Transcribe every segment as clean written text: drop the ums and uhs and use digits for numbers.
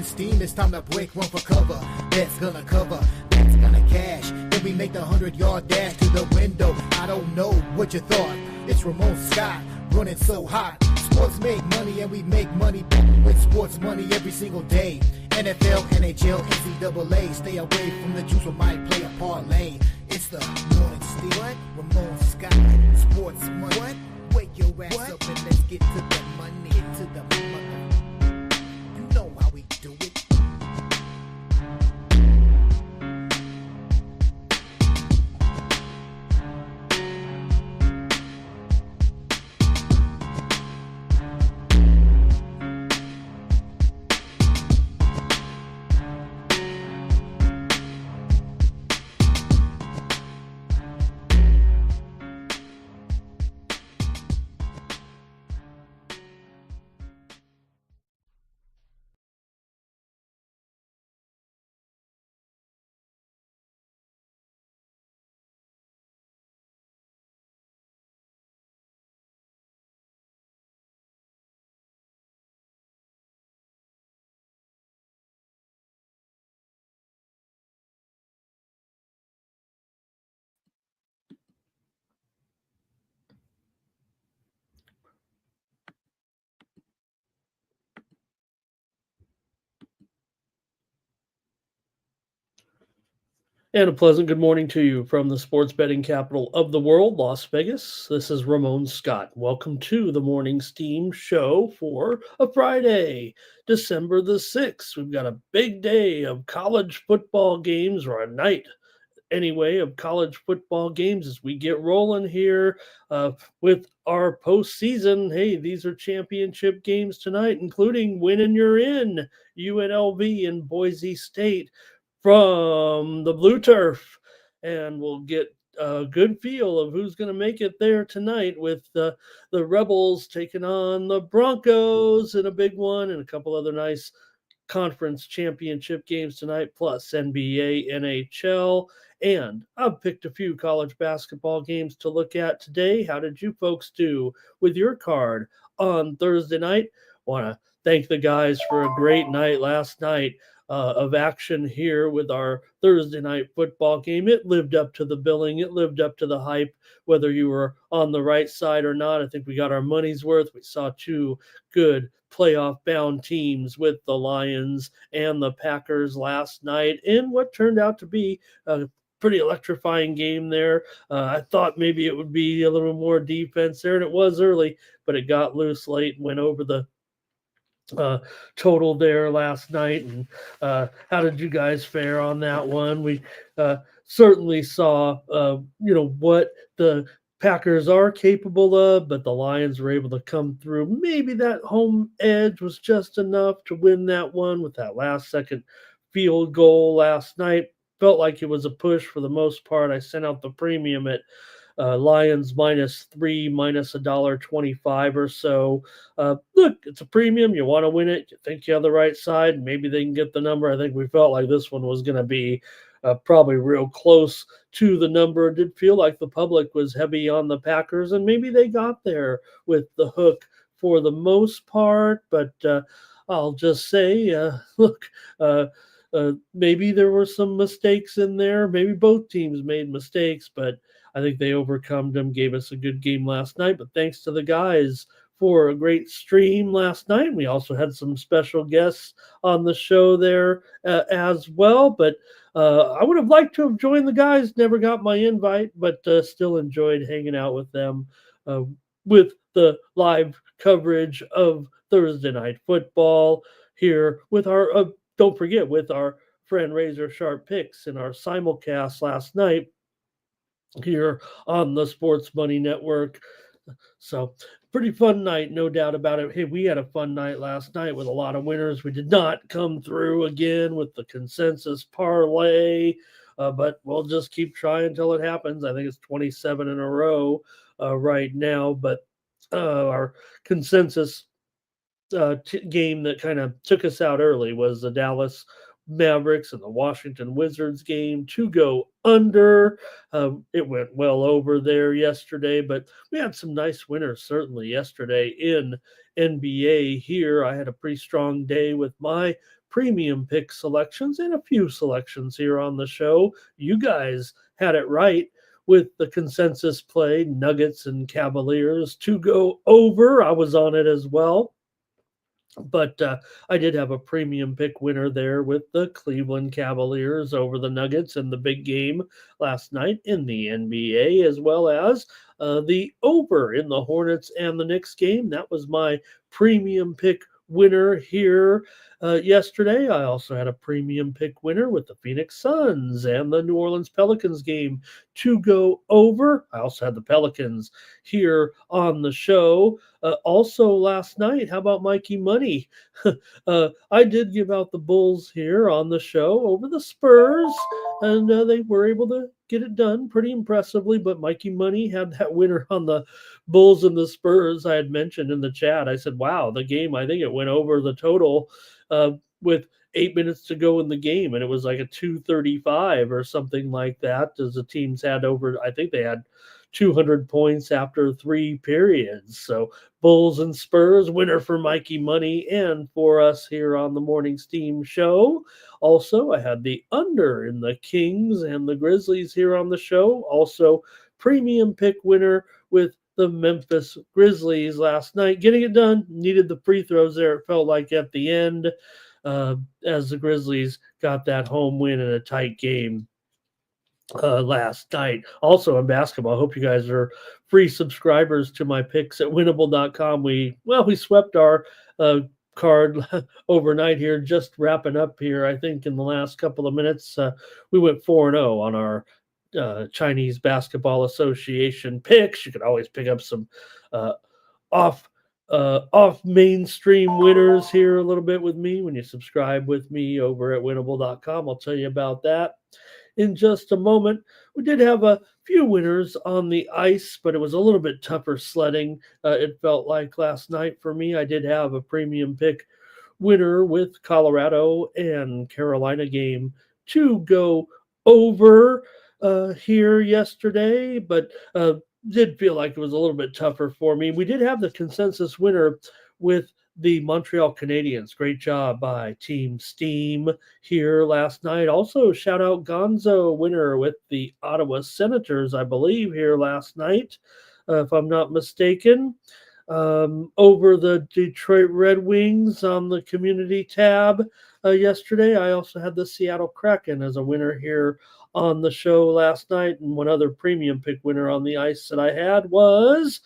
steam, it's time to break one for cover. That's gonna cover, that's gonna cash. Then we make the 100-yard dash to the window. I don't know what you thought. It's Ramon Scott, running so hot. Sports make money and we make money with sports money every single day. NFL, NHL, NCAA. Stay away from the juice, we might play a parlay. It's the morning steam. What? Ramon Scott, sports money. What? Wake your ass up and let's get to the money. Get to the money. You know how we do it. And a pleasant good morning to you from the sports betting capital of the world, Las Vegas. This is Ramon Scott. Welcome to the Morning Steam Show for a Friday, December the 6th. We've got a big day of college football games, or a night anyway of college football games as we get rolling here with our postseason. Hey, these are championship games tonight, including winning you're in UNLV and Boise State from the blue turf, and we'll get a good feel of who's going to make it there tonight with the Rebels taking on the Broncos in a big one, and a couple other nice conference championship games tonight, plus NBA, NHL, and I've picked a few college basketball games to look at today. How did you folks do with your card on Thursday night? Want to thank the guys for a great night last night of action here with our Thursday night football game. It lived up to the billing. It lived up to the hype, whether you were on the right side or not. I think we got our money's worth. We saw two good playoff-bound teams with the Lions and the Packers last night in what turned out to be a pretty electrifying game there. I thought maybe it would be a little more defense there, and it was early, but it got loose late and went over the total there last night. And how did you guys fare on that one? We certainly saw what the Packers are capable of, but the Lions were able to come through. Maybe that home edge was just enough to win that one with that last second field goal last night. Felt like it was a push for the most part. I sent out the premium at Lions -3, minus $1.25 or so. Look, it's a premium. You want to win it. You think you have the right side. Maybe they can get the number. I think we felt like this one was going to be probably real close to the number. It did feel like the public was heavy on the Packers, and maybe they got there with the hook for the most part. But I'll just say, look, maybe there were some mistakes in there. Maybe both teams made mistakes, but I think they overcome them, gave us a good game last night. But thanks to the guys for a great stream last night. We also had some special guests on the show there as well. But I would have liked to have joined the guys. Never got my invite, but still enjoyed hanging out with them with the live coverage of Thursday night football here with our, don't forget, with our friend Razor Sharp Picks in our simulcast last night here on the Sports Money Network. So pretty fun night, no doubt about it. Hey, we had a fun night last night with a lot of winners. We did not come through again with the consensus parlay, but we'll just keep trying until it happens. I think it's 27 in a row right now, but our consensus game that kind of took us out early was the Dallas Mavericks and the Washington Wizards game to go under. It went well over there yesterday, but we had some nice winners certainly yesterday in NBA here. I had a pretty strong day with my premium pick selections and a few selections here on the show. You guys had it right with the consensus play, Nuggets and Cavaliers to go over. I was on it as well. But I did have a premium pick winner there with the Cleveland Cavaliers over the Nuggets in the big game last night in the NBA, as well as the over in the Hornets and the Knicks game. That was my premium pick winner here yesterday. I also had a premium pick winner with the Phoenix Suns and the New Orleans Pelicans game to go over. I also had the Pelicans here on the show. Also last night, how about Mikey Money? I did give out the Bulls here on the show over the Spurs, and they were able to get it done pretty impressively. But Mikey Money had that winner on the Bulls and the Spurs. I had mentioned in the chat. I said, wow, the game, I think it went over the total with 8 minutes to go in the game, and it was like a 235 or something like that, as the teams had over, I think they had 200 points after 3 periods. So Bulls and Spurs, winner for Mikey Money and for us here on the Morning Steam show. Also, I had the under in the Kings and the Grizzlies here on the show. Also, premium pick winner with the Memphis Grizzlies last night. Getting it done, needed the free throws there, it felt like at the end, as the Grizzlies got that home win in a tight game last night. Also in basketball, I hope you guys are free subscribers to my picks at winnable.com. We swept our card overnight here, just wrapping up here. I think in the last couple of minutes, we went 4-0 on our Chinese Basketball Association picks. You could always pick up some off mainstream winners here a little bit with me when you subscribe with me over at winnable.com. I'll tell you about that in just a moment. We did have a few winners on the ice, but it was a little bit tougher sledding. It felt like last night for me. I did have a premium pick winner with Colorado and Carolina game to go over here yesterday, but did feel like it was a little bit tougher for me. We did have the consensus winner with the Montreal Canadiens. Great job by Team Steam here last night. Also, shout out Gonzo, winner with the Ottawa Senators, I believe, here last night, if I'm not mistaken. Over the Detroit Red Wings on the community tab yesterday. I also had the Seattle Kraken as a winner here on the show last night. And one other premium pick winner on the ice that I had was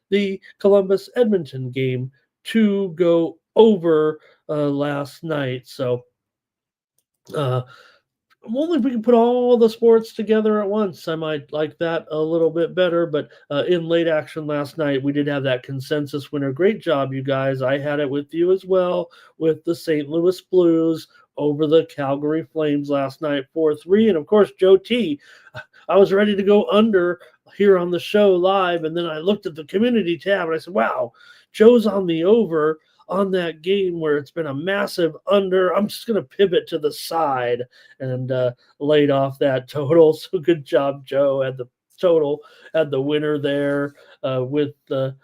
the Columbus Edmonton game to go over last night. So only if we can put all the sports together at once, I might like that a little bit better. But in late action last night, we did have that consensus winner. Great job, you guys. I had it with you as well with the St. Louis Blues over the Calgary Flames last night, 4-3. And of course, Joe T, I was ready to go under here on the show live. And then I looked at the community tab and I said, wow, Joe's on the over on that game where it's been a massive under. I'm just going to pivot to the side and laid off that total. So good job, Joe, at the total, at the winner there with the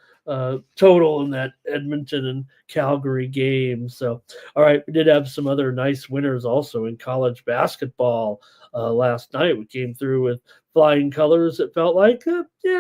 total in that Edmonton and Calgary game. So, all right, we did have some other nice winners also in college basketball last night. We came through with flying colors, it felt like.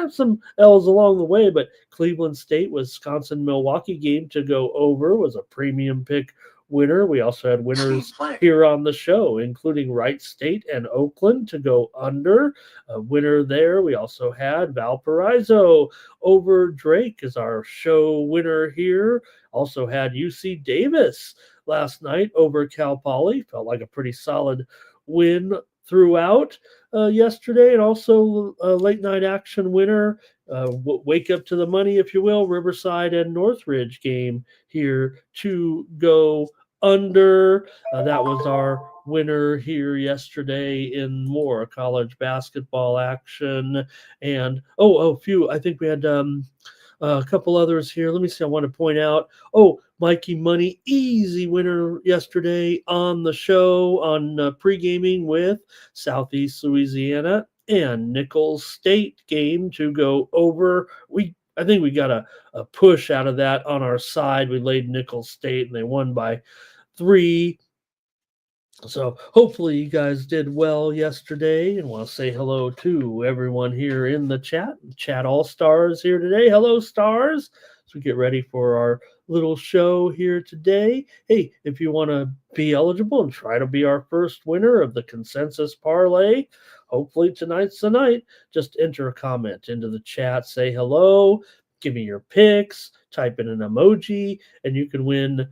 Some L's along the way, but Cleveland State, Wisconsin, Milwaukee game to go over was a premium pick winner. We also had winners here on the show, including Wright State and Oakland to go under. A winner there. We also had Valparaiso over Drake as our show winner here. Also had UC Davis last night over Cal Poly. Felt like a pretty solid win throughout yesterday. And also a late night action winner, wake up to the money, if you will, Riverside and Northridge game here to go under. That was our winner here yesterday in more college basketball action. And I think we had a couple others here. Let me see. I want to point out. Mikey Money, easy winner yesterday on the show on pre-gaming with Southeast Louisiana and Nicholls State game to go over. I think we got a push out of that on our side. We laid Nicholls State and they won by 3. So hopefully you guys did well yesterday, and want to say hello to everyone here in the chat. Chat All Stars here today. Hello, stars. As we get ready for our little show here today. Hey, if you want to be eligible and try to be our first winner of the consensus parlay, hopefully tonight's the night. Just enter a comment into the chat, say hello, give me your picks, type in an emoji, and you can win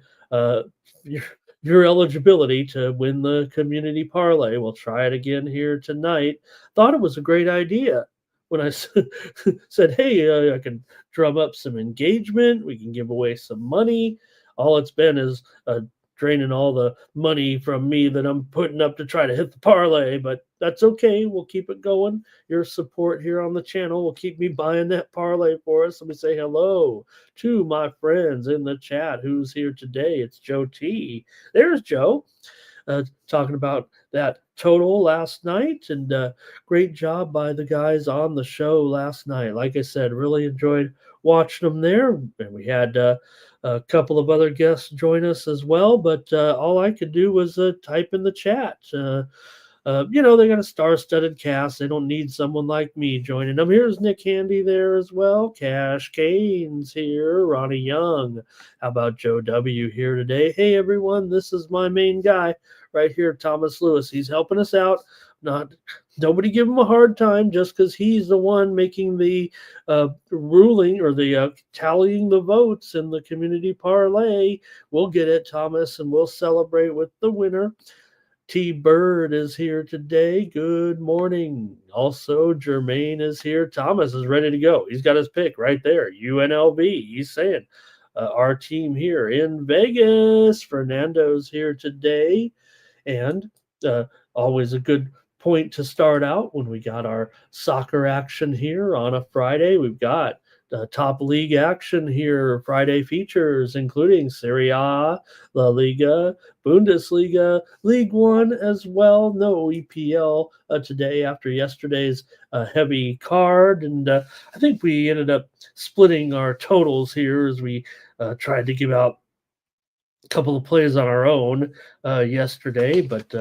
your your eligibility to win the community parlay. We'll try it again here tonight. Thought it was a great idea when I said, hey, I can drum up some engagement. We can give away some money. All it's been is draining all the money from me that I'm putting up to try to hit the parlay, but that's okay. We'll keep it going. Your support here on the channel will keep me buying that parlay for us. Let me say hello to my friends in the chat. Who's here today? It's Joe T. There's Joe, talking about that total last night, and great job by the guys on the show last night. Like I said, really enjoyed watching them there, and we had a couple of other guests join us as well, but all I could do was type in the chat. They got a star-studded cast. They don't need someone like me joining them. Here's Nick Handy there as well. Cash Canes here. Ronnie Young. How about Joe W. here today? Hey, everyone. This is my main guy right here, Thomas Lewis. He's helping us out. Nobody give him a hard time just because he's the one making the ruling or the tallying the votes in the community parlay. We'll get it, Thomas, and we'll celebrate with the winner. T Bird is here today. Good morning. Also, Jermaine is here. Thomas is ready to go. He's got his pick right there. UNLV. He's saying our team here in Vegas. Fernando's here today. And always a good point to start out when we got our soccer action here on a Friday. We've got top league action here, Friday features, including Serie A, La Liga, Bundesliga, League One as well. No EPL today after yesterday's heavy card. And I think we ended up splitting our totals here as we tried to give out a couple of plays on our own yesterday, but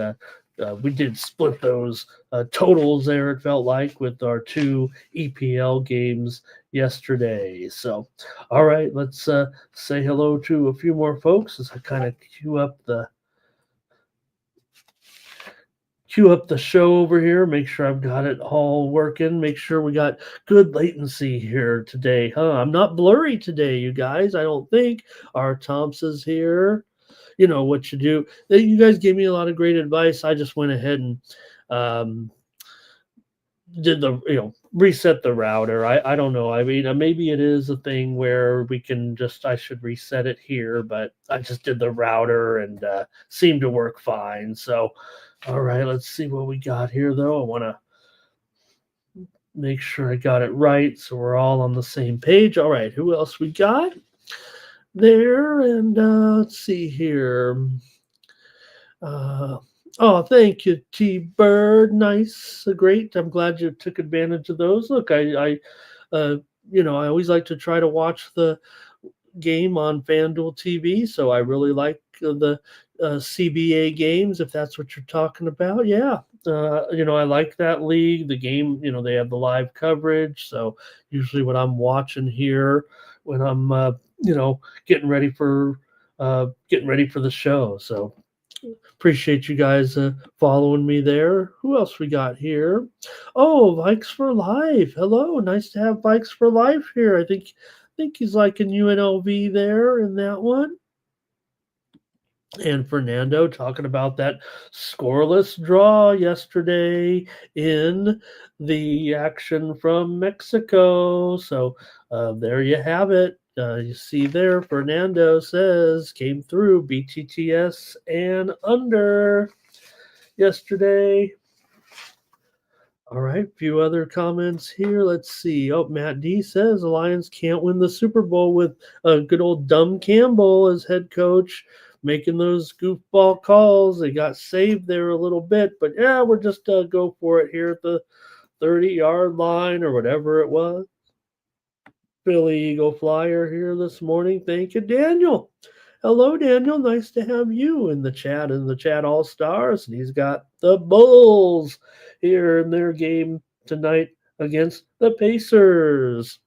we did split those totals there, it felt like, with our two EPL games yesterday. So, all right, let's say hello to a few more folks as I kind of queue up the show over here, make sure I've got it all working, make sure we got good latency here today. I'm not blurry today, you guys, I don't think. Our Thompson's here. You know what you do. You guys gave me a lot of great advice. I just went ahead and did reset the router. I don't know. I mean, maybe it is a thing where I should reset it here, but I just did the router and seemed to work fine. So, all right, let's see what we got here, though. I want to make sure I got it right so we're all on the same page. All right, who else we got there? And let's see here. Thank you, T Bird. Nice, great. I'm glad you took advantage of those. Look, I always like to try to watch the game on FanDuel TV, so I really like the CBA games, if that's what you're talking about. Yeah, I like that league. The game, they have the live coverage, so usually what I'm watching here when I'm getting ready for the show. So appreciate you guys following me there. Who else we got here? Oh, Vikes for Life. Hello, nice to have Vikes for Life here. I think he's liking UNLV there in that one. And Fernando talking about that scoreless draw yesterday in the action from Mexico. So there you have it. You see there, Fernando says came through BTTS and under yesterday. All right, a few other comments here. Let's see. Oh, Matt D says the Lions can't win the Super Bowl with a good old Dumb Campbell as head coach, making those goofball calls. They got saved there a little bit, but yeah, we're just go for it here at the 30-yard line or whatever it was. Philly Eagle Flyer here this morning. Thank you, Daniel. Hello, Daniel. Nice to have you in the chat all stars. And he's got the Bulls here in their game tonight against the Pacers.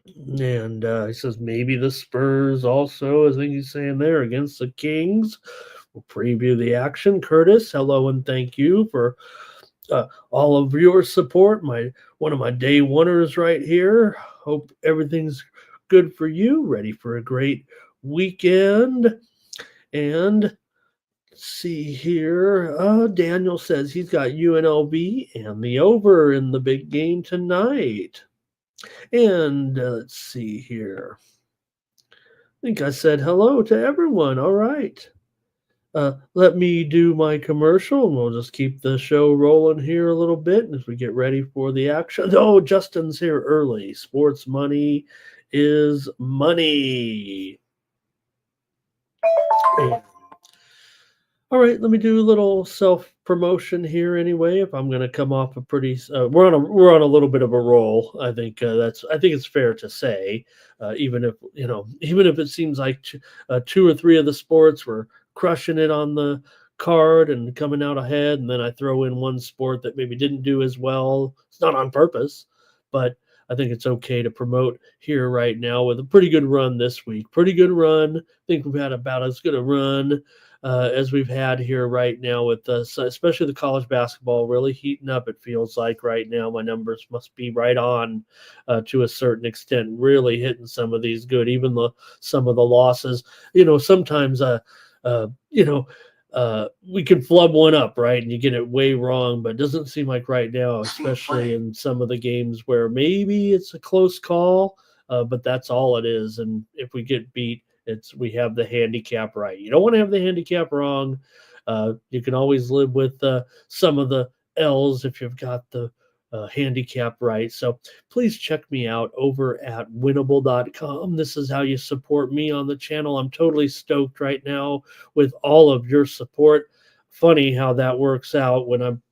And he says maybe the Spurs also. I think he's saying there against the Kings. We'll preview the action. Curtis, hello and thank you for all of your support. One of my day oneers right here. Hope everything's good for you. Ready for a great weekend. And let's see here. Daniel says he's got UNLV and the over in the big game tonight. And let's see here. I think I said hello to everyone. All right. Let me do my commercial and we'll just keep the show rolling here a little bit as we get ready for the action. Oh, Justin's here early. Sports money is money. All right, let me do a little self promotion here anyway. If I'm going to come off a pretty, we're on a little bit of a roll. I think I think it's fair to say, even if it seems like two or three of the sports were crushing it on the card and coming out ahead, and then I throw in one sport that maybe didn't do as well. It's not on purpose, but I think it's okay to promote here right now with a pretty good run this week. Pretty good run. I think we've had about as good a run as we've had here right now with especially the college basketball really heating up. It feels like right now my numbers must be right on to a certain extent, really hitting some of these good, even some of the losses. Sometimes we can flub one up, right? And you get it way wrong, but it doesn't seem like right now, especially in some of the games where maybe it's a close call, but that's all it is. And if we get beat, we have the handicap right. You don't want to have the handicap wrong. You can always live with some of the L's if you've got the handicap right. So please check me out over at winnable.com. This is how you support me on the channel. I'm totally stoked right now with all of your support. Funny how that works out when I'm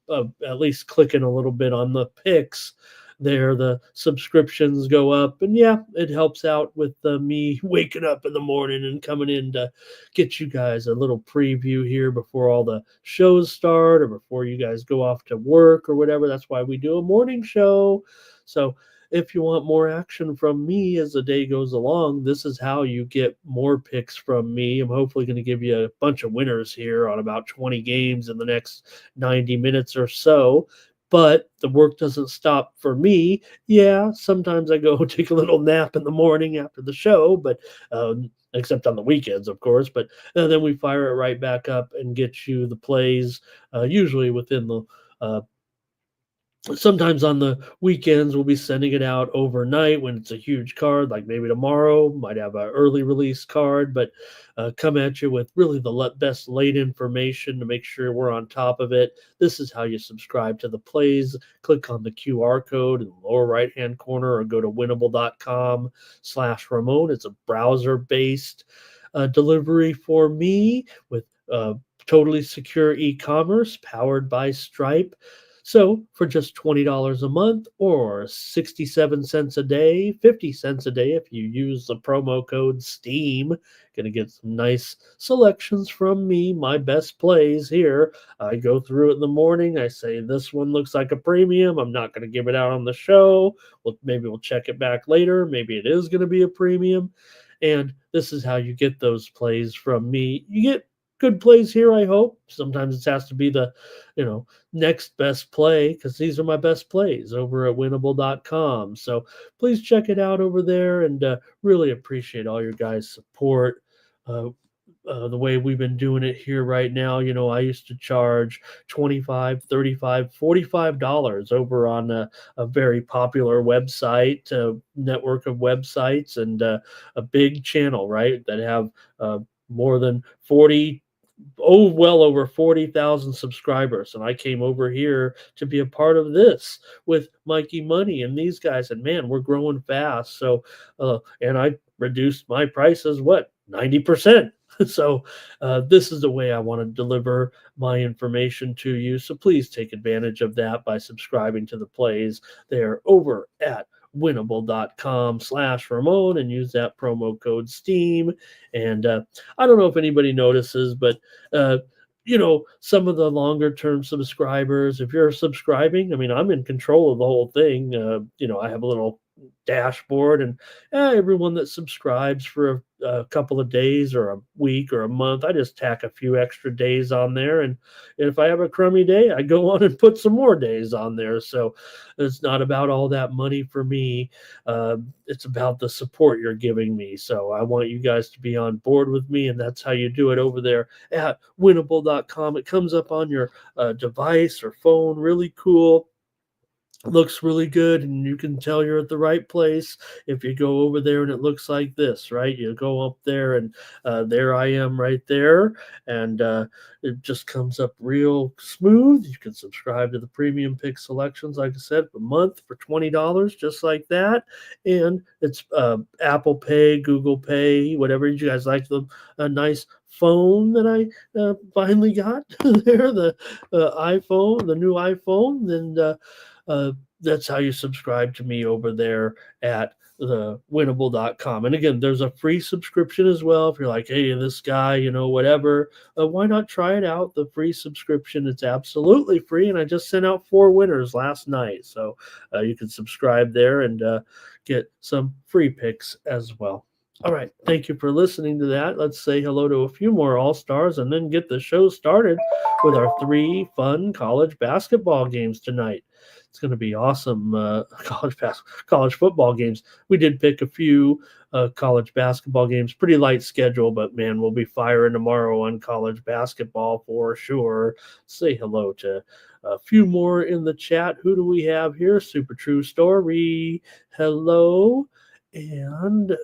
at least clicking a little bit on the picks there, the subscriptions go up, and yeah, it helps out with me waking up in the morning and coming in to get you guys a little preview here before all the shows start or before you guys go off to work or whatever. That's why we do a morning show. So if you want more action from me as the day goes along, this is how you get more picks from me. I'm hopefully going to give you a bunch of winners here on about 20 games in the next 90 minutes or so. But the work doesn't stop for me. Yeah, sometimes I go take a little nap in the morning after the show, but except on the weekends, of course. But then we fire it right back up and get you the plays, usually within the sometimes on the weekends we'll be sending it out overnight when it's a huge card, like maybe tomorrow might have an early release card, but come at you with really the best late information to make sure we're on top of it. This is how you subscribe to the plays. Click on the QR code in the lower right hand corner or go to winnable.com/Ramon. It's a browser based delivery for me with totally secure e-commerce powered by Stripe. So for just $20 a month or 67 cents a day, 50 cents a day if you use the promo code STEAM, going to get some nice selections from me, my best plays here. I go through it in the morning. I say, this one looks like a premium. I'm not going to give it out on the show. Maybe we'll check it back later. Maybe it is going to be a premium. And this is how you get those plays from me. You get good plays here, I hope. Sometimes it has to be the, next best play because these are my best plays over at winnable.com. So please check it out over there and really appreciate all your guys' support. The way we've been doing it here right now, I used to charge $25, $35, $45 over on a very popular website, network of websites, and a big channel, right, that have more than well over 40,000 subscribers. And I came over here to be a part of this with Mikey Money and these guys. And man, we're growing fast. So, and I reduced my prices, 90%. So this is the way I want to deliver my information to you. So please take advantage of that by subscribing to the plays there over at winnable.com/Ramon and use that promo code STEAM. And I don't know if anybody notices, but some of the longer term subscribers, if you're subscribing, I mean, I'm in control of the whole thing. I have a little dashboard, and everyone that subscribes for a couple of days or a week or a month, I just tack a few extra days on there. And if I have a crummy day, I go on and put some more days on there. So it's not about all that money for me. It's about the support you're giving me. So I want you guys to be on board with me, and that's how you do it over there at winnable.com. It comes up on your device or phone, really cool. Looks really good, and you can tell you're at the right place if you go over there and it looks like this, right? You go up there, and there I am right there, and it just comes up real smooth. You can subscribe to the premium pick selections, like I said, a month for $20, just like that. And it's Apple Pay, Google Pay, whatever you guys like. A nice phone that I finally got there, the iPhone, the new iPhone, and that's how you subscribe to me over there at the winnable.com. And again, there's a free subscription as well. If you're like, hey, this guy, whatever, why not try it out? The free subscription, it's absolutely free. And I just sent out 4 winners last night. So you can subscribe there and get some free picks as well. All right. Thank you for listening to that. Let's say hello to a few more All-Stars and then get the show started with our 3 fun college basketball games tonight. It's going to be awesome. College football games. We did pick a few college basketball games. Pretty light schedule, but man, we'll be firing tomorrow on college basketball for sure. Say hello to a few more in the chat. Who do we have here? Super True Story. Hello. And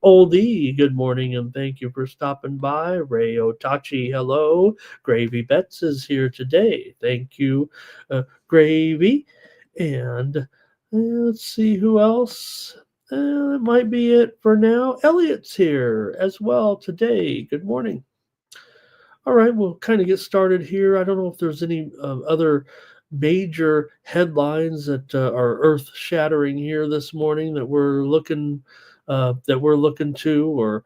Oldie, good morning, and thank you for stopping by. Ray Otachi, hello. Gravy Betts is here today. Thank you, Gravy. And let's see who else. That might be it for now. Elliot's here as well today. Good morning. All right, we'll kind of get started here. I don't know if there's any other major headlines that are earth-shattering here this morning that we're looking to, or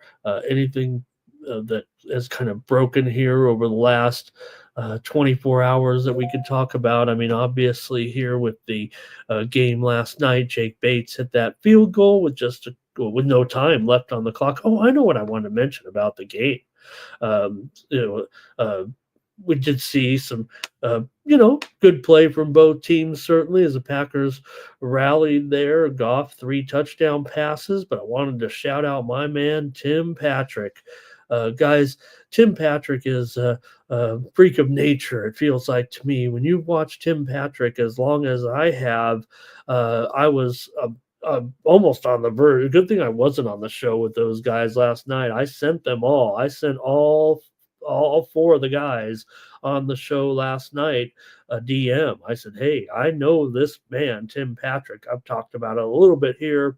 anything that has kind of broken here over the last 24 hours that we could talk about. I mean, obviously here with the game last night, Jake Bates hit that field goal with with no time left on the clock. Oh, I know what I want to mention about the game. We did see some, good play from both teams, certainly, as the Packers rallied there. Goff, 3 touchdown passes, but I wanted to shout out my man, Tim Patrick. Guys, Tim Patrick is a freak of nature, it feels like to me. When you watch Tim Patrick as long as I have, I was almost on the verge. Good thing I wasn't on the show with those guys last night. I sent them all. I sent all 4 of the guys on the show last night a DM. I said, hey, I know this man, Tim Patrick. I've talked about it a little bit here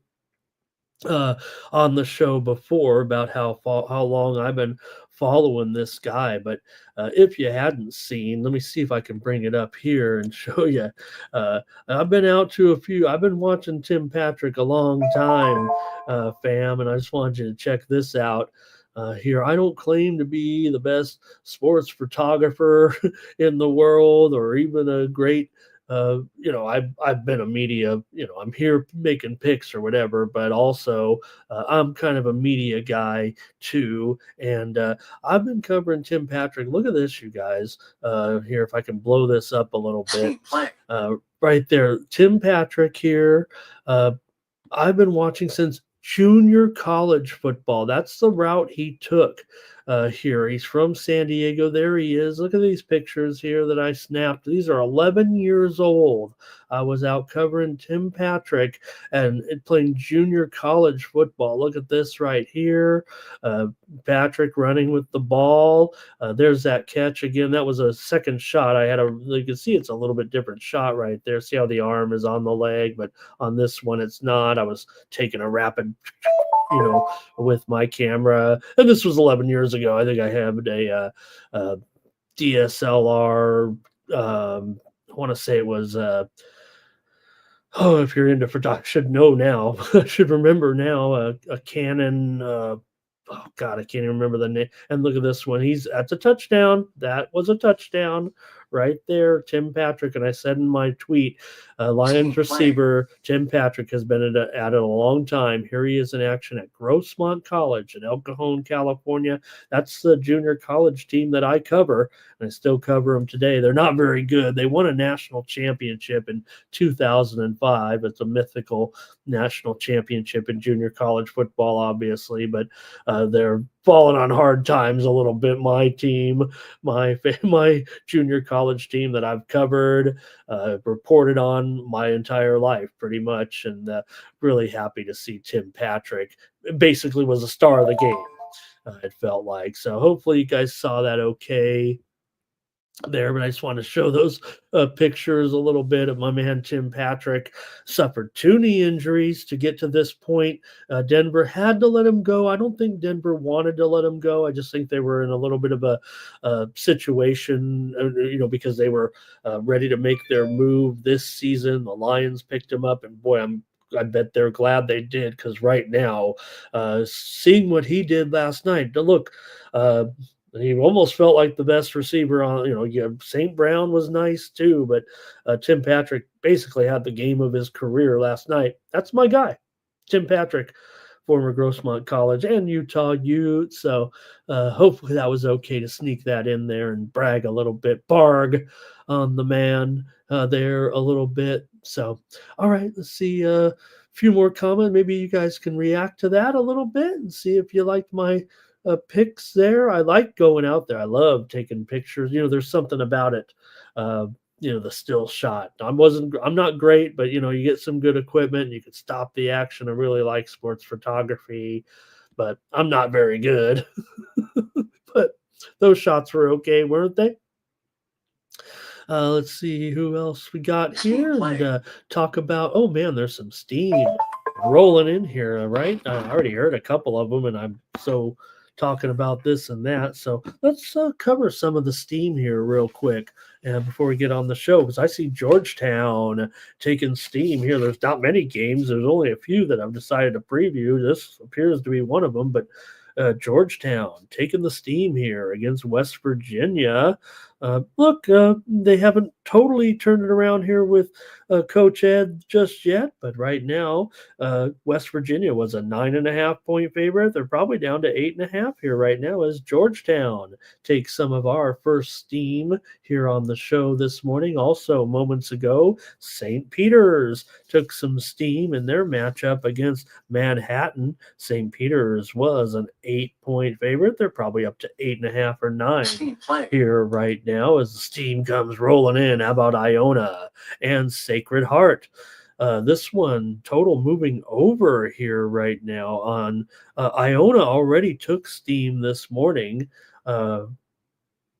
on the show before about how long I've been following this guy. But if you hadn't seen, let me see if I can bring it up here and show you. I've been watching Tim Patrick a long time, fam, and I just wanted you to check this out. Here, I don't claim to be the best sports photographer in the world, or even a great, I've been a media, I'm here making pics or whatever, but also I'm kind of a media guy too. And I've been covering Tim Patrick. Look at this, you guys. Here, if I can blow this up a little bit. Right there, Tim Patrick here. I've been watching since junior college football. That's the route he took here. He's from San Diego. There he is. Look at these pictures here that I snapped. These are 11 years old. I was out covering Tim Patrick and playing junior college football. Look at this right here. Patrick running with the ball. There's that catch again. That was a second shot. You can see it's a little bit different shot right there. See how the arm is on the leg, but on this one it's not. I was taking a rapid with my camera. And this was 11 years ago. I think I had a DSLR. I want to say it was Oh, if you're into photography, should know now. I should remember now. A Canon. Oh God, I can't even remember the name. And look at this one. That's a touchdown. That was a touchdown right there, Tim Patrick. And I said in my tweet, Lions receiver Tim Patrick has been at it a long time. Here he is in action at Grossmont College in El Cajon, California. That's the junior college team that I cover, and I still cover them today. They're not very good. They won a national championship in 2005. It's a mythical national championship in junior college football, obviously, but they're falling on hard times a little bit. My team, my junior college team that I've covered, reported on my entire life pretty much, and really happy to see Tim Patrick basically was a star of the game. It felt like. So hopefully you guys saw that okay there, but I just want to show those pictures a little bit of my man Tim Patrick. Suffered 2 knee injuries to get to this point. Denver had to let him go. I don't think Denver wanted to let him go. I just think they were in a little bit of a situation, because they were ready to make their move this season. The Lions picked him up, and boy, I bet they're glad they did, because right now, seeing what he did last night, look, he almost felt like the best receiver on, St. Brown was nice too, but Tim Patrick basically had the game of his career last night. That's my guy, Tim Patrick, former Grossmont College and Utah Ute. So hopefully that was okay to sneak that in there and brag a little bit, barg on the man there a little bit. So, all right, let's see a few more comments. Maybe you guys can react to that a little bit and see if you liked my pics there. I like going out there. I love taking pictures. There's something about it. The still shot. I'm not great, but you get some good equipment and you can stop the action. I really like sports photography, but I'm not very good. But those shots were okay, weren't they? Let's see who else we got here and talk about. Oh man, there's some steam rolling in here, right? I already heard a couple of them, and I'm so talking about this and that. So let's cover some of the steam here real quick before we get on the show, because I see Georgetown taking steam here. There's not many games. There's only a few that I've decided to preview. This appears to be one of them, but Georgetown taking the steam here against West Virginia. Look, they haven't totally turned it around here with Coach Ed just yet, but right now, West Virginia was a 9.5-point favorite. They're probably down to 8.5 here right now as Georgetown takes some of our first steam here on the show this morning. Also, moments ago, St. Peter's took some steam in their matchup against Manhattan. St. Peter's was an 8-point favorite. They're probably up to 8.5 or 9 here right now as the steam comes rolling in. How about Iona and Sacred Heart? This one total moving over here right now on Iona already took steam this morning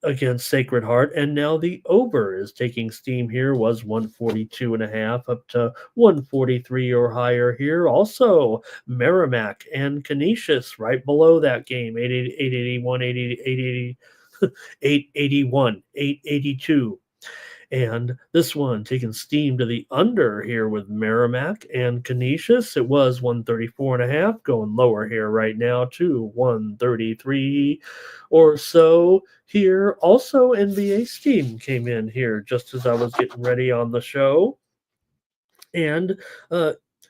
against Sacred Heart, and now the over is taking steam here. Was 142.5 up to 143 or higher here. Also, Merrimack and Canisius right below that game, 881, 881, 882. And this one taking steam to the under here with Merrimack and Canisius. It was 134.5, going lower here right now to 133 or so here. Also, NBA steam came in here just as I was getting ready on the show. And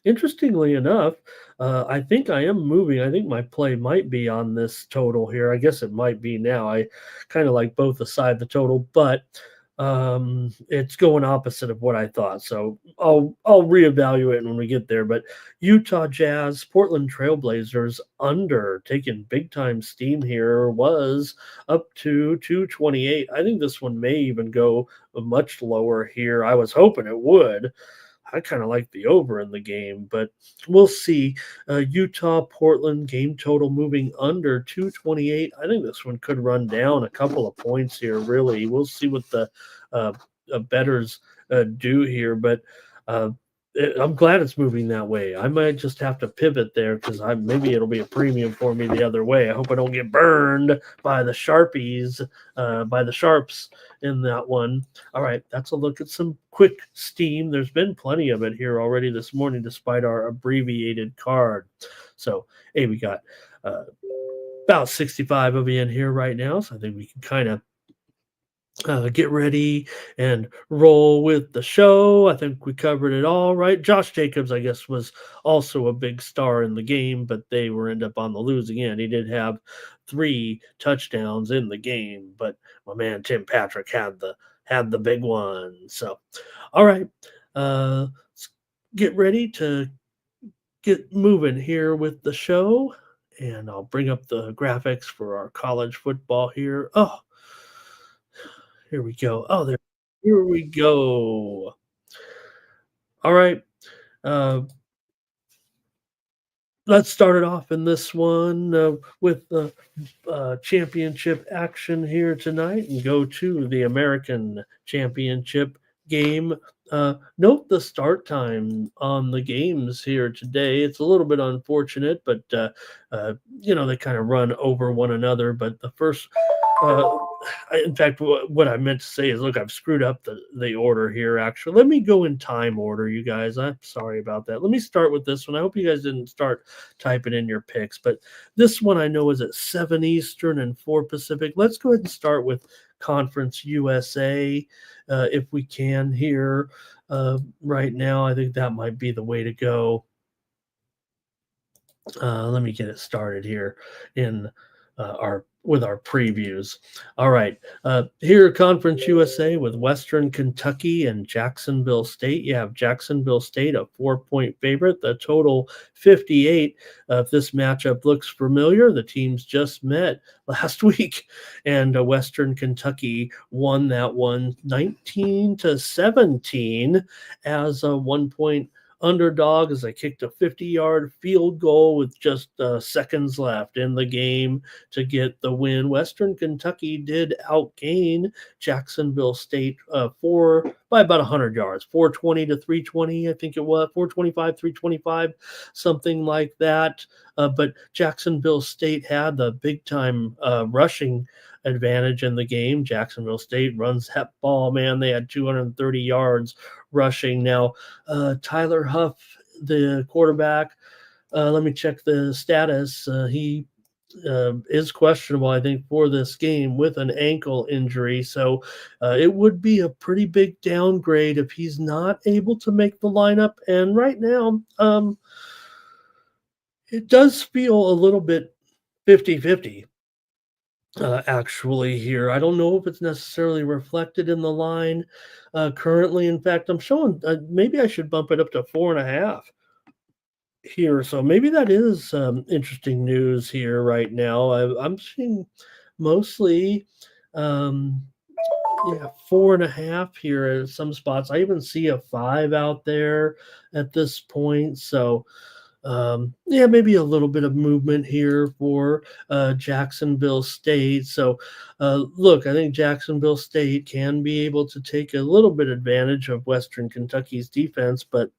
interestingly enough, I think I am moving. I think my play might be on this total here. I guess it might be now. I kind of like both aside the total, but it's going opposite of what I thought. So I'll reevaluate when we get there. But Utah Jazz, Portland Trailblazers under taking big time steam here was up to 228. I think this one may even go much lower here. I was hoping it would. I kind of like the over in the game, but we'll see. Utah, Portland game total moving under 228. I think this one could run down a couple of points here, really. We'll see what the bettors do here, but I'm glad it's moving that way. I might just have to pivot there because maybe it'll be a premium for me the other way. I hope I don't get burned by the Sharpies, by the Sharps in that one. All right, that's a look at some quick steam. There's been plenty of it here already this morning, despite our abbreviated card. So, hey, we got about 65 of you in here right now, so I think we can kind of get ready and roll with the show. I think we covered it all, right? Josh Jacobs, I guess, was also a big star in the game, but they were end up on the losing end. He did have 3 touchdowns in the game, but my man Tim Patrick had the big one. So, all right, let's get ready to get moving here with the show, and I'll bring up the graphics for our college football here. Oh, here we go. Oh, here we go. All right. Uh, let's start it off in this one with the championship action here tonight and go to the American Championship game. Note the start time on the games here today. It's a little bit unfortunate, but they kind of run over one another. But the first uh, in fact, what I meant to say is, look, I've screwed up the order here, actually. Let me go in time order, you guys. I'm sorry about that. Let me start with this one. I hope you guys didn't start typing in your picks, but this one I know is at 7 Eastern and 4 Pacific. Let's go ahead and start with Conference USA if we can here right now. I think that might be the way to go. Let me get it started here in our previews. All right, here Conference USA with Western Kentucky and Jacksonville State. You have Jacksonville State a 4-point favorite. The total 58. If this matchup looks familiar, the teams just met last week, and Western Kentucky won that one 19-17 as a 1-point underdog as they kicked a 50-yard field goal with just seconds left in the game to get the win. Western Kentucky did outgain Jacksonville State by about 100 yards, 420 to 320, I think it was, 425, 325, something like that. But Jacksonville State had the big-time rushing advantage in the game. Jacksonville State runs that ball, man. They had 230 yards rushing. Now, Tyler Huff, the quarterback, let me check the status. He is questionable, I think, for this game with an ankle injury. So it would be a pretty big downgrade if he's not able to make the lineup. And right now, it does feel a little bit 50-50. Actually, here, I don't know if it's necessarily reflected in the line currently. In fact, I'm showing maybe I should bump it up to 4.5 here. So maybe that is interesting news here right now. I'm seeing mostly, um, 4.5 here at some spots. I even see a 5 out there at this point. So maybe a little bit of movement here for Jacksonville State. So, look, I think Jacksonville State can be able to take a little bit advantage of Western Kentucky's defense. But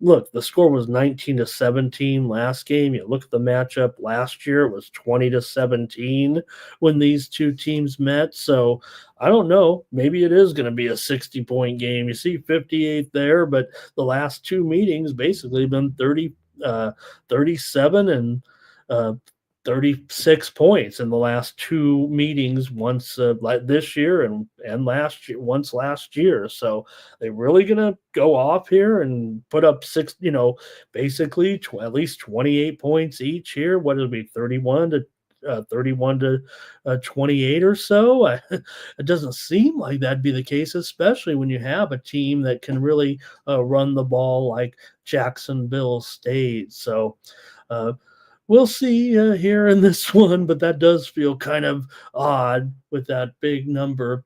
look, the score was 19-17 last game. You look at the matchup last year; it was 20-17 when these two teams met. So, I don't know. Maybe it is going to be a 60-point game. You see 58 there, but the last 2 meetings basically been 37 and 36 points in the last 2 meetings, once like this year and last year, once last year. So they're really gonna go off here and put up basically at least 28 points each here. What it'll be, 31 to 28 or so. It doesn't seem like that'd be the case, especially when you have a team that can really run the ball like Jacksonville State. So we'll see here in this one, but that does feel kind of odd with that big number.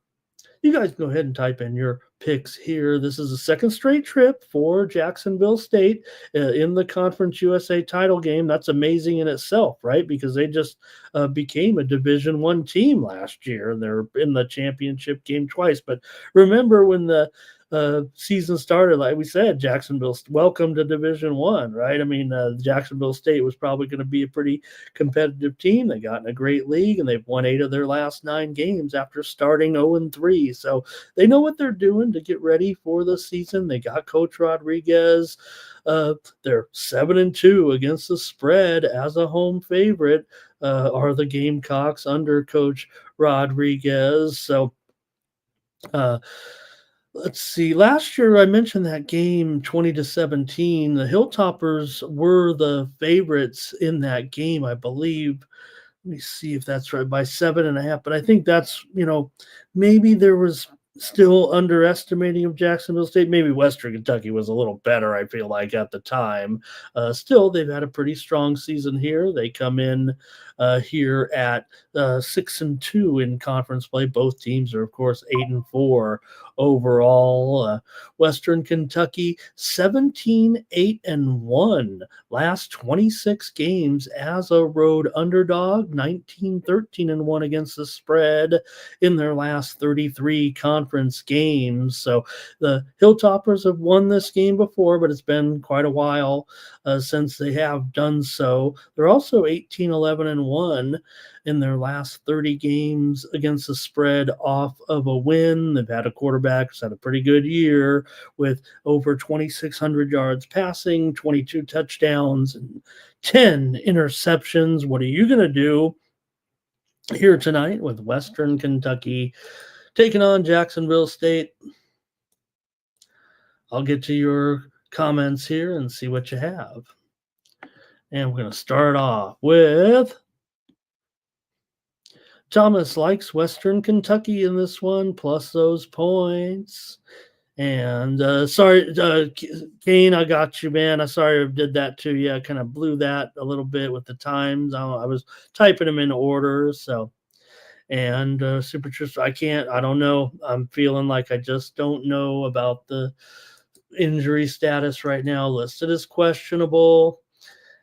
You guys go ahead and type in your picks here. This is a second straight trip for Jacksonville State in the Conference USA title game. That's amazing in itself, right? Because they just became a Division I team last year, and they're in the championship game twice. But remember when the season started, like we said, Jacksonville, welcome to Division I, right? I mean, Jacksonville State was probably going to be a pretty competitive team. They got in a great league, and they've won 8 of their last 9 games after starting 0-3. So they know what they're doing to get ready for the season. They got Coach Rodriguez. They're 7-2 against the spread as a home favorite. Are the Gamecocks under Coach Rodriguez? So, let's see. Last year, I mentioned that game 20-17. The Hilltoppers were the favorites in that game, I believe. Let me see if that's right, by 7.5. But I think that's, maybe there was still underestimating of Jacksonville State. Maybe Western Kentucky was a little better, I feel like, at the time. Still, they've had a pretty strong season here. They come in here at 6-2 in conference play. Both teams are, of course, 8-4 overall. Western Kentucky 17-8-1. Last 26 games as a road underdog. 19-13-1 against the spread in their last 33 conference games. So the Hilltoppers have won this game before, but it's been quite a while since they have done so. They're also 18-11-1 in their last 30 games against the spread off of a win. They've had a quarterback who's had a pretty good year with over 2,600 yards passing, 22 touchdowns, and 10 interceptions. What are you going to do here tonight with Western Kentucky taking on Jacksonville State? I'll get to your comments here and see what you have. And we're going to start off with Thomas likes Western Kentucky in this one, plus those points. And sorry, Kane, I got you, man. I'm sorry I did that to you. I kind of blew that a little bit with the times. I was typing them in order. So, and Super Tristan, I don't know. I'm feeling like I just don't know about the injury status right now. Listed as questionable.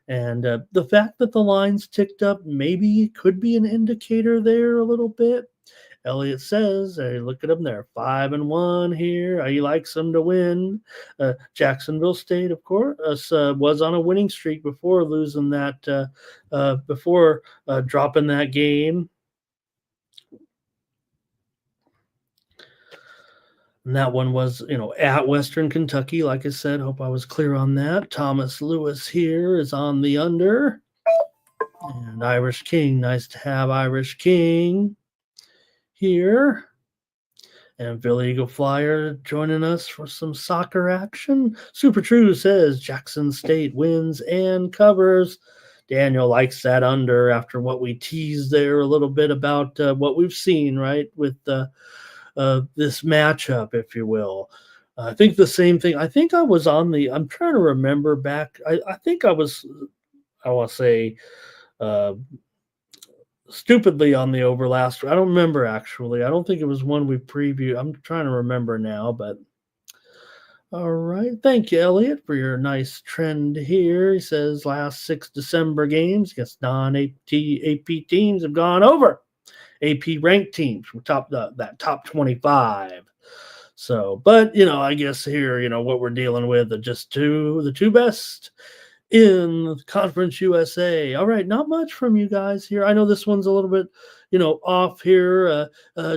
And the fact that the line's ticked up maybe could be an indicator there a little bit. Elliot says, hey, look at them there, 5-1 here. He likes them to win. Jacksonville State, of course, was on a winning streak before losing that, before dropping that game. And that one was, at Western Kentucky. Like I said, hope I was clear on that. Thomas Lewis here is on the under. And Irish King, nice to have Irish King here. And Philly Eagle Flyer joining us for some soccer action. Super True says Jackson State wins and covers. Daniel likes that under after what we teased there a little bit about what we've seen, right, with this matchup, if you will. I think the same thing. I think I was I'm trying to remember back. I think I was, I want to say, stupidly on the over last. I don't remember, actually. I don't think it was one we previewed. I'm trying to remember now, but all right. Thank you, Elliot, for your nice trend here. He says last 6 December games against non-AP teams have gone over. AP ranked teams from that top 25. So, but I guess here, what we're dealing with are just the two best in Conference USA. All right, not much from you guys here. I know this one's a little bit, off here.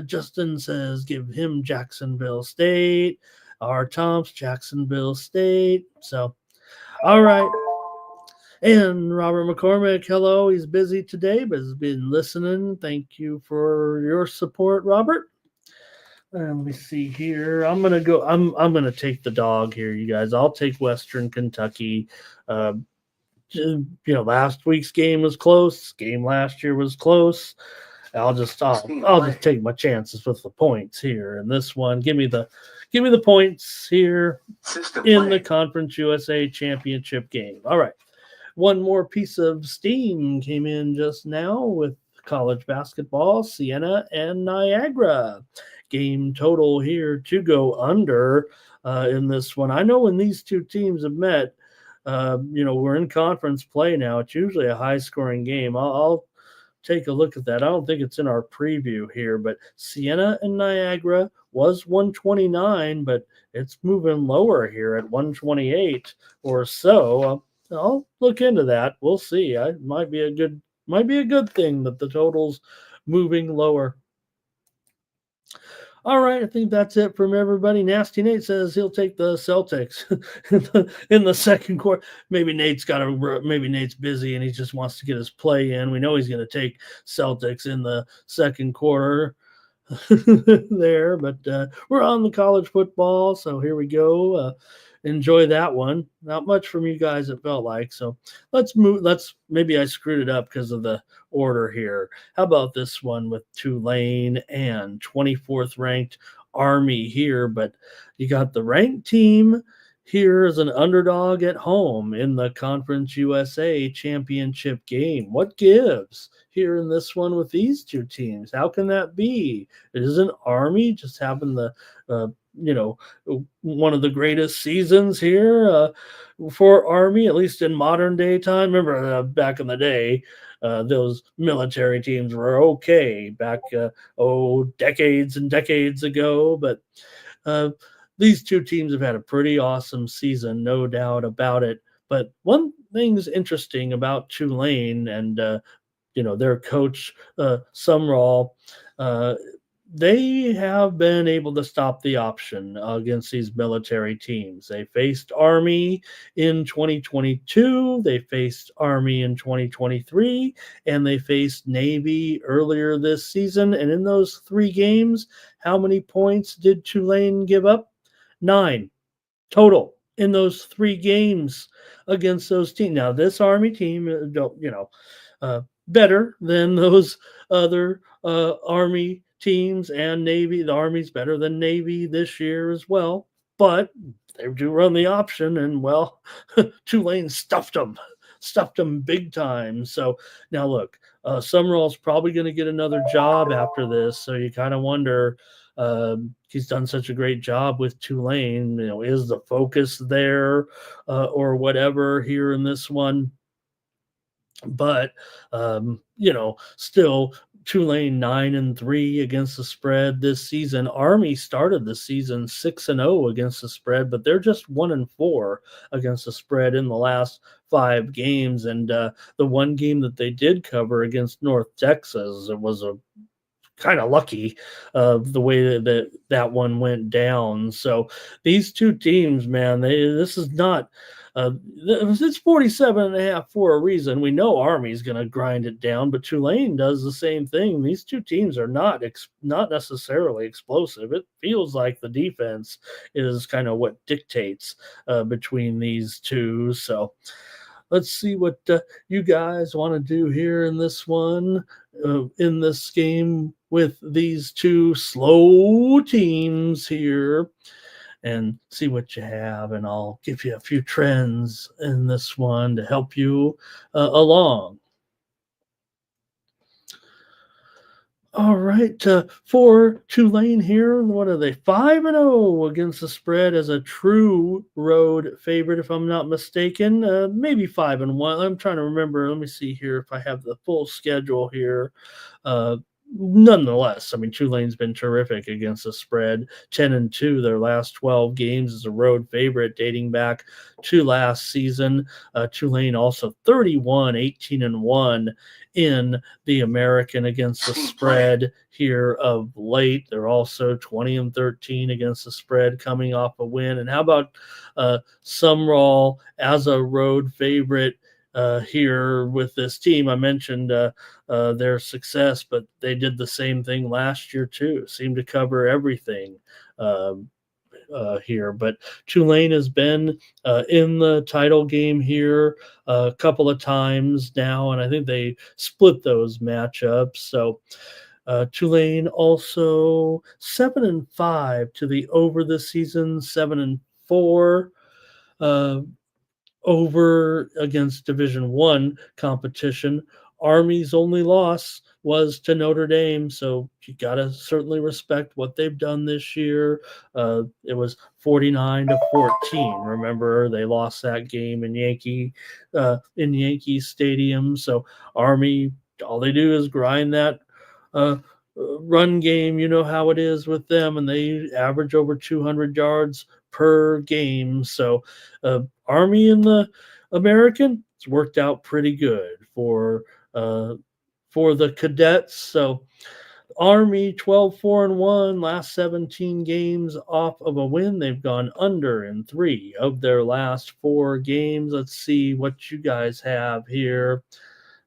Justin says give him Jacksonville State. R. Tom's Jacksonville State. So, all right. And Robert McCormick, hello. He's busy today, but has been listening. Thank you for your support, Robert. And let me see here. I'm gonna go. I'm gonna take the dog here, you guys. I'll take Western Kentucky. Last week's game was close. Game last year was close. I'll just take my chances with the points here. And this one, give me the points here in the Conference USA Championship game. All right. One more piece of steam came in just now with college basketball, Siena and Niagara. Game total here to go under in this one. I know when these two teams have met, we're in conference play now. It's usually a high-scoring game. I'll take a look at that. I don't think it's in our preview here, but Siena and Niagara was 129, but it's moving lower here at 128 or so. I'll look into that. We'll see. It might be a good thing that the total's moving lower. All right, I think that's it from everybody. Nasty Nate says he'll take the Celtics in the second quarter. Maybe Nate's busy and he just wants to get his play in. We know he's going to take Celtics in the second quarter there, but we're on the college football, so here we go. Enjoy that one. Not much from you guys, it felt like. So maybe I screwed it up because of the order here. How about this one with Tulane and 24th ranked Army here? But you got the ranked team here as an underdog at home in the Conference USA championship game. What gives here in this one with these two teams? How can that be? Isn't Army just having the one of the greatest seasons here for Army, at least in modern day time? Remember back in the day, those military teams were okay back, decades and decades ago. But these two teams have had a pretty awesome season, no doubt about it. But one thing's interesting about Tulane and their coach Sumrall. They have been able to stop the option against these military teams. They faced Army in 2022, they faced Army in 2023, and they faced Navy earlier this season. And in those 3 games, how many points did Tulane give up? 9 total in those 3 games against those teams. Now, this Army team, better than those other Army teams and Navy. The Army's better than Navy this year as well, but they do run the option, and well, Tulane stuffed them big time. So now look, Summerall's probably going to get another job after this, so you kind of wonder, he's done such a great job with Tulane, is the focus there or whatever here in this one? But still Tulane 9-3 against the spread this season. Army started the season 6-0 against the spread, but they're just 1-4 against the spread in the last 5 games. And the one game that they did cover against North Texas, it was a kind of lucky the way that one went down. So these two teams, man, this is not. It's 47.5 for a reason. We know Army's going to grind it down, but Tulane does the same thing. These two teams are not necessarily explosive. It feels like the defense is kind of what dictates between these two. So let's see what you guys want to do here in this one, in this game with these two slow teams here, and see what you have. And I'll give you a few trends in this one to help you along. All right, for Tulane here, what are they? 5-0 against the spread as a true road favorite, if I'm not mistaken. Maybe 5-1. I'm trying to remember. Let me see here if I have the full schedule here. Nonetheless, I mean, Tulane's been terrific against the spread. 10-2 their last 12 games as a road favorite, dating back to last season. Tulane also 31-18-1 in the American against the spread here of late. They're also 20-13 against the spread, coming off a win. And how about Sumrall as a road favorite here with this team? I mentioned their success, but they did the same thing last year too. Seemed to cover everything here. But Tulane has been in the title game here a couple of times now, and I think they split those matchups. So Tulane also 7-5 to the over this season, 7-4 over against Division I competition. Army's only loss was to Notre Dame, so you got to certainly respect what they've done this year. It was 49-14. Remember, they lost that game in Yankee Stadium. So Army all they do is grind that run game. You know how it is with them, and they average over 200 yards per game. So Army and the American, it's worked out pretty good for the cadets. So Army 12-4-1, last 17 games off of a win. They've gone under in 3 of their last 4 games. Let's see what you guys have here.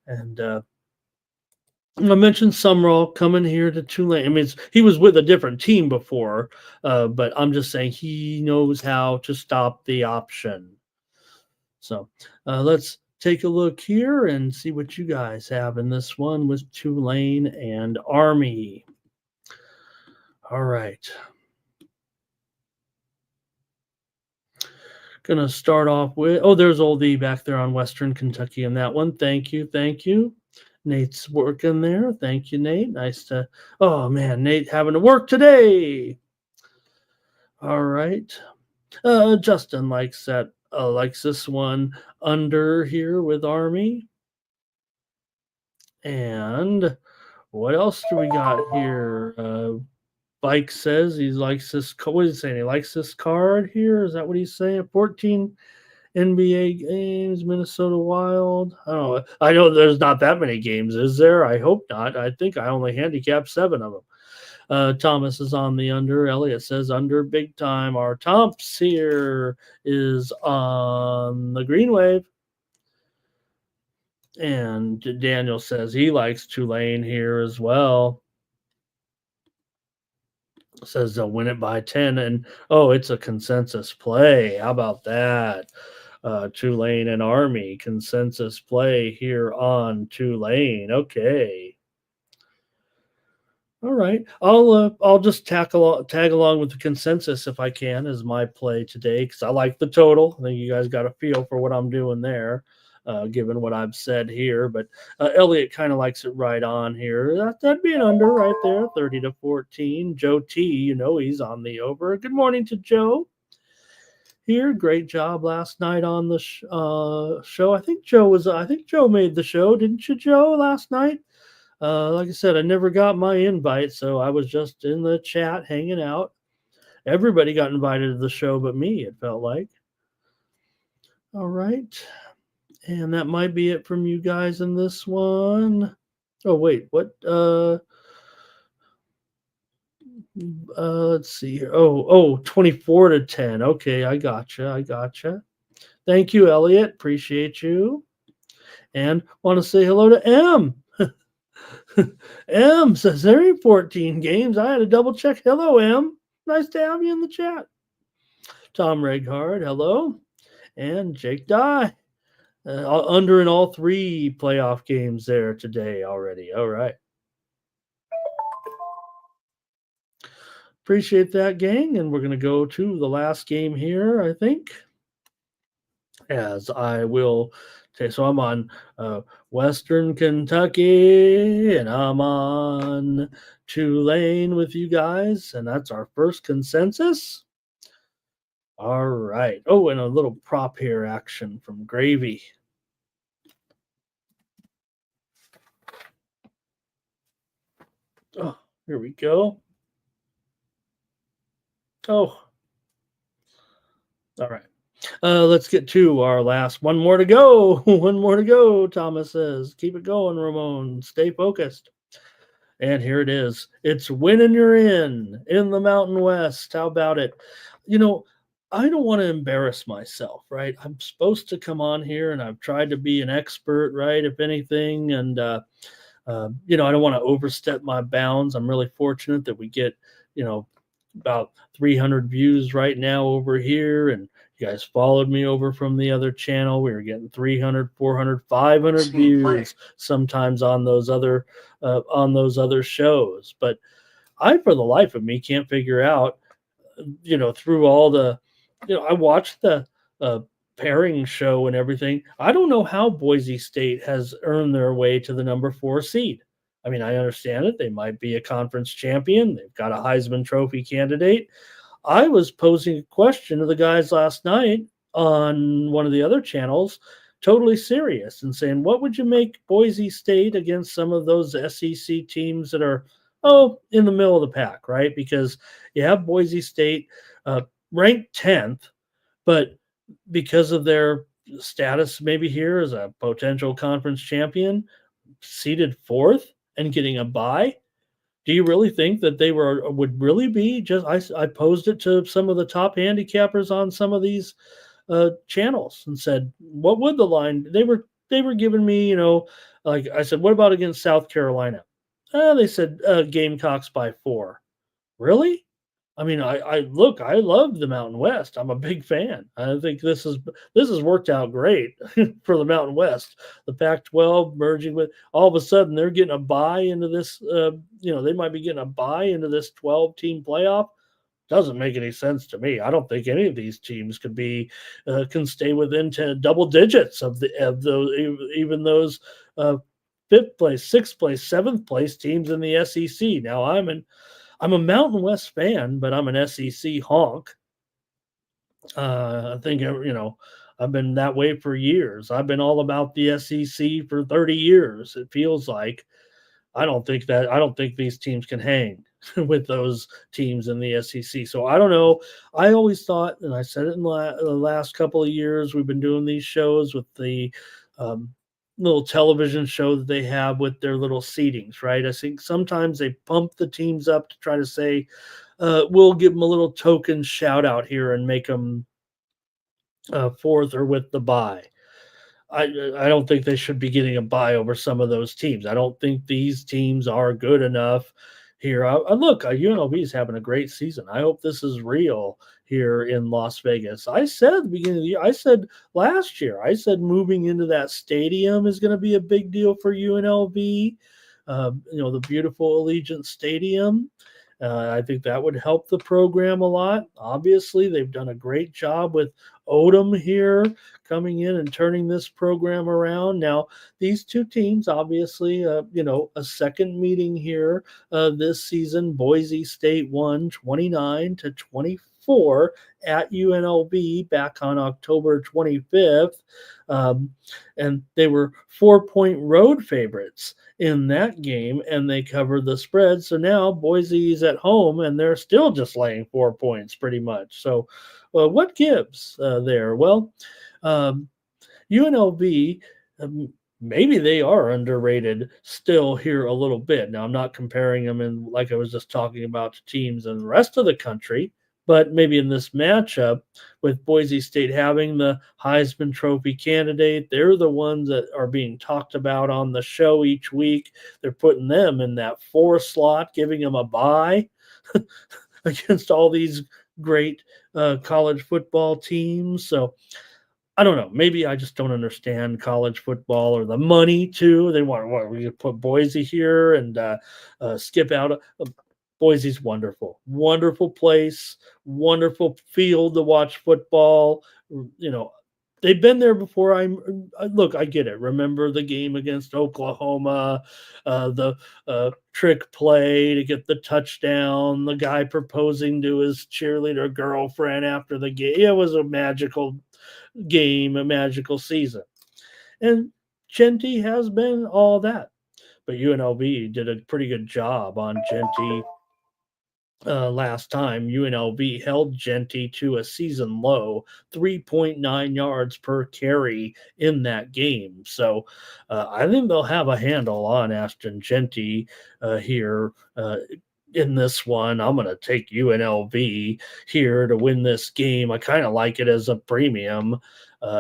And I mentioned Summerall coming here to Tulane. I mean, he was with a different team before, but I'm just saying he knows how to stop the option. So let's take a look here and see what you guys have in this one with Tulane and Army. All right. Gonna start off with, there's Old E back there on Western Kentucky in that one. Thank you. Nate's working there. Thank you, Nate. Nice to, oh man, Nate having to work today. All right. Justin likes that, likes this one under here with Army. And what else do we got here? Bike says he likes this. What is he saying? He likes this card here. Is that what he's saying? 14 NBA games, Minnesota Wild. I don't know. I know there's not that many games, is there? I hope not. I think I only handicapped 7 of them. Thomas is on the under. Elliot says under big time. Our Tomps here is on the green wave. And Daniel says he likes Tulane here as well. Says they'll win it by 10. And, it's a consensus play. How about that? Tulane and Army consensus play here on Tulane. Okay. All right. I'll just tag along with the consensus if I can as my play today because I like the total. I think you guys got a feel for what I'm doing there, given what I've said here. But Elliot kind of likes it right on here. That'd be an under right there, 30-14. Joe T, he's on the over. Good morning to Joe. Here, great job last night on the show. I think Joe made the show, didn't you, Joe, last night? Like I said, I never got my invite, so I was just in the chat hanging out. Everybody got invited to the show but me, it felt like. All right. And that might be it from you guys in this one. Oh, wait, what? Let's see here. 24-10. Okay, I gotcha. Thank you, Elliot. Appreciate you. And want to say hello to M. M says there are 14 games. I had to double check. Hello, M. Nice to have you in the chat. Tom Reghard, hello. And Jake Dye. Under in all 3 playoff games there today already. All right. Appreciate that, gang. And we're going to go to the last game here, I think. As I will say, so I'm on Western Kentucky, and I'm on Tulane with you guys. And that's our first consensus. All right. Oh, and a little prop here action from Gravy. Oh, here we go. Oh. All right. Let's get to our last. One more to go. Thomas says, keep it going, Ramon. Stay focused. And here it is. It's winning you're in the Mountain West. How about it? I don't want to embarrass myself, right? I'm supposed to come on here and I've tried to be an expert, right? If anything. And, I don't want to overstep my bounds. I'm really fortunate that we get, about 300 views right now over here. And you guys followed me over from the other channel. We were getting 300, 400, 500 views sometimes on those other shows. But I, for the life of me, can't figure out, through all the, I watched the pairing show and everything. I don't know how Boise State has earned their way to the number 4 seed. I mean, I understand it. They might be a conference champion. They've got a Heisman Trophy candidate. I was posing a question to the guys last night on one of the other channels. totally serious and saying, what would you make Boise State against some of those SEC teams that are, in the middle of the pack, right? Because you have Boise State ranked 10th, but because of their status maybe here as a potential conference champion, seeded fourth and getting a bye. Do you really think that they would really be just? I posed it to some of the top handicappers on some of these channels and said, what would the line? They were giving me, like I said, what about against South Carolina? They said Gamecocks by 4. Really? I mean, I look, I love the Mountain West. I'm a big fan. I think this has worked out great for the Mountain West. The Pac-12 merging with, all of a sudden they're getting a bye into this. They might be getting a bye into this 12-team playoff. Doesn't make any sense to me. I don't think any of these teams can stay within double digits of those, even those fifth place, sixth place, seventh place teams in the SEC. Now I'm a Mountain West fan, but I'm an SEC honk. I think, I've been that way for years. I've been all about the SEC for 30 years. It feels like I don't think these teams can hang with those teams in the SEC. So I don't know. I always thought, and I said it in the last couple of years, we've been doing these shows with the little television show that they have with their little seedings, right? I think sometimes they pump the teams up to try to say, we'll give them a little token shout out here and make them fourth or with the bye. I don't think they should be getting a bye over some of those teams. I don't think these teams are good enough here. Look, UNLV is having a great season. I hope this is real here in Las Vegas. I said at the beginning of the year, I said last year, moving into that stadium is going to be a big deal for UNLV. The beautiful Allegiant Stadium. I think that would help the program a lot. Obviously, they've done a great job with Odom here coming in and turning this program around. Now, these two teams, obviously, a second meeting here this season. Boise State won 29-24 at UNLV back on October 25th. And they were 4-point road favorites in that game, and they covered the spread. So now Boise's at home, and they're still just laying 4 points pretty much. So what gives there? Well, UNLV, maybe they are underrated still here a little bit. Now, I'm not comparing them in, like I was just talking about, to teams in the rest of the country, but maybe in this matchup with Boise State having the Heisman Trophy candidate, they're the ones that are being talked about on the show each week. They're putting them in that 4 slot, giving them a bye against all these great college football teams. So I don't know. Maybe I just don't understand college football or the money too. They want we put Boise here and skip out. Boise's wonderful, wonderful place, wonderful field to watch football. They've been there before. I get it. Remember the game against Oklahoma, the trick play to get the touchdown, the guy proposing to his cheerleader girlfriend after the game. It was a magical game, a magical season. And Genty has been all that. But UNLV did a pretty good job on Genty. Last time, UNLV held Genty to a season low 3.9 yards per carry in that game. So I think they'll have a handle on Ashton Genty here in this one. I'm going to take UNLV here to win this game. I kind of like it as a premium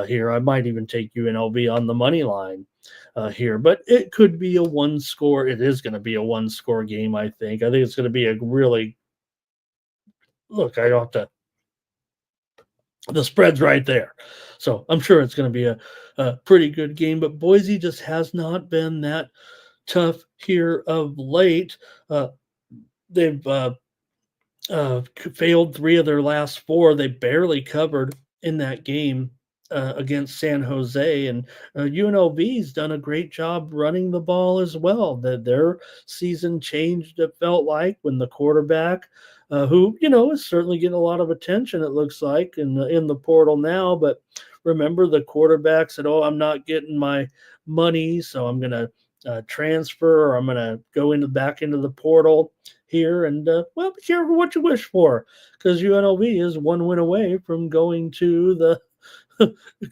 here. I might even take UNLV on the money line. Here, but it could be a one score. It is going to be a one score game. I think it's going to be a really look. I don't have to. The spread's right there, so I'm sure it's going to be a pretty good game. But Boise just has not been that tough here of late. They've failed 3 of their last 4. They barely covered in that game against San Jose, and UNLV's done a great job running the ball as well. Their season changed, it felt like, when the quarterback who, is certainly getting a lot of attention, it looks like, in the portal now. But remember, the quarterback said, "Oh, I'm not getting my money, so I'm going to transfer, or I'm going to go back into the portal here." And, well, be careful what you wish for, because UNLV is one win away from going to the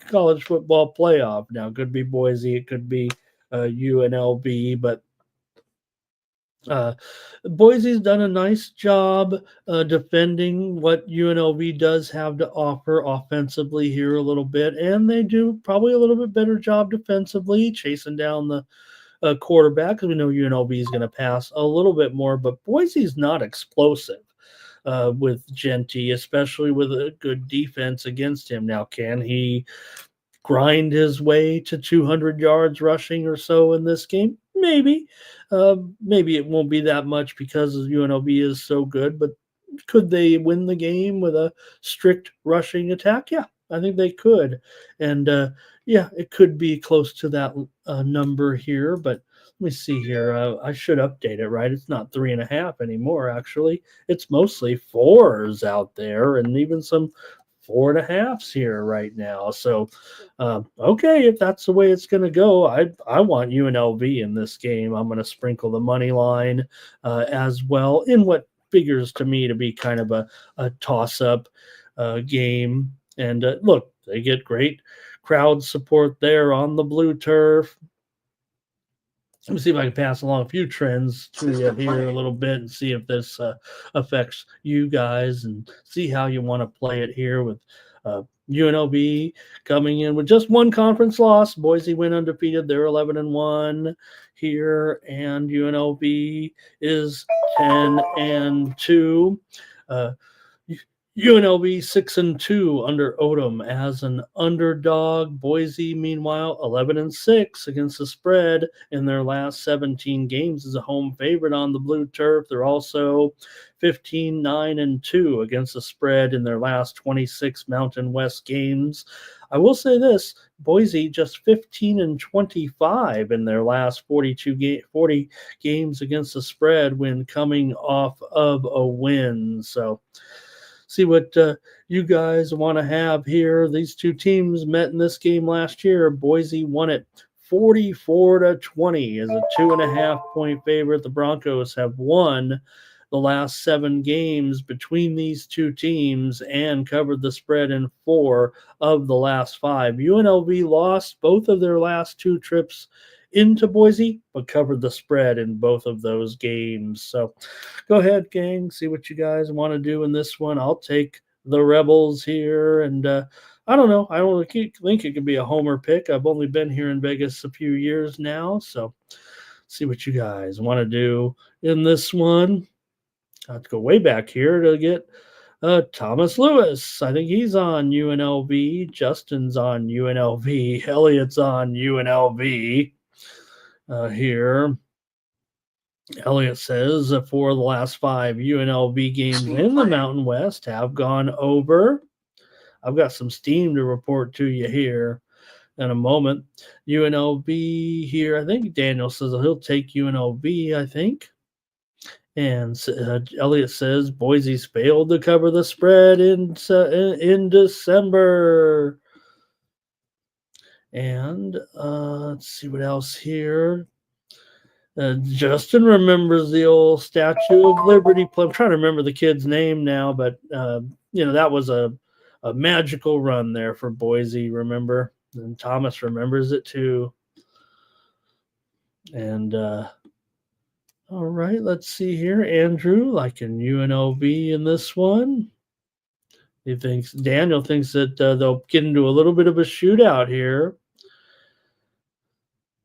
college football playoff. Now, it could be Boise, it could be UNLV, but Boise's done a nice job defending what UNLV does have to offer offensively here a little bit, and they do probably a little bit better job defensively, chasing down the quarterback, because we know UNLV is going to pass a little bit more, but Boise's not explosive with Genty, especially with a good defense against him. Now, can he grind his way to 200 yards rushing or so in this game? Maybe. Maybe it won't be that much because UNLV is so good, but could they win the game with a strict rushing attack? Yeah, I think they could. And yeah, it could be close to that number here, but let me see here. I should update it, right? It's not 3.5 anymore, actually. It's mostly 4s out there, and even some 4.5s here right now. So, okay, if that's the way it's going to go, I want UNLV in this game. I'm going to sprinkle the money line as well in what figures to me to be kind of a toss-up game. And look, they get great crowd support there on the blue turf. Let me see if I can pass along a few trends to you here a little bit and see if this affects you guys, and see how you want to play it here with UNLV coming in with just one conference loss. Boise went undefeated. They're 11-1 here, and UNLV is 10-2. UNLV 6-2 under Odom as an underdog. Boise, meanwhile, 11-6 against the spread in their last 17 games as a home favorite on the blue turf. They're also 15-9-2 against the spread in their last 26 Mountain West games. I will say this: Boise just 15-25 in their last 40 games against the spread when coming off of a win. So, see what you guys want to have here. These two teams met in this game last year. Boise won it 44-20 as a 2.5-point favorite. The Broncos have won the last 7 games between these two teams and covered the spread in 4 of the last 5. UNLV lost both of their last 2 trips into Boise, but covered the spread in both of those games. So go ahead, gang, see what you guys want to do in this one. I'll take the Rebels here, and I don't know. I don't think it could be a homer pick. I've only been here in Vegas a few years now, so see what you guys want to do in this one. I have to go way back here to get Thomas Lewis. I think he's on UNLV. Justin's on UNLV. Elliot's on UNLV. Here, Elliot says 4 of the last 5 UNLV games in the Mountain West have gone over. I've got some steam to report to you here in a moment. UNLV here, I think Daniel says he'll take UNLV, I think. And Elliot says Boise's failed to cover the spread in December. And let's see what else here. Justin remembers the old Statue of Liberty play. I'm trying to remember the kid's name now, but that was a magical run there for Boise, remember? And Thomas remembers it too. And all right, let's see here. Andrew, like in UNLV in this one. Daniel thinks that they'll get into a little bit of a shootout here.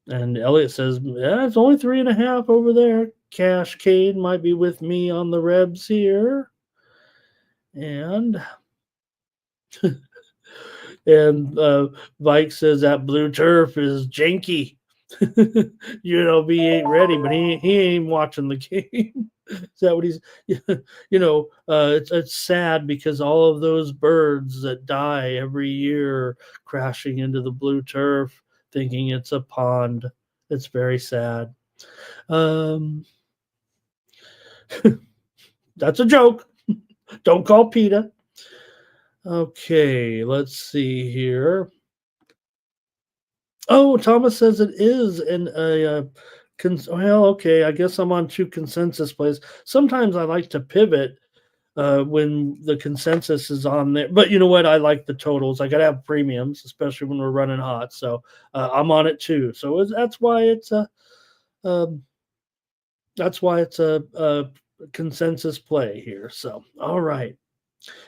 And Elliot says, yeah, it's only 3.5 over there. Cash Cade might be with me on the Rebs here. And Vike says that blue turf is janky. UNLV ain't ready, but he ain't even watching the game. Is that what he's, it's sad because all of those birds that die every year crashing into the blue turf, thinking it's a pond. It's very sad. That's a joke. Don't call PETA. Okay, let's see here. Oh, Thomas says it is in a well, okay. I guess I'm on two consensus plays. Sometimes I like to pivot when the consensus is on there. But you know what? I like the totals. I got to have premiums, especially when we're running hot. So I'm on it too. So um, that's why it's a consensus play here. So all right.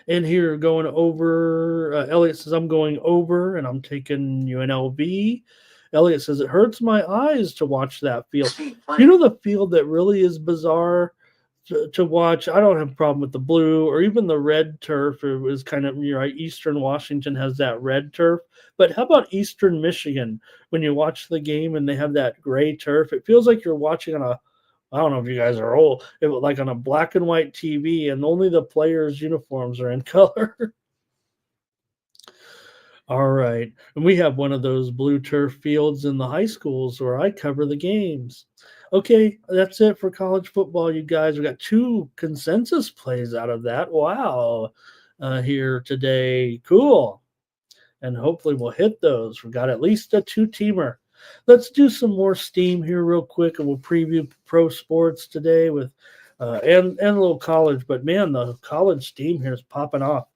And here going over, Elliot says, I'm going over and I'm taking UNLV. Elliot says, it hurts my eyes to watch that field. You know, the field that really is bizarre to watch? I don't have a problem with the blue or even the red turf. It was kind of, you're right, Eastern Washington has that red turf. But how about Eastern Michigan? When you watch the game and they have that gray turf, it feels like you're watching on a, I don't know if you guys are old. It was like on a black and white TV, and only the players' uniforms are in color. All right. And we have one of those blue turf fields in the high schools where I cover the games. Okay, that's it for college football, you guys. We got two consensus plays out of that. Wow. Here today. Cool. And hopefully we'll hit those. We've got at least a two-teamer. Let's do some more steam here real quick, and we'll preview pro sports today with and a little college. But man, the college steam here is popping off.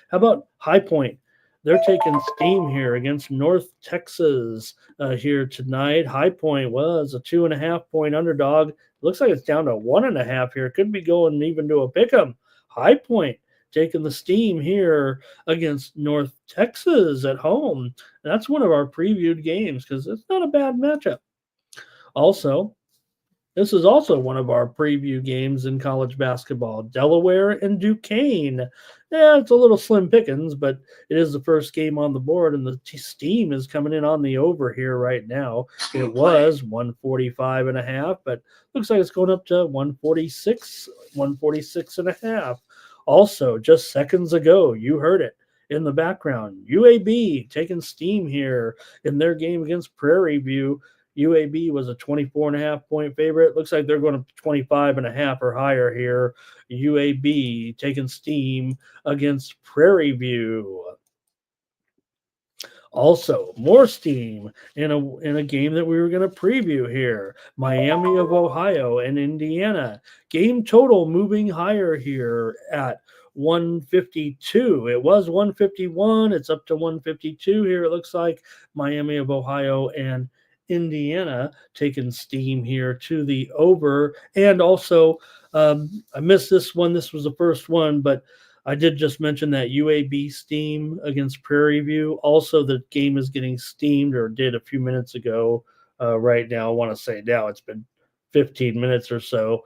How about High Point? They're taking steam here against North Texas here tonight. High Point was a 2.5-point underdog. Looks like it's down to 1.5 here. Could be going even to a pick 'em. High Point taking the steam here against North Texas at home. That's one of our previewed games because it's not a bad matchup. Also, this is also one of our preview games in college basketball. Delaware and Duquesne. Yeah, it's a little slim pickings, but it is the first game on the board, and the steam is coming in on the over here right now. It was 145.5, but looks like it's going up to 146.5. Also, just seconds ago, you heard it in the background. UAB taking steam here in their game against Prairie View. UAB was a 24.5-point favorite. Looks like they're going to 25.5 or higher here. UAB taking steam against Prairie View. Also, more steam in a game that we were going to preview here. Miami of Ohio and Indiana. Game total moving higher here at 152. It was 151. It's up to 152 here. It looks like Miami of Ohio and Indiana taking steam here to the over. And also, I missed this one. This was the first one, but I did just mention that UAB steam against Prairie View. Also, the game is getting steamed, or did a few minutes ago. Right now, I want to say now it's been 15 minutes or so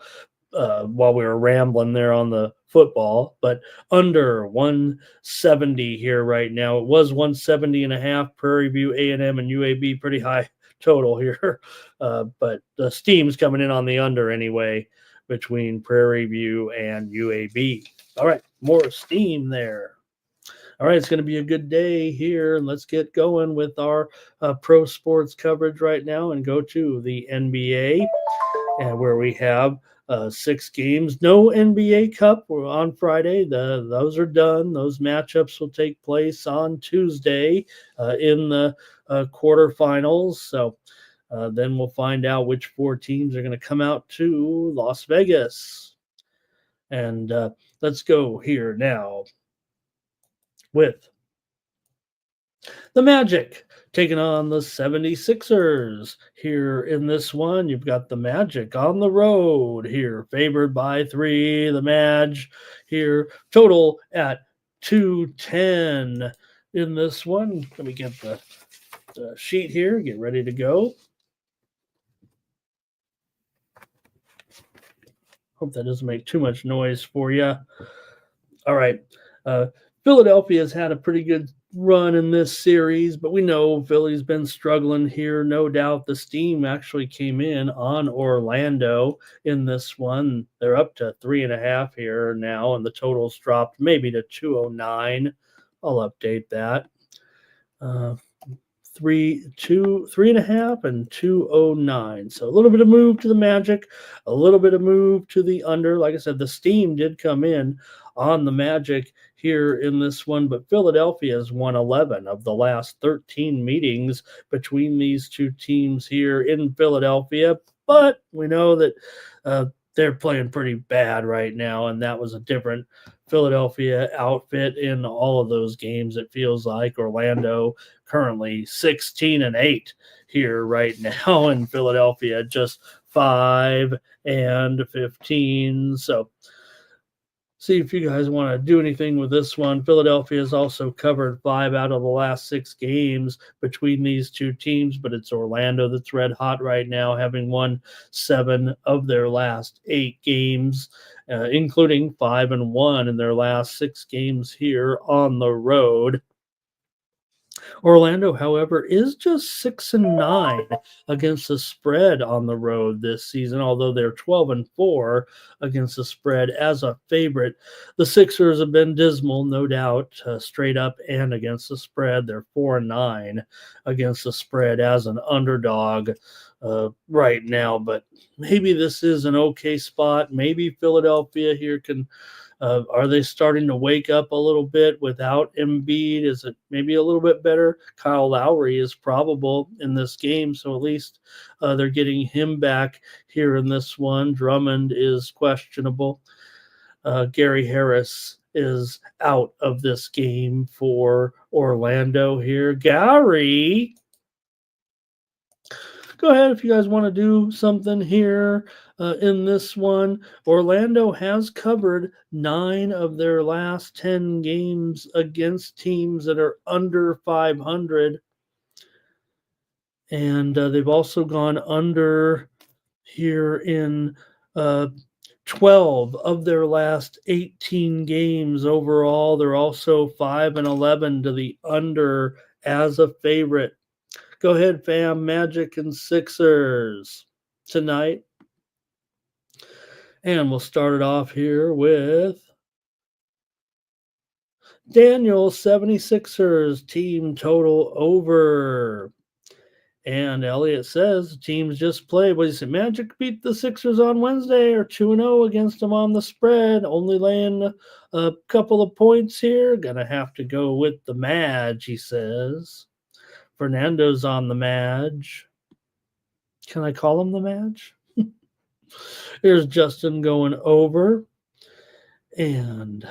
while we were rambling there on the football, but under 170 here right now. It was 170.5. Prairie View, A&M, and UAB pretty high total here, but the steam's coming in on the under anyway between Prairie View and UAB. All right, more steam there. All right, it's going to be a good day here. Let's get going with our pro sports coverage right now and go to the NBA, and where we have 6 games. No NBA Cup. We're on Friday. Those are done. Those matchups will take place on Tuesday in the quarterfinals. So then we'll find out which 4 teams are going to come out to Las Vegas. And let's go here now with the Magic taking on the 76ers here in this one. You've got the Magic on the road here, favored by 3. The Mag here, total at 210 in this one. Let me get the sheet here, get ready to go. Hope that doesn't make too much noise for you. All right. Philadelphia has had a pretty good run in this series, but we know Philly's been struggling here. No doubt the steam actually came in on Orlando in this one. They're up to 3.5 here now, and the total's dropped maybe to 209. I'll update that. 3.5 and 209. So a little bit of move to the Magic, a little bit of move to the under. Like I said, the steam did come in on the Magic here in this one, but Philadelphia has won 11 of the last 13 meetings between these two teams here in Philadelphia. But we know that they're playing pretty bad right now, and that was a different Philadelphia outfit in all of those games. It feels like Orlando currently 16-8 here right now, in Philadelphia just 5-15. So see if you guys want to do anything with this one. Philadelphia has also covered 5 out of the last 6 games between these two teams, but it's Orlando that's red hot right now, having won 7 of their last 8 games, including 5-1 in their last 6 games here on the road. Orlando, however, is just 6-9 against the spread on the road this season, although they're 12-4 against the spread as a favorite. The Sixers have been dismal, no doubt, straight up and against the spread. They're 4-9 against the spread as an underdog right now, but maybe this is an okay spot. Maybe Philadelphia here can. Are they starting to wake up a little bit without Embiid? Is it maybe a little bit better? Kyle Lowry is probable in this game, so at least they're getting him back here in this one. Drummond is questionable. Gary Harris is out of this game for Orlando here. Gary, go ahead if you guys want to do something here in this one. Orlando has covered 9 of their last 10 games against teams that are under 500. And they've also gone under here in 12 of their last 18 games overall. They're also 5-11 to the under as a favorite. Go ahead, fam. Magic and Sixers tonight. And we'll start it off here with Daniel, 76ers team total over. And Elliot says the teams just played. What do you say? Magic beat the Sixers on Wednesday, or 2-0 against them on the spread. Only laying a couple of points here. Gonna have to go with the Madge, he says. Fernando's on the Madge. Can I call him the Madge? Here's Justin going over. And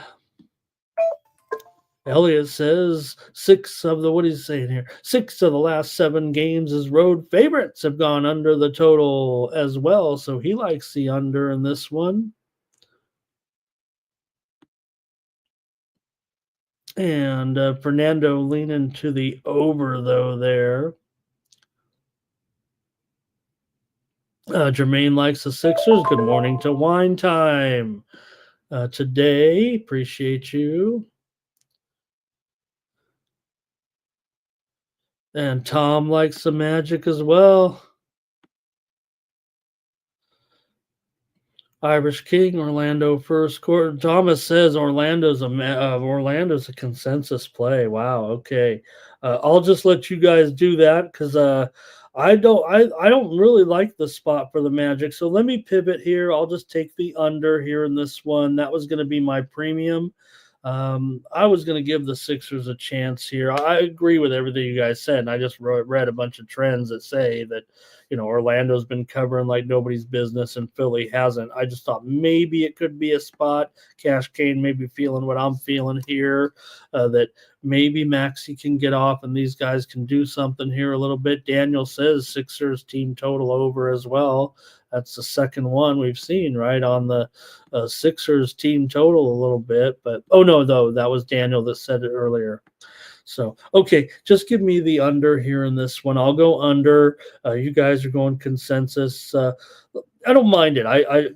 Elliot says 6 of the, what is he saying here? 6 of the last 7 games as road favorites have gone under the total as well. So he likes the under in this one. And Fernando leaning to the over, though, there. Jermaine likes the Sixers. Good morning to Wine Time today. Appreciate you. And Tom likes the Magic as well. Irish King, Orlando first quarter. Thomas says Orlando's a consensus play. Wow. Okay. I'll just let you guys do that because I don't really like the spot for the Magic. So let me pivot here. I'll just take the under here in this one. That was going to be my premium. I was going to give the Sixers a chance here. I agree with everything you guys said, and I just read a bunch of trends that say that, Orlando's been covering like nobody's business and Philly hasn't. I just thought maybe it could be a spot. Cash Kane may be feeling what I'm feeling here, that maybe Maxey can get off and these guys can do something here a little bit. Daniel says Sixers team total over as well. That's the second one we've seen, right, on the Sixers team total a little bit. But, oh, no, though, that was Daniel that said it earlier. So, okay, just give me the under here in this one. I'll go under. You guys are going consensus. I don't mind it. I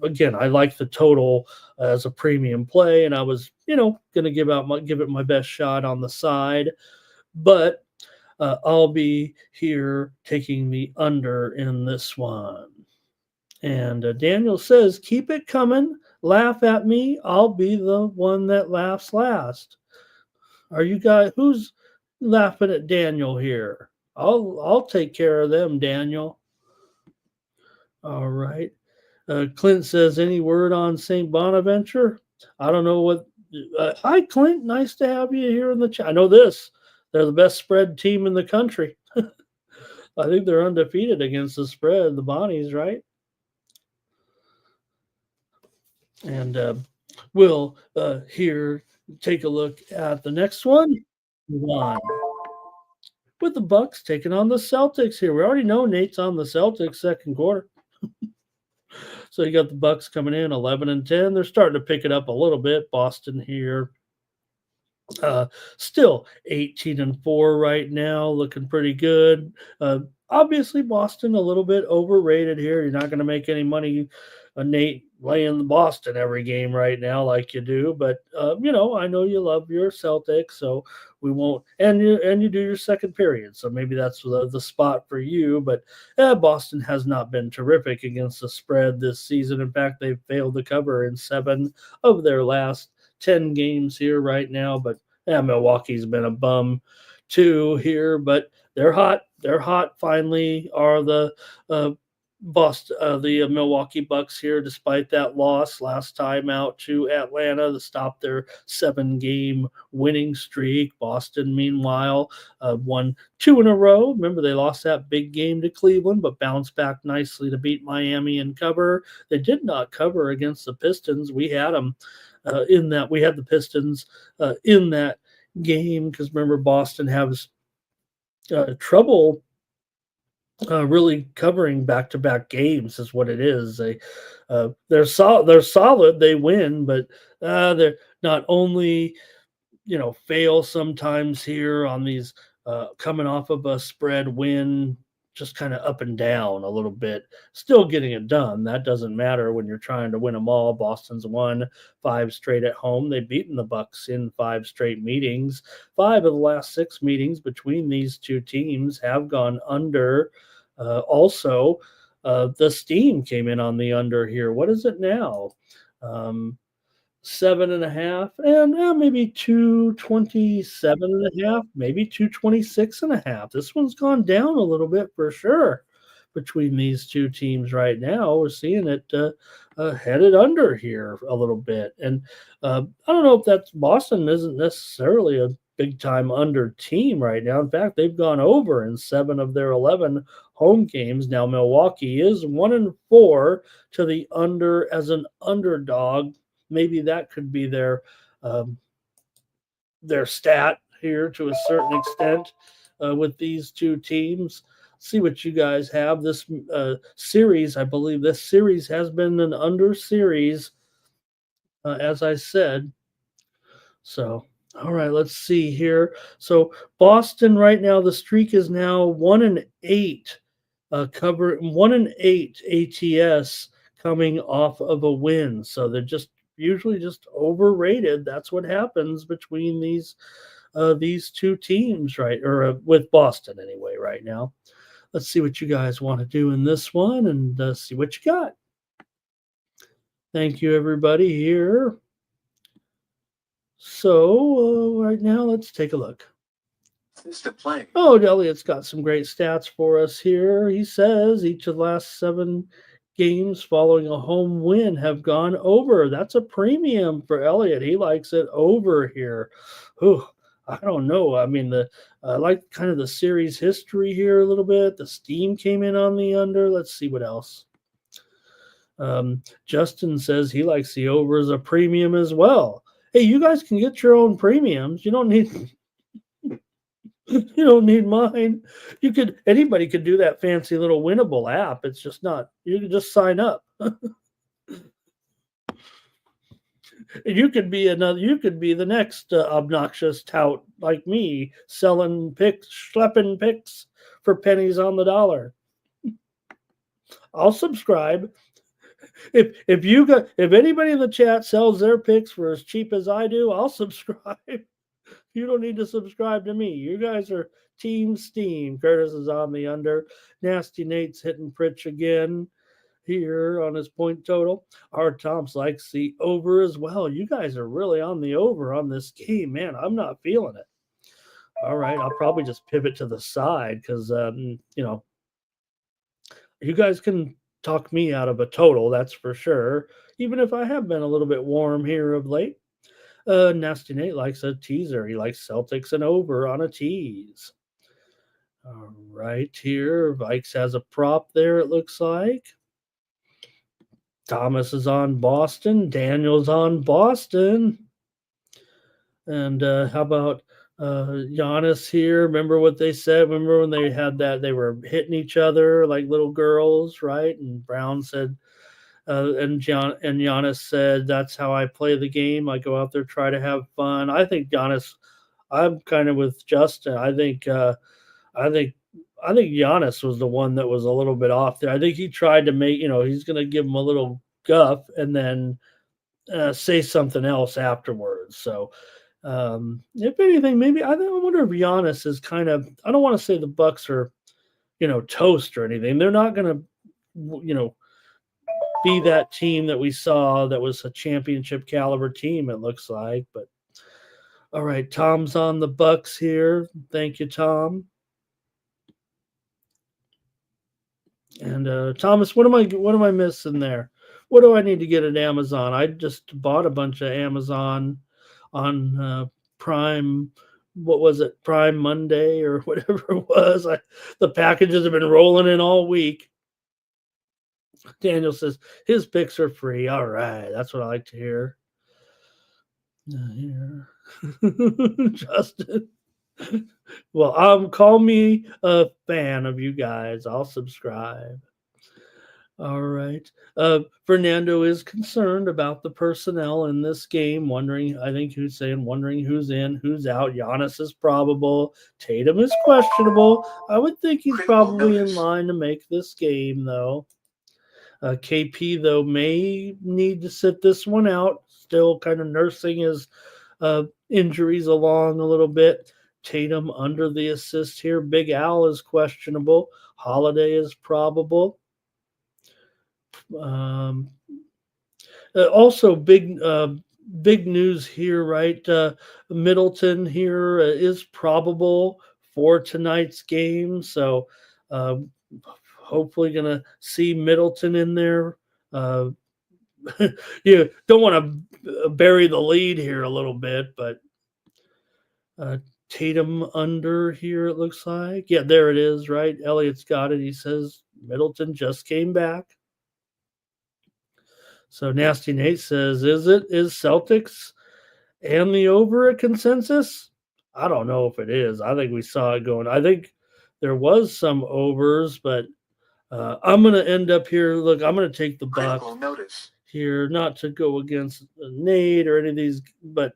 like the total as a premium play, and I was, going to give it my best shot on the side. But I'll be here taking the under in this one. And Daniel says, keep it coming. Laugh at me. I'll be the one that laughs last. Are you guys, who's laughing at Daniel here? I'll take care of them, Daniel. All right. Clint says, any word on St. Bonaventure? I don't know what. Hi, Clint. Nice to have you here in the chat. I know this. They're the best spread team in the country. I think they're undefeated against the spread, the Bonnies, right? And we'll here take a look at the next one. With the Bucks taking on the Celtics here. We already know Nate's on the Celtics second quarter. So you got the Bucks coming in 11-10. They're starting to pick it up a little bit. Boston here. Still 18-4 right now, looking pretty good. Obviously, Boston a little bit overrated here. You're not going to make any money, Nate, laying the Boston every game right now like you do. But I know you love your Celtics, so we won't. And you do your second period, so maybe that's the spot for you. But Boston has not been terrific against the spread this season. In fact, they've failed to cover in 7 of their last 10 games here right now. But Milwaukee's been a bum too here, but they're hot. They're hot. Finally, are the Milwaukee Bucks here, despite that loss last time out to Atlanta to stop their 7-game winning streak. Boston, meanwhile, won 2 in a row. Remember, they lost that big game to Cleveland, but bounced back nicely to beat Miami and cover. They did not cover against the Pistons. We had them in that. We had the Pistons in that game because remember, Boston has trouble really covering back-to-back games is what it is. They're solid. They win, but they're not only fail sometimes here on these coming off of a spread win, just kind of up and down a little bit. Still getting it done. That doesn't matter when you're trying to win them all. Boston's won 5 straight at home. They've beaten the Bucks in 5 straight meetings. 5 of the last 6 meetings between these two teams have gone under. Also, the Steam came in on the under here. What is it now? 7.5 and maybe 227.5, maybe 226.5. This one's gone down a little bit for sure between these two teams right now. We're seeing it headed under here a little bit. And I don't know if that's Boston isn't necessarily a big time under team right now. In fact, they've gone over in 7 of their 11 home games. Now Milwaukee is 1-4 to the under as an underdog. Maybe that could be their stat here to a certain extent with these two teams. See what you guys have. This series, I believe this series has been an under series, as I said. So, all right, let's see here. So Boston right now, the streak is now 1-8, cover 1-8 ATS coming off of a win. So they're usually just overrated. That's what happens between these two teams, right? Or with Boston anyway, right now. Let's see what you guys want to do in this one and see what you got. Thank you, everybody here. So right now, let's take a look. Oh, Elliot's got some great stats for us here. He says each of the last 7 games following a home win have gone over. That's a premium for Elliot. He likes it over here. Ooh, I don't know. I mean, I like kind of the series history here a little bit. The Steam came in on the under. Let's see what else. Justin says he likes the over as a premium as well. Hey, you guys can get your own premiums. You don't need mine. Anybody could do that fancy little winnable app. It's just not, you can just sign up. You could be the next obnoxious tout like me, selling picks, schlepping picks for pennies on the dollar. I'll subscribe. If anybody in the chat sells their picks for as cheap as I do, I'll subscribe. You don't need to subscribe to me. You guys are Team Steam. Curtis is on the under. Nasty Nate's hitting Pritch again here on his point total. Art Tom's likes the over as well. You guys are really on the over on this game, man. I'm not feeling it. All right, I'll probably just pivot to the side because you guys can talk me out of a total, that's for sure. Even if I have been a little bit warm here of late. Nasty Nate likes a teaser. He likes Celtics and over on a tease. All right, here Vikes has a prop there. It looks like Thomas is on Boston. Daniel's on Boston. And how about Giannis here? Remember what they said? Remember when they had that? They were hitting each other like little girls, right? And Brown said, and Giannis said, "That's how I play the game. I go out there, try to have fun." I think Giannis. I'm kind of with Justin. I think. I think Giannis was the one that was a little bit off there. I think he tried to make, he's going to give him a little guff and then say something else afterwards. So, if anything, maybe I wonder if Giannis is kind of. I don't want to say the Bucks are, toast or anything. They're not going to, be that team that we saw that was a championship caliber team. It looks like, but all right, Tom's on the Bucks here. Thank you, Tom. And Thomas, what am I missing there? What do I need to get at Amazon? I just bought a bunch of Amazon on Prime. What was it? Prime Monday or whatever it was. The packages have been rolling in all week. Daniel says his picks are free. All right, that's what I like to hear. Here, Justin. Well, call me a fan of you guys. I'll subscribe. All right. Fernando is concerned about the personnel in this game, wondering who's in, who's out. Giannis is probable. Tatum is questionable. I would think he's probably in line to make this game, though. KP, though, may need to sit this one out, still kind of nursing his injuries along a little bit. Tatum under the assist here. Big Al is questionable. Holiday is probable. Also, big news here, right? Middleton here is probable for tonight's game. So hopefully going to see Middleton in there. You don't want to bury the lead here a little bit, but Tatum under here, it looks like. Yeah, there it is, right? Elliot's got it. He says Middleton just came back. So Nasty Nate says, is Celtics and the over a consensus? I don't know if it is. I think we saw it going. I think there was some overs, but I'm going to end up here. Look, I'm going to take the Bucks here, not to go against Nate or any of these, but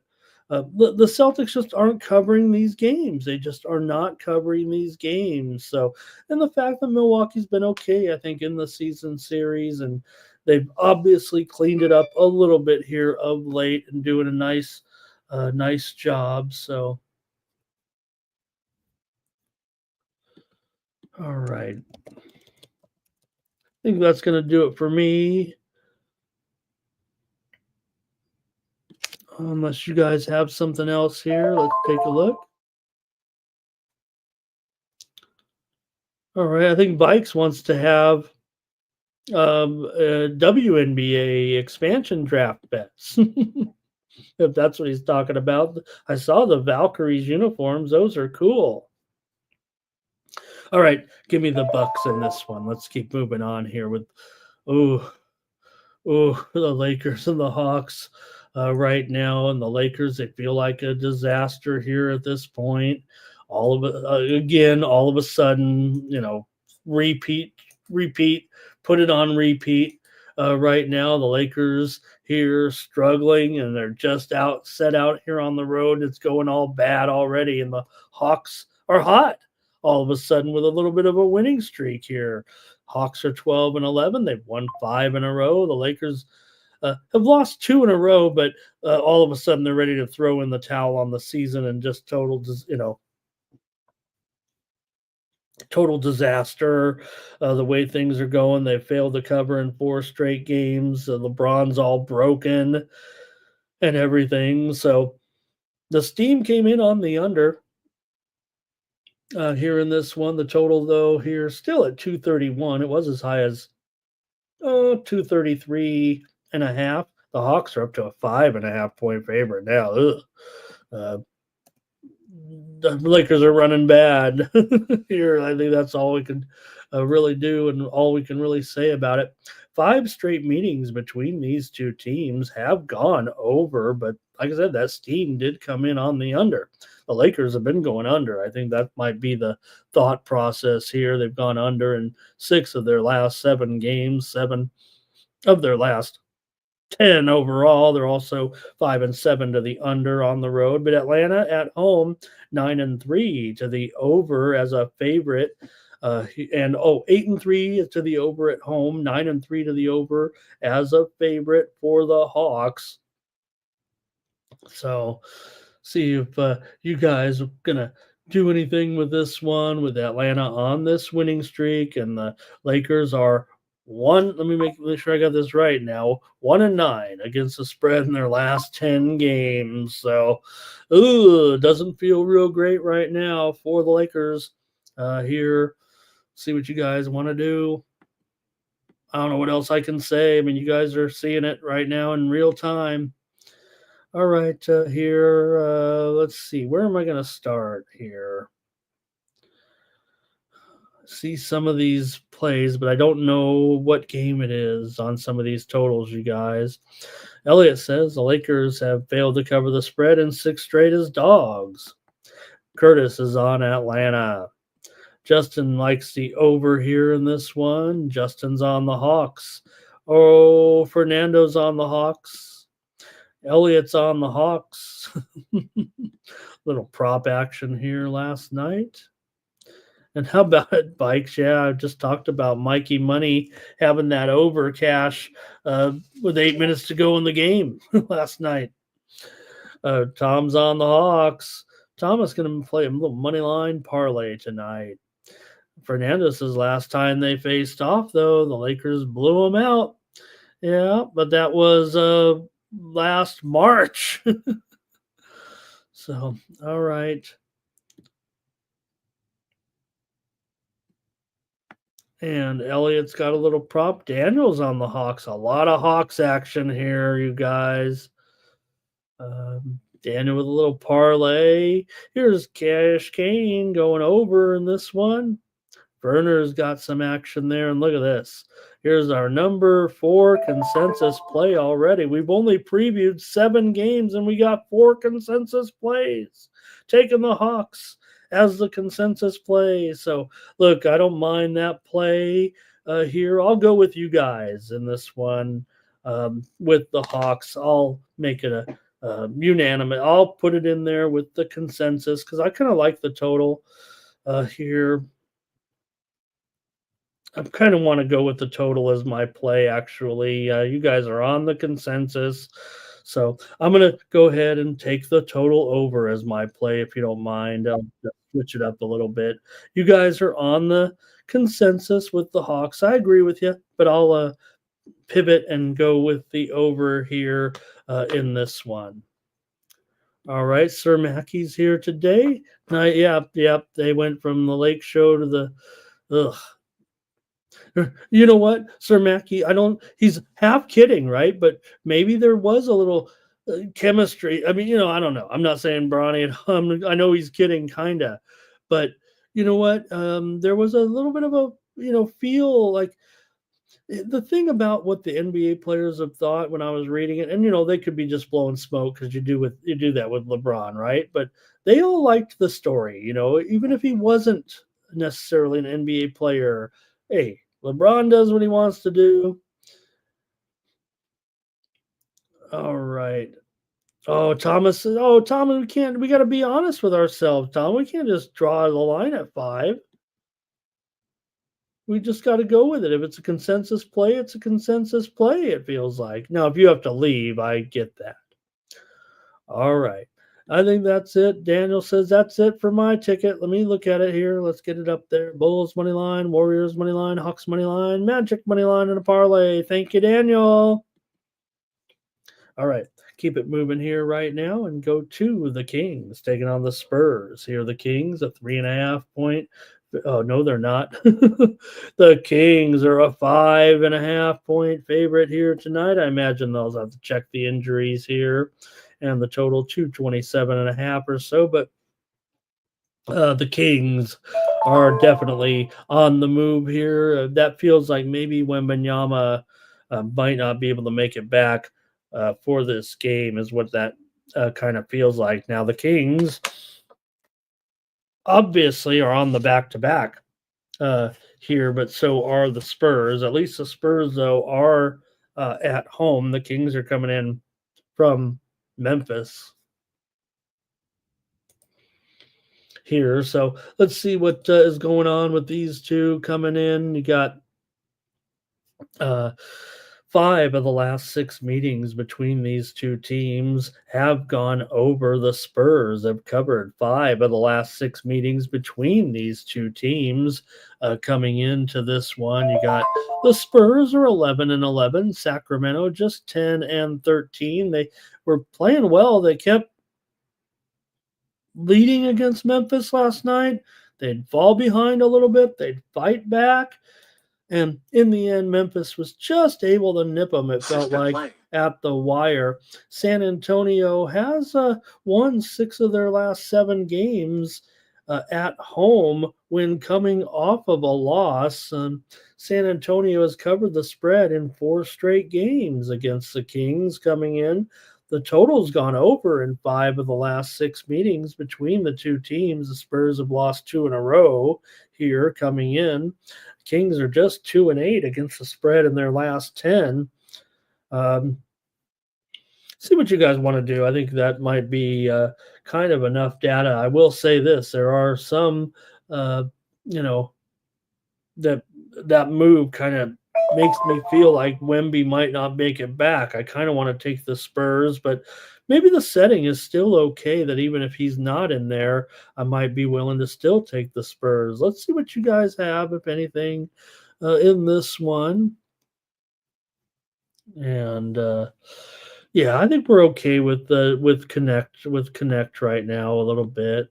the Celtics just aren't covering these games. They just are not covering these games. So, and the fact that Milwaukee's been okay, I think, in the season series, and they've obviously cleaned it up a little bit here of late and doing a nice job. So, all right. I think that's going to do it for me. Unless you guys have something else here, let's take a look. All right, I think Bikes wants to have a WNBA expansion draft bets. If that's what he's talking about. I saw the Valkyries uniforms. Those are cool. All right, give me the Bucks in this one. Let's keep moving on here with the Lakers and the Hawks right now. And the Lakers, they feel like a disaster here at this point. All of it, again, all of a sudden, repeat, put it on repeat. Right now, the Lakers here struggling, and they're just set out here on the road. It's going all bad already, and the Hawks are hot all of a sudden with a little bit of a winning streak here. Hawks are 12-11. They've won 5 in a row. The Lakers have lost 2 in a row, but all of a sudden they're ready to throw in the towel on the season and just total disaster. The way things are going, they failed to cover in 4 straight games. LeBron's all broken and everything. So the steam came in on the under. here in this one. The total, though, here still at 231. It was as high as 233.5. The Hawks are up to a 5.5 point favorite now. Uh, the Lakers are running bad here. I think that's all we can really do and all we can really say about it. 5 straight meetings between these two teams have gone over, but like I said, that steam did come in on the under. The Lakers have been going under. I think that might be the thought process here. They've gone under in 6 of their last 7 games, 7 of their last 10 overall. They're also 5-7 to the under on the road. But Atlanta at home, 9-3 to the over as a favorite. And 8-3 to the over at home, 9-3 to the over as a favorite for the Hawks. So see if you guys are gonna do anything with this one with Atlanta on this winning streak, and the Lakers are one. Let me make sure I got this right now. 1-9 against the spread in their last 10 games. So, doesn't feel real great right now for the Lakers. Here, see what you guys want to do. I don't know what else I can say. I mean, you guys are seeing it right now in real time. All right, here, let's see. Where am I going to start here? See some of these plays, but I don't know what game it is on some of these totals, you guys. Elliott says the Lakers have failed to cover the spread in 6 straight as dogs. Curtis is on Atlanta. Justin likes the over here in this one. Justin's on the Hawks. Oh, Fernando's on the Hawks. Elliott's on the Hawks. Little prop action here last night. And how about it, Bikes? Yeah, I just talked about Mikey Money having that over cash with 8 minutes to go in the game last night. Tom's on the Hawks. Tom is going to play a little money line parlay tonight. Fernandez's last time they faced off, though, the Lakers blew him out. Yeah, but that was last March. So, all right. And Elliott's got a little prop. Daniel's on the Hawks. A lot of Hawks action here, you guys. Daniel with a little parlay. Here's Cash Kane going over in this one. Verner's got some action there. And look at this. Here's our number 4 consensus play already. We've only previewed 7 games, and we got 4 consensus plays. Taking the Hawks as the consensus play. So, look, I don't mind that play here. I'll go with you guys in this one with the Hawks. I'll make it a unanimous. I'll put it in there with the consensus because I kind of like the total here. I kind of want to go with the total as my play, actually. You guys are on the consensus. So I'm going to go ahead and take the total over as my play, if you don't mind. I'll just switch it up a little bit. You guys are on the consensus with the Hawks. I agree with you, but I'll pivot and go with the over here in this one. All right, Sir Mackey's here today. Yep. They went from the Lake Show to the You know what, Sir Mackey? He's half kidding, right? But maybe there was a little chemistry. I mean, I don't know. I'm not saying Bronny I know he's kidding, kind of. But you know what? There was a little bit of a, feel like the thing about what the NBA players have thought when I was reading it, and they could be just blowing smoke because you do that with LeBron, right? But they all liked the story, even if he wasn't necessarily an NBA player. Hey, LeBron does what he wants to do. All right. Oh, Thomas, we got to be honest with ourselves, Tom. We can't just draw the line at 5. We just got to go with it. If it's a consensus play, it's a consensus play, it feels like. Now, if you have to leave, I get that. All right. I think that's it. Daniel says that's it for my ticket. Let me look at it here. Let's get it up there. Bulls money line, Warriors money line, Hawks money line, Magic money line, and a parlay. Thank you, Daniel. All right. keep it moving here right now and go to the Kings taking on the Spurs. Here, the Kings, a 3.5 point. Oh, no, they're not. The Kings are a 5.5 point favorite here tonight. I imagine they'll have to check the injuries here and the total 227.5 or so. But the Kings are definitely on the move here. That feels like maybe Wembanyama might not be able to make it back for this game, is what that kind of feels like. Now, the Kings obviously are on the back-to-back here, but so are the Spurs. At least the Spurs, though, are at home. The Kings are coming in from Memphis here. So let's see what is going on with these two coming in. You got 5 of the last 6 meetings between these two teams have gone over. The Spurs have covered 5 of the last 6 meetings between these two teams coming into this one. You got the Spurs are 11-11, Sacramento just 10-13. They were playing well. They kept leading against Memphis last night. They'd fall behind a little bit. They'd fight back. And in the end, Memphis was just able to nip them, it felt like, at the wire. San Antonio has won 6 of their last 7 games at home when coming off of a loss. San Antonio has covered the spread in 4 straight games against the Kings coming in. The total's gone over in 5 of the last 6 meetings between the two teams. The Spurs have lost 2 in a row here coming in. Kings are just 2-8 against the spread in their last 10. See what you guys want to do. I think that might be kind of enough data. I will say this: there are some, that move kind of makes me feel like Wemby might not make it back. I kind of want to take the Spurs, but maybe the setting is still okay that even if he's not in there, I might be willing to still take the Spurs. Let's see what you guys have, if anything, in this one. And yeah, I think we're okay with Connect right now a little bit.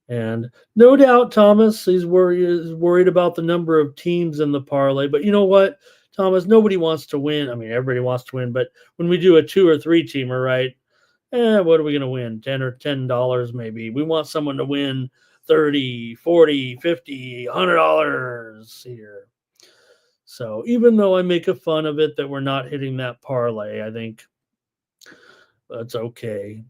And no doubt, Thomas, is worried about the number of teams in the parlay. But you know what, Thomas? Nobody wants to win. I mean, everybody wants to win. But when we do a 2 or 3 teamer, right? What are we going to win? $10 maybe. We want someone to win $30, $40, $50, $100 here. So even though I make a fun of it that we're not hitting that parlay, I think that's okay.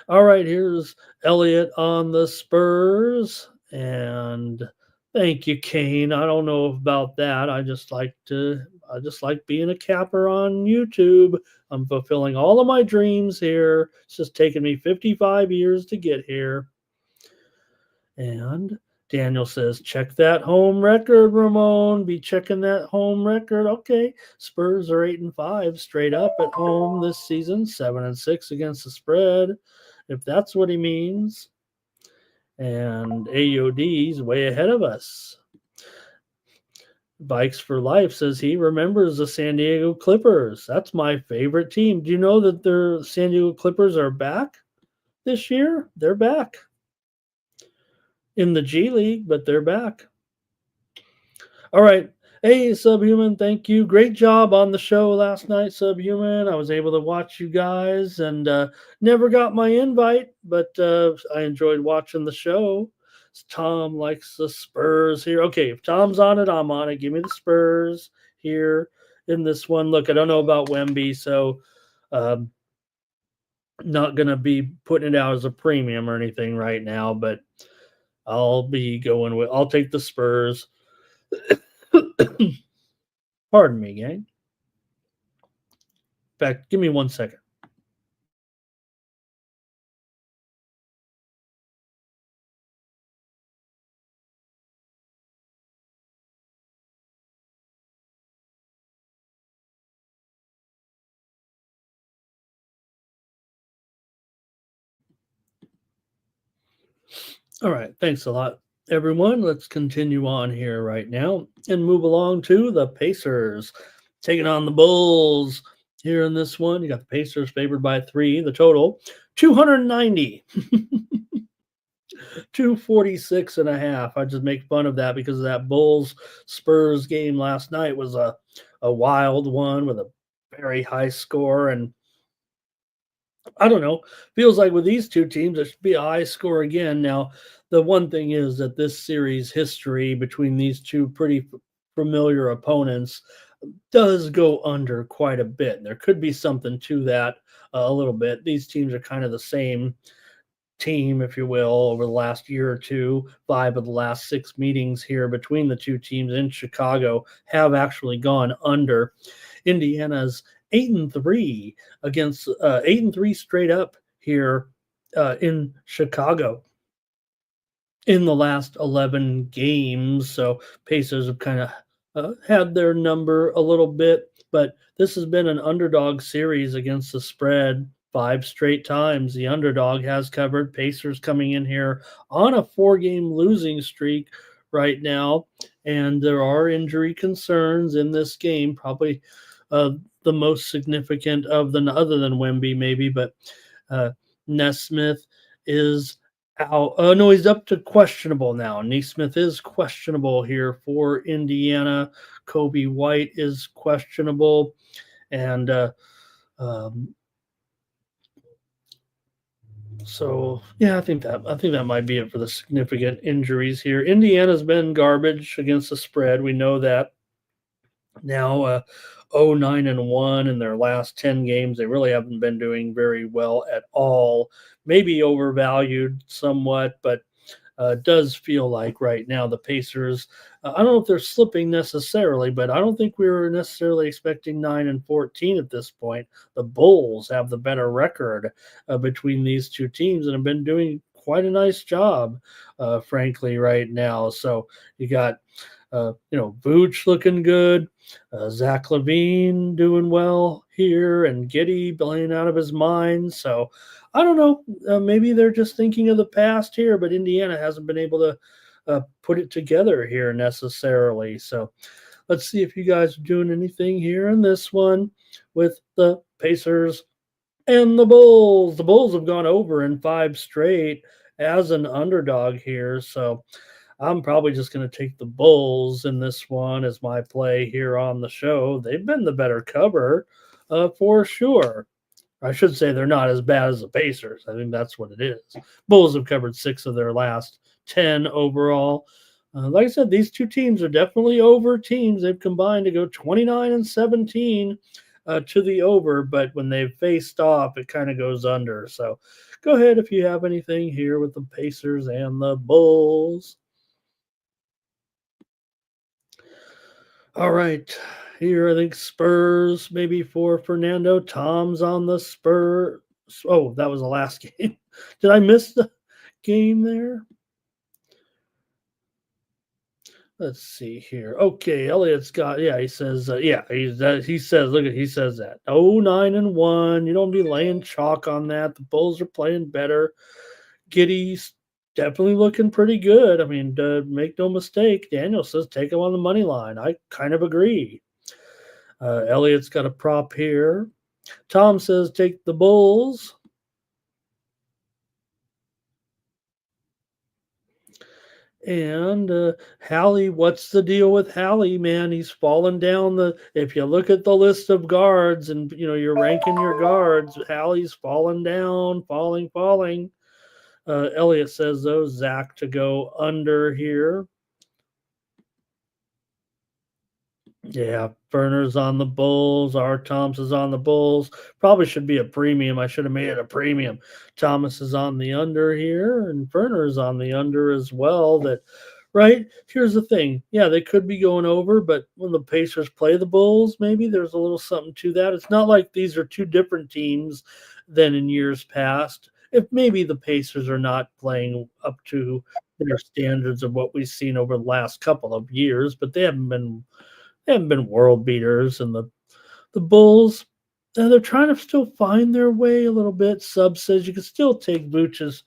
All right, here's Elliot on the Spurs. And thank you, Kane. I don't know about that. I just like being a capper on YouTube. I'm fulfilling all of my dreams here. It's just taken me 55 years to get here. And Daniel says, check that home record, Ramon. Be checking that home record. Okay. Spurs are 8-5 straight up at home this season, 7-6 against the spread, if that's what he means. And AOD's way ahead of us. Bikes for Life says he remembers the San Diego Clippers. That's my favorite team. Do you know that the San Diego Clippers are back this year? They're back in the G League, but they're back. All right. Hey, Subhuman, thank you. Great job on the show last night, Subhuman. I was able to watch you guys and never got my invite, but I enjoyed watching the show. Tom likes the Spurs here. Okay, if Tom's on it, I'm on it. Give me the Spurs here in this one. Look, I don't know about Wemby, so not going to be putting it out as a premium or anything right now, but I'll take the Spurs. Pardon me, gang. In fact, give me 1 second. All right. Thanks a lot, everyone. Let's continue on here right now and move along to the Pacers taking on the Bulls Here in this one, you got the Pacers favored by 3. The total, 290. 246 and a half. I just make fun of that because that Bulls Spurs game last night was a wild one with a very high score. And I don't know, feels like with these two teams, it should be a high score again. Now, the one thing is that this series history between these two pretty familiar opponents does go under quite a bit. There could be something to that a little bit. These teams are kind of the same team, if you will, over the last year or two. 5 of the last 6 meetings here between the two teams in Chicago have actually gone under. Indiana's 8-3 against 8-3 straight up here in Chicago in the last 11 games. So Pacers have kind of had their number a little bit, but this has been an underdog series against the spread 5 straight times. The underdog has covered. Pacers coming in here on a 4-game losing streak right now, and there are injury concerns in this game. Probably the most significant of them, other than Wemby, maybe, but Nesmith is out. No, he's up to questionable now. Nesmith is questionable here for Indiana. Kobe White is questionable, and so yeah, I think that might be it for the significant injuries here. Indiana's been garbage against the spread. We know that now. 9-1 in their last 10 games. They really haven't been doing very well at all. Maybe overvalued somewhat, but does feel like right now the Pacers, I don't know if they're slipping necessarily, but I don't think we were necessarily expecting 9-14 at this point. The Bulls have the better record between these two teams and have been doing quite a nice job, frankly, right now. So you got, Vooch looking good, Zach LaVine doing well here, and Giddy playing out of his mind. So I don't know. Maybe they're just thinking of the past here, but Indiana hasn't been able to put it together here necessarily. So let's see if you guys are doing anything here in this one with the Pacers and the Bulls. The Bulls have gone over in 5 straight as an underdog here. So I'm probably just going to take the Bulls in this one as my play here on the show. They've been the better cover for sure. I should say they're not as bad as the Pacers. I think that's what it is. Bulls have covered 6 of their last 10 overall. Like I said, these two teams are definitely over teams. They've combined to go 29-17 to the over, but when they've faced off, it kind of goes under. So go ahead if you have anything here with the Pacers and the Bulls. All right. Here, I think Spurs maybe for Fernando. Tom's on the Spurs. Oh, that was the last game. Did I miss the game there? Let's see here. Okay, Elliot's got, yeah, he says, he says, look at, he says that. 9-1. You don't be laying chalk on that. The Bulls are playing better. Giddy's definitely looking pretty good. I mean, make no mistake. Daniel says take him on the money line. I kind of agree. Elliot's got a prop here. Tom says take the Bulls. And Hallie, what's the deal with Hallie, man? He's fallen down if you look at the list of guards and, you're ranking your guards, Hallie's fallen down, falling. Elliot says, though, Zach to go under here. Yeah, Berner's on the Bulls. R. Thomas is on the Bulls. Probably should be a premium. I should have made it a premium. Thomas is on the under here, and Berner's on the under as well. Right? Here's the thing. Yeah, they could be going over, but when the Pacers play the Bulls, maybe there's a little something to that. It's not like these are two different teams than in years past. If maybe the Pacers are not playing up to their standards of what we've seen over the last couple of years, but they haven't been world beaters, and the Bulls, they're trying to still find their way a little bit. Sub says you can still take Vooch's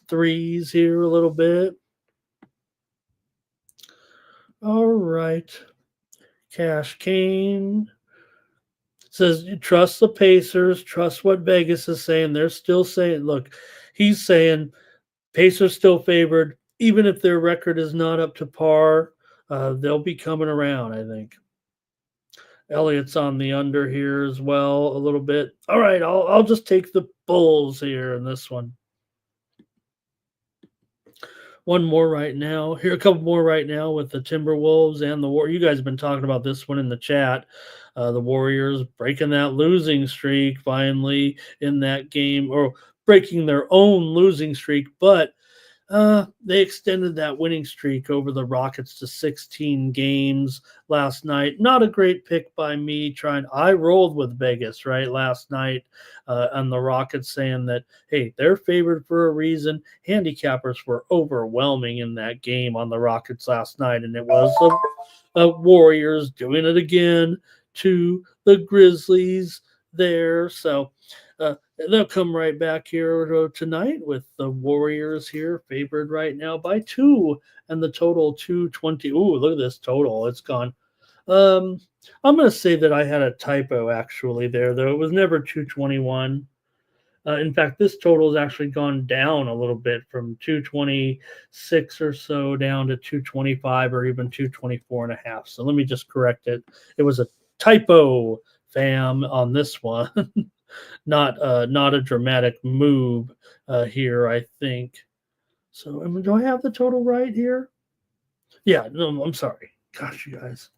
threes here a little bit. All right. Cash Kane Says you trust the Pacers, trust what Vegas is saying. They're still saying, look, he's saying Pacers still favored, even if their record is not up to par. They'll be coming around, I think. Elliott's on the under here as well a little bit. All right, I'll just take the Bulls here in this one. One more right now. Here, a couple more right now with the Timberwolves and the War. You guys have been talking about this one in the chat. The Warriors breaking that losing streak finally in that game, or breaking their own losing streak, but they extended that winning streak over the Rockets to 16 games last night. Not a great pick by me. I rolled with Vegas right last night on the Rockets, saying that hey, they're favored for a reason. Handicappers were overwhelming in that game on the Rockets last night, and it was the Warriors doing it again to the Grizzlies there. So they'll come right back here tonight with the Warriors here favored right now by 2 and the total 220. Ooh, look at this total. It's gone. I'm going to say that I had a typo actually there, though. It was never 221. In fact, this total has actually gone down a little bit from 226 or so down to 225 or even 224 and a half. So let me just correct it. It was a typo, fam, on this one. Not a dramatic move here, I think. So, do I have the total right here? Yeah, no, I'm sorry. Gosh, you guys.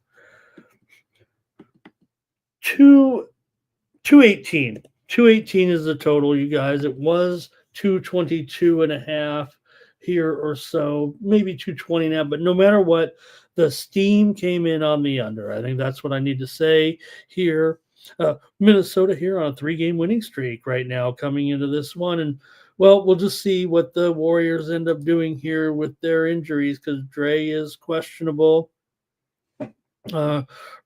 218. 218 is the total, you guys. It was 222 and a half here or so, maybe 220 now, but no matter what, the steam came in on the under. I think that's what I need to say here. Minnesota here on a 3-game winning streak right now coming into this one. And, well, we'll just see what the Warriors end up doing here with their injuries because Dre is questionable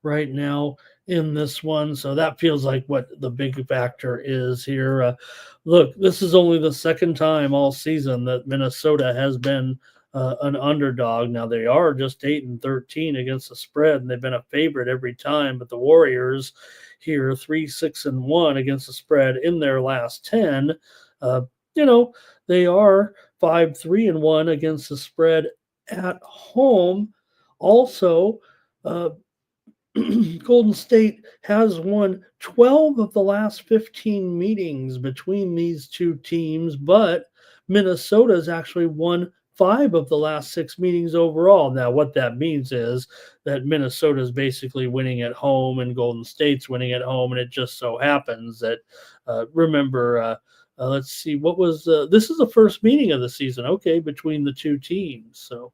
right now in this one. So that feels like what the big factor is here. Look, this is only the second time all season that Minnesota has been an underdog. Now they are just 8-13 against the spread, and they've been a favorite every time. But the Warriors here 3-6-1 against the spread in their last 10. They are 5-3-1 against the spread at home. Also, Golden State has won 12 of the last 15 meetings between these two teams, but Minnesota has actually won 5 of the last 6 meetings overall. Now, what that means is that Minnesota is basically winning at home and Golden State's winning at home, and it just so happens that, let's see, what was this is the first meeting of the season, okay, between the two teams. So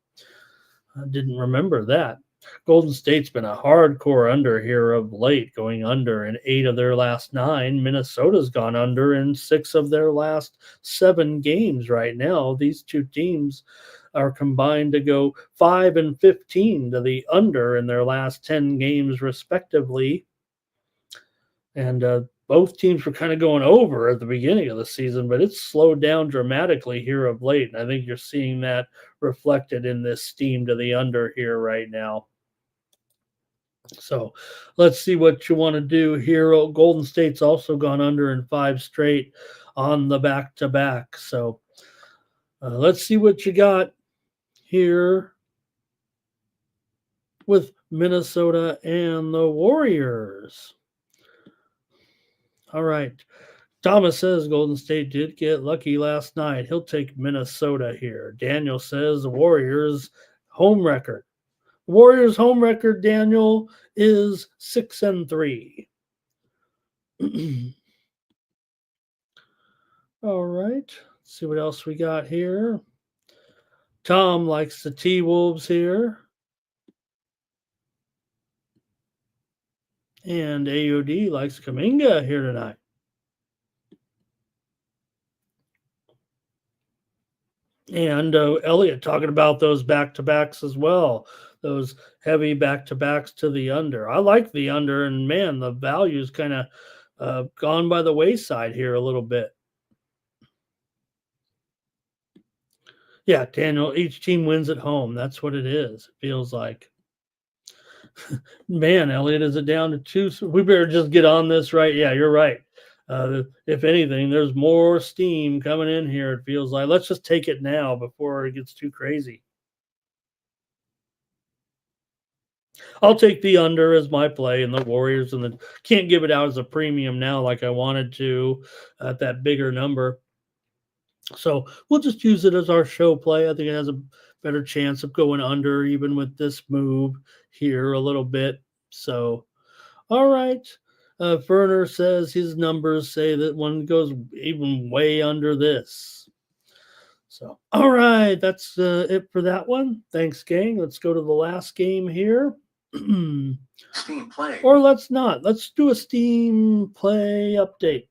I didn't remember that. Golden State's been a hardcore under here of late, going under in 8 of their last 9. Minnesota's gone under in 6 of their last 7 games right now. These two teams are combined to go 5-15 to the under in their last 10 games, respectively. And both teams were kind of going over at the beginning of the season, but it's slowed down dramatically here of late. And I think you're seeing that reflected in this steam to the under here right now. So let's see what you want to do here. Golden State's also gone under in 5 straight on the back-to-back. So let's see what you got here with Minnesota and the Warriors. All right. Thomas says Golden State did get lucky last night. He'll take Minnesota here. Daniel says the Warriors home record. Warriors home record, Daniel, is 6-3. All right. Let's see what else we got here. Tom likes the T-Wolves here. And AOD likes Kuminga here tonight. And Elliot talking about those back-to-backs as well. Those heavy back-to-backs to the under. I like the under, and man, the value's kind of gone by the wayside here a little bit. Yeah, Daniel, each team wins at home. That's what it is. It feels like. Man, Elliot, is it down to 2? So we better just get on this, right? Yeah, you're right. If anything, there's more steam coming in here, it feels like. Let's just take it now before it gets too crazy. I'll take the under as my play and the Warriors, and the can't give it out as a premium now like I wanted to at that bigger number. So we'll just use it as our show play. I think it has a better chance of going under even with this move here a little bit. So, all right. Ferner says his numbers say that one goes even way under this. So, all right. That's it for that one. Thanks, gang. Let's go to the last game here. Steam play. Or let's not. Let's do a Steam play update.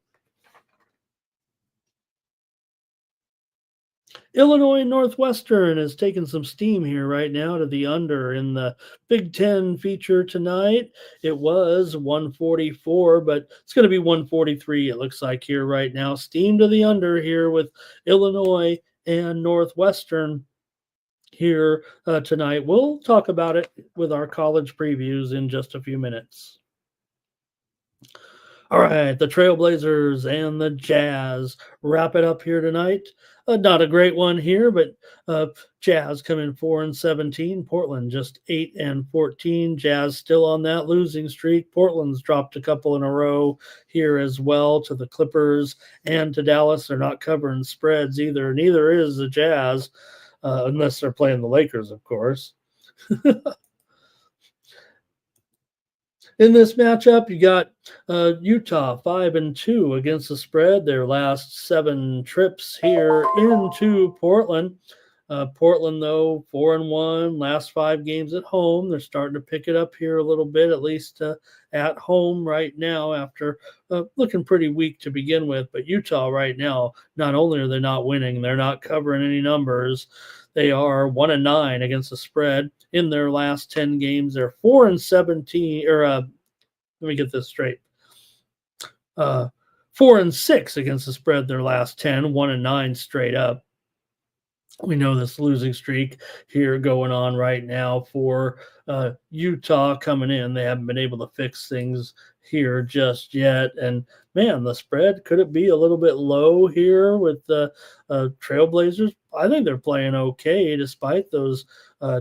Illinois Northwestern has taken some steam here right now to the under in the Big Ten feature tonight. It was 144, but it's going to be 143, it looks like here right now. Steam to the under here with Illinois and Northwestern here tonight. We'll talk about it with our college previews in just a few minutes. All right, the Trailblazers and the Jazz wrap it up here tonight. Not a great one here, but Jazz come in 4-17. Portland just 8-14. Jazz still on that losing streak. Portland's dropped a couple in a row here as well to the Clippers and to Dallas. They're not covering spreads either. Neither is the Jazz, unless they're playing the Lakers, of course. In this matchup, you got Utah 5-2 against the spread. Their last 7 trips here into Portland. Portland, though, 4-1. Last 5 games at home. They're starting to pick it up here a little bit, at least at home right now after looking pretty weak to begin with. But Utah right now, not only are they not winning, they're not covering any numbers. They are 1-9 against the spread in their last 10 games. They're 4-17, or let me get this straight. 4-6 against the spread their last 10, 1-9 straight up. We know this losing streak here going on right now for Utah coming in. They haven't been able to fix things here just yet. And man, the spread, could it be a little bit low here with the Trailblazers? I think they're playing okay despite those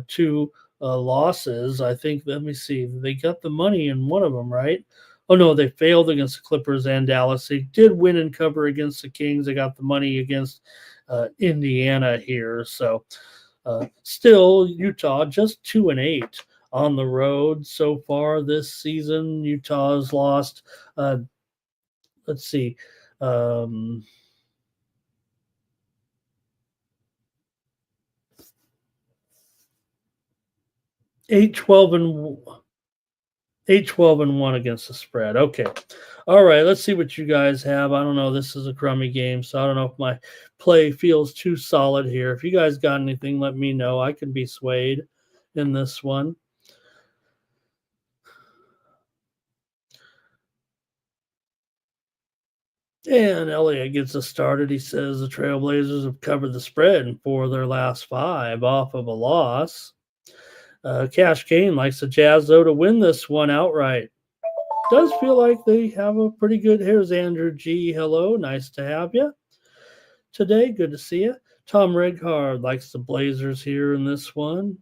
2 losses. I think, let me see, they got the money in one of them, right? Oh, no, they failed against the Clippers and Dallas. They did win and cover against the Kings. They got the money against Indiana here. So still, Utah just 2-8 on the road so far this season. Utah's lost, let's see, 8-12-1 against the spread. Okay. All right. Let's see what you guys have. I don't know. This is a crummy game, so I don't know if my play feels too solid here. If you guys got anything, let me know. I can be swayed in this one. And Elliot gets us started. He says the Trailblazers have covered the spread in 4 of their last 5 off of a loss. Cash Kane likes the Jazz, though, to win this one outright. Does feel like they have a pretty good. Here's Andrew G. Hello. Nice to have you today. Good to see you. Tom Redcard likes the Blazers here in this one.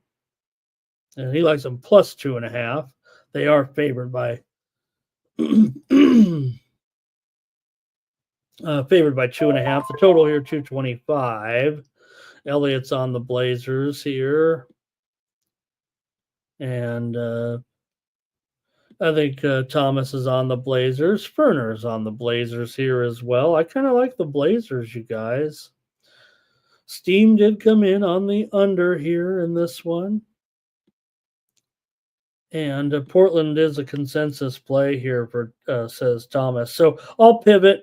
And he likes them plus 2.5. They are favored by favored by 2.5. The total here, 225. Elliot's on the Blazers here. And I think Thomas is on the Blazers. Ferner's on the Blazers here as well. I kind of like the Blazers, you guys. Steam did come in on the under here in this one. And Portland is a consensus play here for says Thomas. So I'll pivot.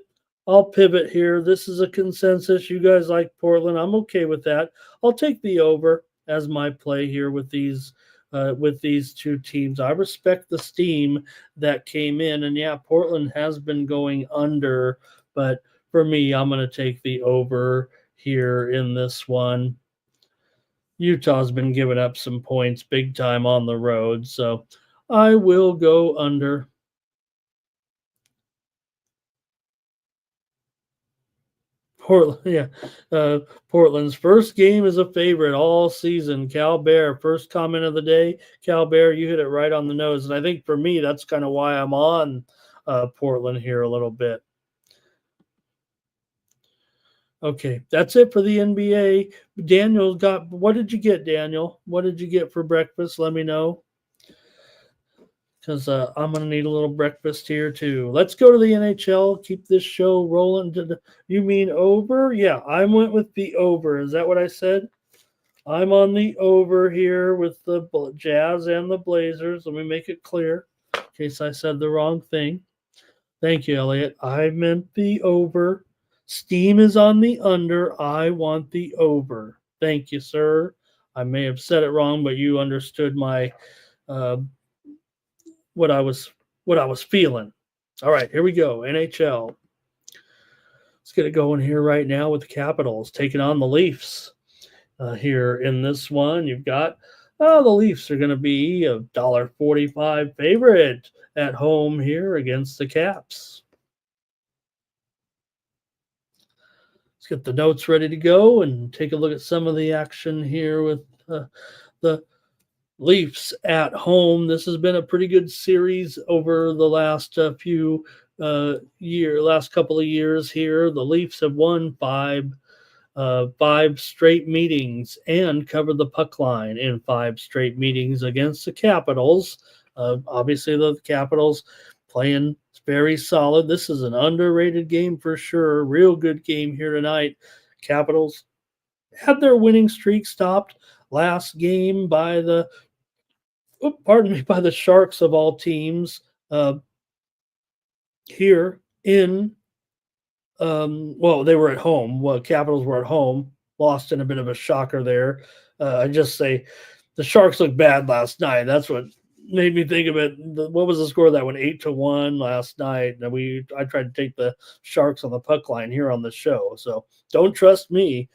Here. This is a consensus. You guys like Portland. I'm okay with that. I'll take the over as my play here with these 2 teams. I respect the steam that came in. And yeah, Portland has been going under. But for me, I'm going to take the over here in this one. Utah's been giving up some points big time on the road. So I will go under. Portland, yeah. Portland's first game is a favorite all season. Cal Bear, first comment of the day. Cal Bear, you hit it right on the nose. And I think for me, that's kind of why I'm on Portland here a little bit. Okay, that's it for the NBA. Daniel got, what did you get, Daniel? What did you get for breakfast? Let me know. Because I'm going to need a little breakfast here, too. Let's go to the NHL. Keep this show rolling. You mean over? Yeah, I went with the over. Is that what I said? I'm on the over here with the Jazz and the Blazers. Let me make it clear in case I said the wrong thing. Thank you, Elliot. I meant the over. Steam is on the under. I want the over. Thank you, sir. I may have said it wrong, but you understood my what I was feeling. All right, here we go. NHL. Let's get it going here right now with the Capitals taking on the Leafs. Here in this one, you've got the Leafs are going to be a $1.45 favorite at home here against the Caps. Let's get the notes ready to go and take a look at some of the action here with the Leafs at home. This has been a pretty good series over the last last couple of years here. The Leafs have won five straight meetings and covered the puck line in 5 straight meetings against the Capitals. Obviously, the Capitals playing very solid. This is an underrated game for sure. Real good game here tonight. Capitals had their winning streak stopped last game by the Sharks of all teams here in they were at home. Well, Capitals were at home, lost in a bit of a shocker there. I just say the Sharks looked bad last night. That's what made me think of it. What was the score of that one? 8-1 last night. And I tried to take the Sharks on the puck line here on the show. So don't trust me.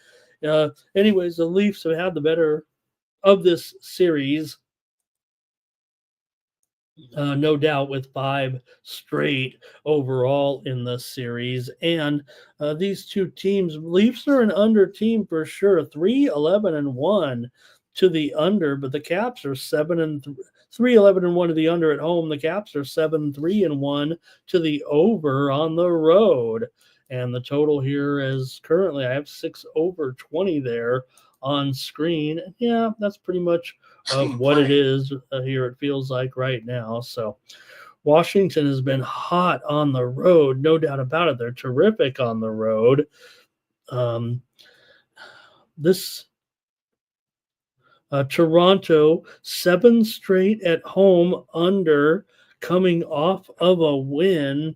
Anyways, the Leafs have had the better of this series. No doubt, with 5 straight overall in the series. And these two teams, Leafs are an under team for sure. 3-11-1 to the under, but the Caps are 3-11-1 to the under at home. The Caps are 7-3-1 to the over on the road. And the total here is currently, I have 6 over 20 there on screen. Yeah, that's pretty much what it is here, it feels like right now. So Washington has been hot on the road, no doubt about it. They're terrific on the road. Toronto, 7 straight at home under, coming off of a win.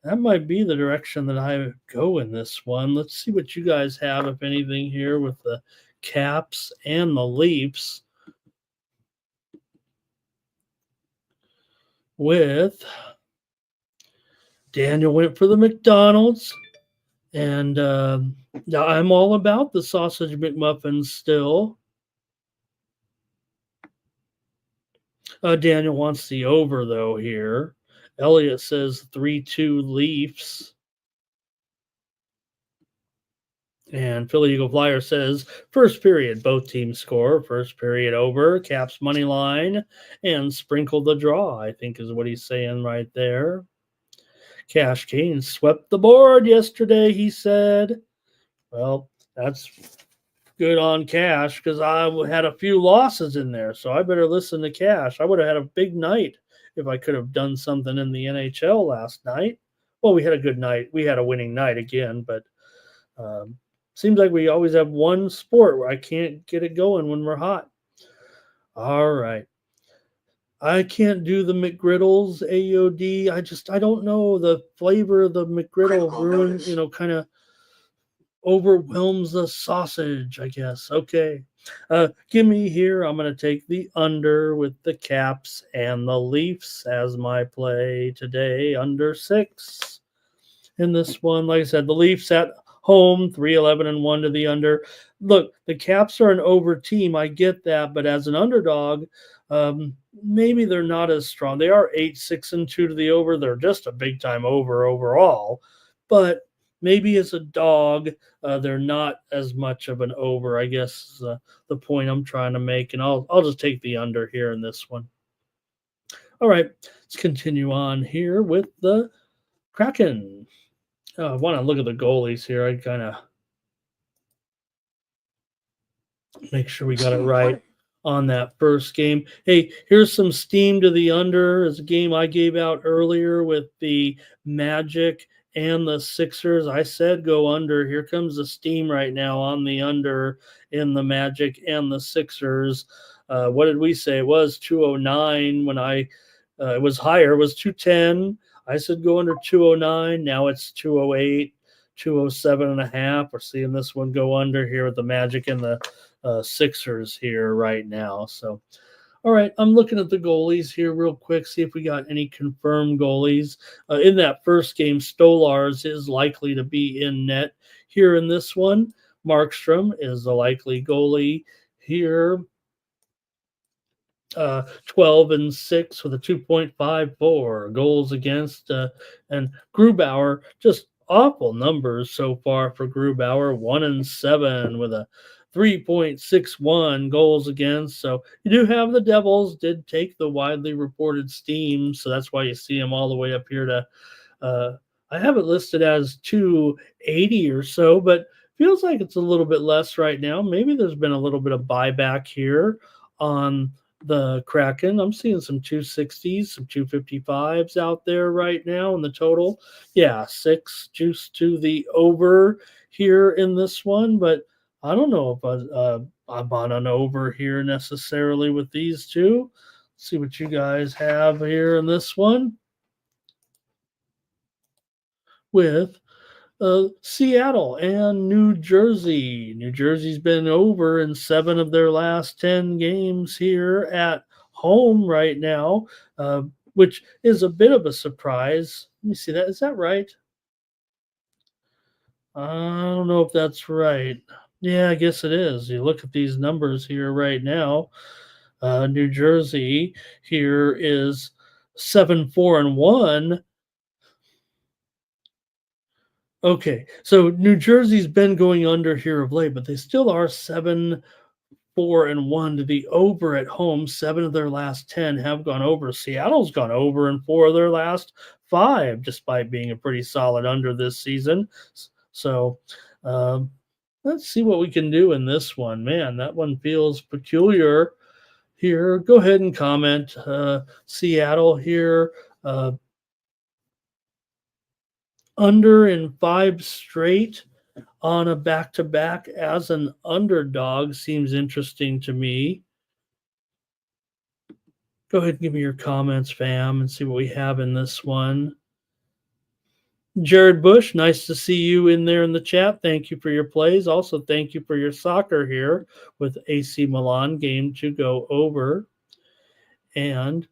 That might be the direction that I go in this one. Let's see what you guys have, if anything, here with the Caps and the Leafs. With Daniel went for the McDonald's, and I'm all about the sausage McMuffins still. Daniel wants the over, though, here. Elliot says 3-2 Leafs. And Philly Eagle Flyer says, first period, both teams score. First period over, Caps money line, and sprinkle the draw, I think is what he's saying right there. Cash Kane swept the board yesterday, he said. Well, that's good on Cash, because I had a few losses in there, so I better listen to Cash. I would have had a big night if I could have done something in the NHL last night. Well, we had a good night. We had a winning night again, but seems like we always have one sport where I can't get it going when we're hot. All right. I can't do the McGriddles, AOD. I don't know. The flavor of the McGriddle kind of overwhelms the sausage, I guess. Okay. Give me here. I'm going to take the under with the Caps and the Leafs as my play today. Under 6 in this one. Like I said, the Leafs at home, 3-11-1 to the under. look, the Caps are an over team. I get that, but as an underdog, maybe they're not as strong. They are 8-6-2 to the over. They're just a big time over overall, but maybe as a dog, they're not as much of an over. I guess is, the point I'm trying to make, and I'll just take the under here in this one. All right, let's continue on here with the Kraken. I want to look at the goalies here. I kind of make sure we got it right on that first game. Hey, here's some steam to the under. It's a game I gave out earlier with the Magic and the Sixers. I said go under. Here comes the steam right now on the under in the Magic and the Sixers. What did we say? It was 209 when it was higher. It was 210. I said go under 209. Now it's 208, 207.5. We're seeing this one go under here with the Magic and the Sixers here right now. So, all right, I'm looking at the goalies here real quick, see if we got any confirmed goalies. In that first game, Stolars is likely to be in net. Here in this one, Markstrom is the likely goalie here. 12-6 with a 2.54 goals against, and Grubauer, just awful numbers so far for Grubauer. 1-7 with a 3.61 goals against. So you do have the Devils did take the widely reported steam, so that's why you see them all the way up here to I have it listed as 280 or so, but feels like it's a little bit less right now. Maybe there's been a little bit of buyback here on the Kraken. I'm seeing some 260s, some 255s out there right now in the total. Yeah, 6 juice to the over here in this one, but I don't know if I'm on an over here necessarily with these two. Let's see what you guys have here in this one with Seattle and New Jersey. New Jersey's been over in 7 of their last 10 games here at home right now, which is a bit of a surprise. Let me see that. Is that right? I don't know if that's right. Yeah, I guess it is. You look at these numbers here right now. New Jersey here is 7-4-1. Okay, so New Jersey's been going under here of late, but they still are 7-4-1 to the over at home. 7 of their last 10 have gone over. Seattle's gone over in 4 of their last 5, despite being a pretty solid under this season. So let's see what we can do in this one. Man, that one feels peculiar here. Go ahead and comment. Seattle here. Under in 5 straight on a back-to-back as an underdog seems interesting to me. Go ahead and give me your comments, fam, and see what we have in this one. Jared Bush, nice to see you in there in the chat. Thank you for your plays. Also, thank you for your soccer here with AC Milan game to go over. And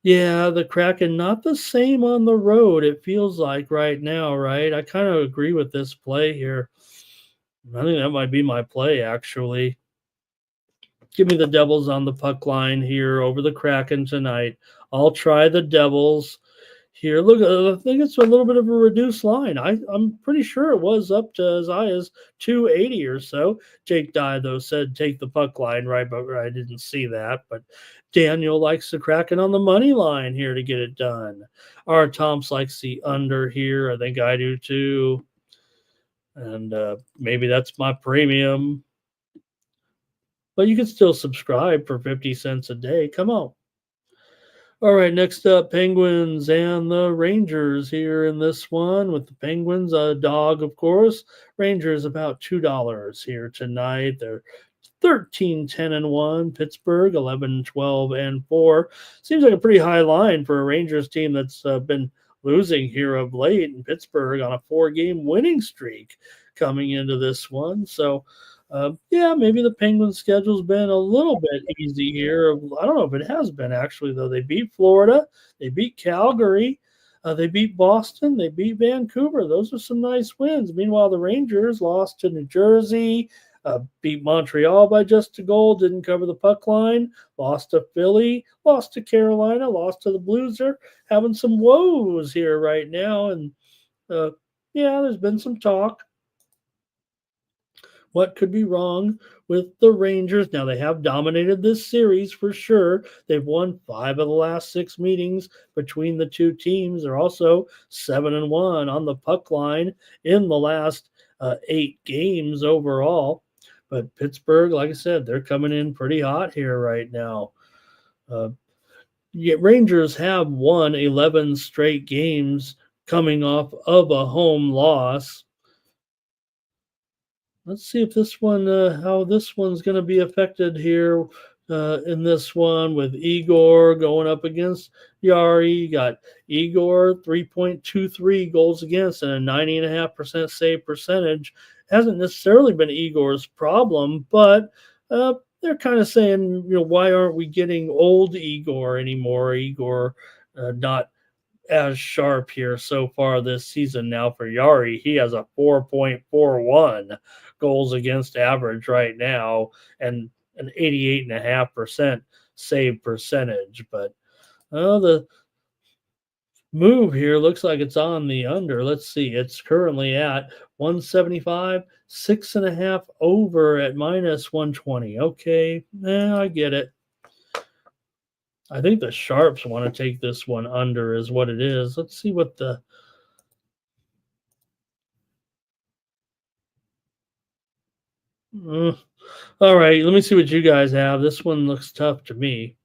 yeah, the Kraken, not the same on the road, it feels like right now, right? I kind of agree with this play here. I think that might be my play, actually. Give me the Devils on the puck line here over the Kraken tonight. I'll try the Devils here. Look, I think it's a little bit of a reduced line. I'm pretty sure it was up to as high as 280 or so. Jake Dye, though, said take the puck line, right? But I didn't see that. But Daniel likes the Kraken on the money line here to get it done. R. Tomps likes the under here. I think I do too. And maybe that's my premium. But you can still subscribe for 50 cents a day. Come on. All right, next up, Penguins and the Rangers here in this one with the Penguins, a dog, of course. Rangers about $2 here tonight. They're 13-10-1. Pittsburgh 11-12-4. Seems like a pretty high line for a Rangers team that's been losing here of late. And Pittsburgh on a 4-game winning streak coming into this one. So, yeah, maybe the Penguins' schedule's been a little bit easy here. I don't know if it has been, actually, though. They beat Florida. They beat Calgary. They beat Boston. They beat Vancouver. Those are some nice wins. Meanwhile, the Rangers lost to New Jersey, beat Montreal by just a goal, didn't cover the puck line, lost to Philly, lost to Carolina, lost to the Blues. They're having some woes here right now. And yeah, there's been some talk. What could be wrong with the Rangers? Now, they have dominated this series for sure. They've won 5 of the last 6 meetings between the two teams. They're also 7-1 on the puck line in the last 8 games overall. But Pittsburgh, like I said, they're coming in pretty hot here right now. Yet Rangers have won 11 straight games coming off of a home loss. Let's see if this one, how this one's going to be affected here in this one with Igor going up against Yari. You got Igor, 3.23 goals against and a 90.5% save percentage. Hasn't necessarily been Igor's problem, but they're kind of saying, why aren't we getting old Igor anymore? Igor not as sharp here so far this season. Now for Yari, he has a 4.41 goals against average right now and an 88.5% save percentage. But the move here looks like it's on the under. Let's see. It's currently at 175, 6.5 over at minus 120. Okay, I get it. I think the Sharps want to take this one under is what it is. Let's see what the all right, let me see what you guys have. This one looks tough to me.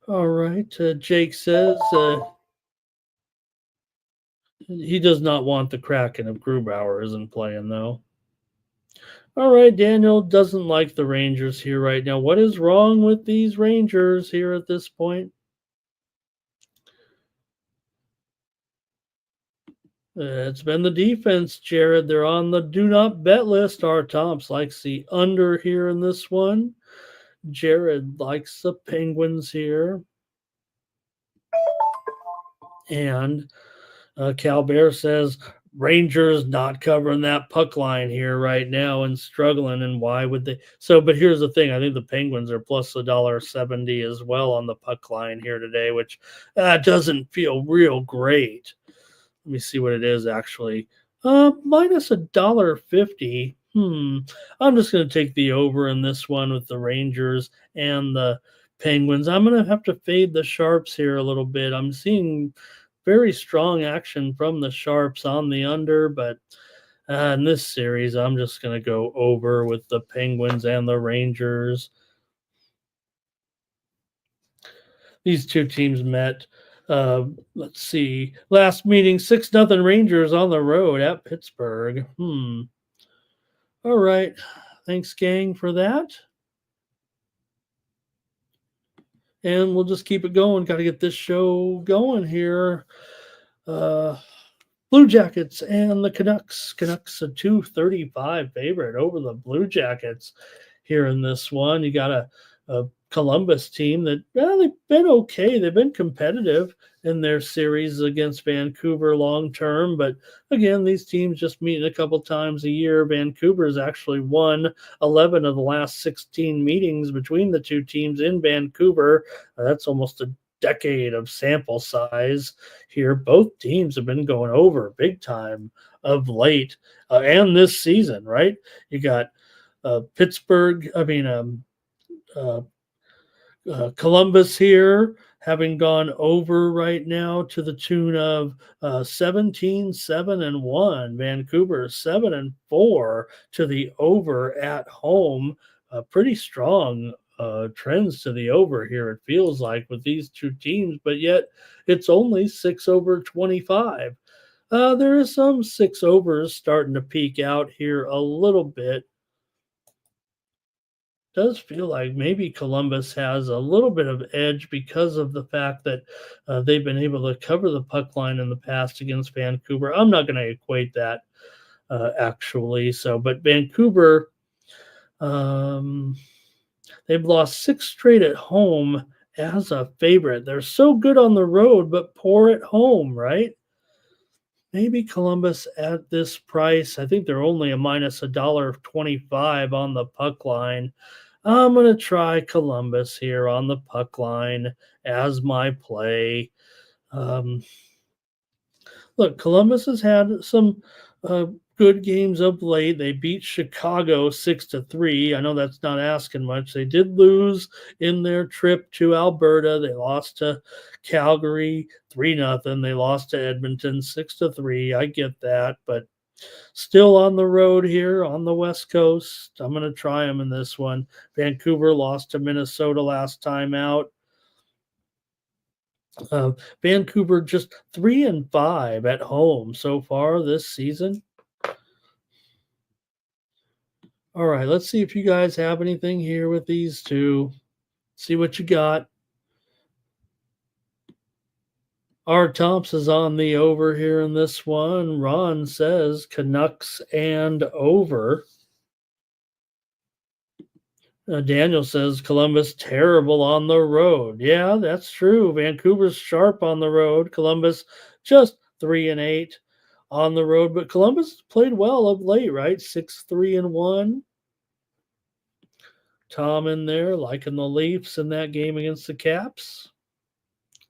All right, Jake says he does not want the Kraken if Grubauer isn't playing, though. All right, Daniel doesn't like the Rangers here right now. What is wrong with these Rangers here at this point? It's been the defense, Jared. They're on the do not bet list. Our Tomps likes the under here in this one. Jared likes the Penguins here. And Cal Bear says Rangers not covering that puck line here right now and struggling. And why would they? So, but here's the thing. I think the Penguins are plus $1.70 as well on the puck line here today, which doesn't feel real great. Let me see what it is actually. Minus $1.50. I'm just going to take the over in this one with the Rangers and the Penguins. I'm going to have to fade the Sharps here a little bit. I'm seeing very strong action from the Sharps on the under, but in this series, I'm just going to go over with the Penguins and the Rangers. These two teams met. Let's see. Last meeting, 6-0 Rangers on the road at Pittsburgh. All right. Thanks, gang, for that. And we'll just keep it going. Got to get this show going here. Blue Jackets and the Canucks. Canucks a 235 favorite over the Blue Jackets here in this one. You got a Columbus team that they've been okay. They've been competitive in their series against Vancouver long term, but again, these teams just meet a couple times a year. Vancouver has actually won 11 of the last 16 meetings between the two teams in Vancouver. That's almost a decade of sample size here. Both teams have been going over big time of late and this season, right? You got Pittsburgh, Columbus here having gone over right now to the tune of 17-7-1. Vancouver 7-4 to the over at home. Pretty strong trends to the over here, it feels like, with these two teams, but yet it's only 6 over 25. There is some 6 overs starting to peak out here a little bit. Does feel like maybe Columbus has a little bit of edge because of the fact that they've been able to cover the puck line in the past against Vancouver. I'm not going to equate that actually. So, but Vancouver, they've lost 6 straight at home as a favorite. They're so good on the road, but poor at home, right? maybe Columbus at this price. I think they're only a minus $1.25 on the puck line. I'm going to try Columbus here on the puck line as my play. Look, Columbus has had some good games of late. They beat Chicago 6-3. I know that's not asking much. They did lose in their trip to Alberta. They lost to Calgary 3-0. They lost to Edmonton 6-3. I get that, but still on the road here on the West Coast. I'm going to try them in this one. Vancouver lost to Minnesota last time out. Vancouver just 3-5 at home so far this season. All right, let's see if you guys have anything here with these two. See what you got. Our Thompson's on the over here in this one. Ron says Canucks and over. Daniel says Columbus terrible on the road. Yeah, that's true. Vancouver's sharp on the road. Columbus just 3-8 on the road, but Columbus played well of late, right? 6-3-1. Tom in there liking the Leafs in that game against the Caps.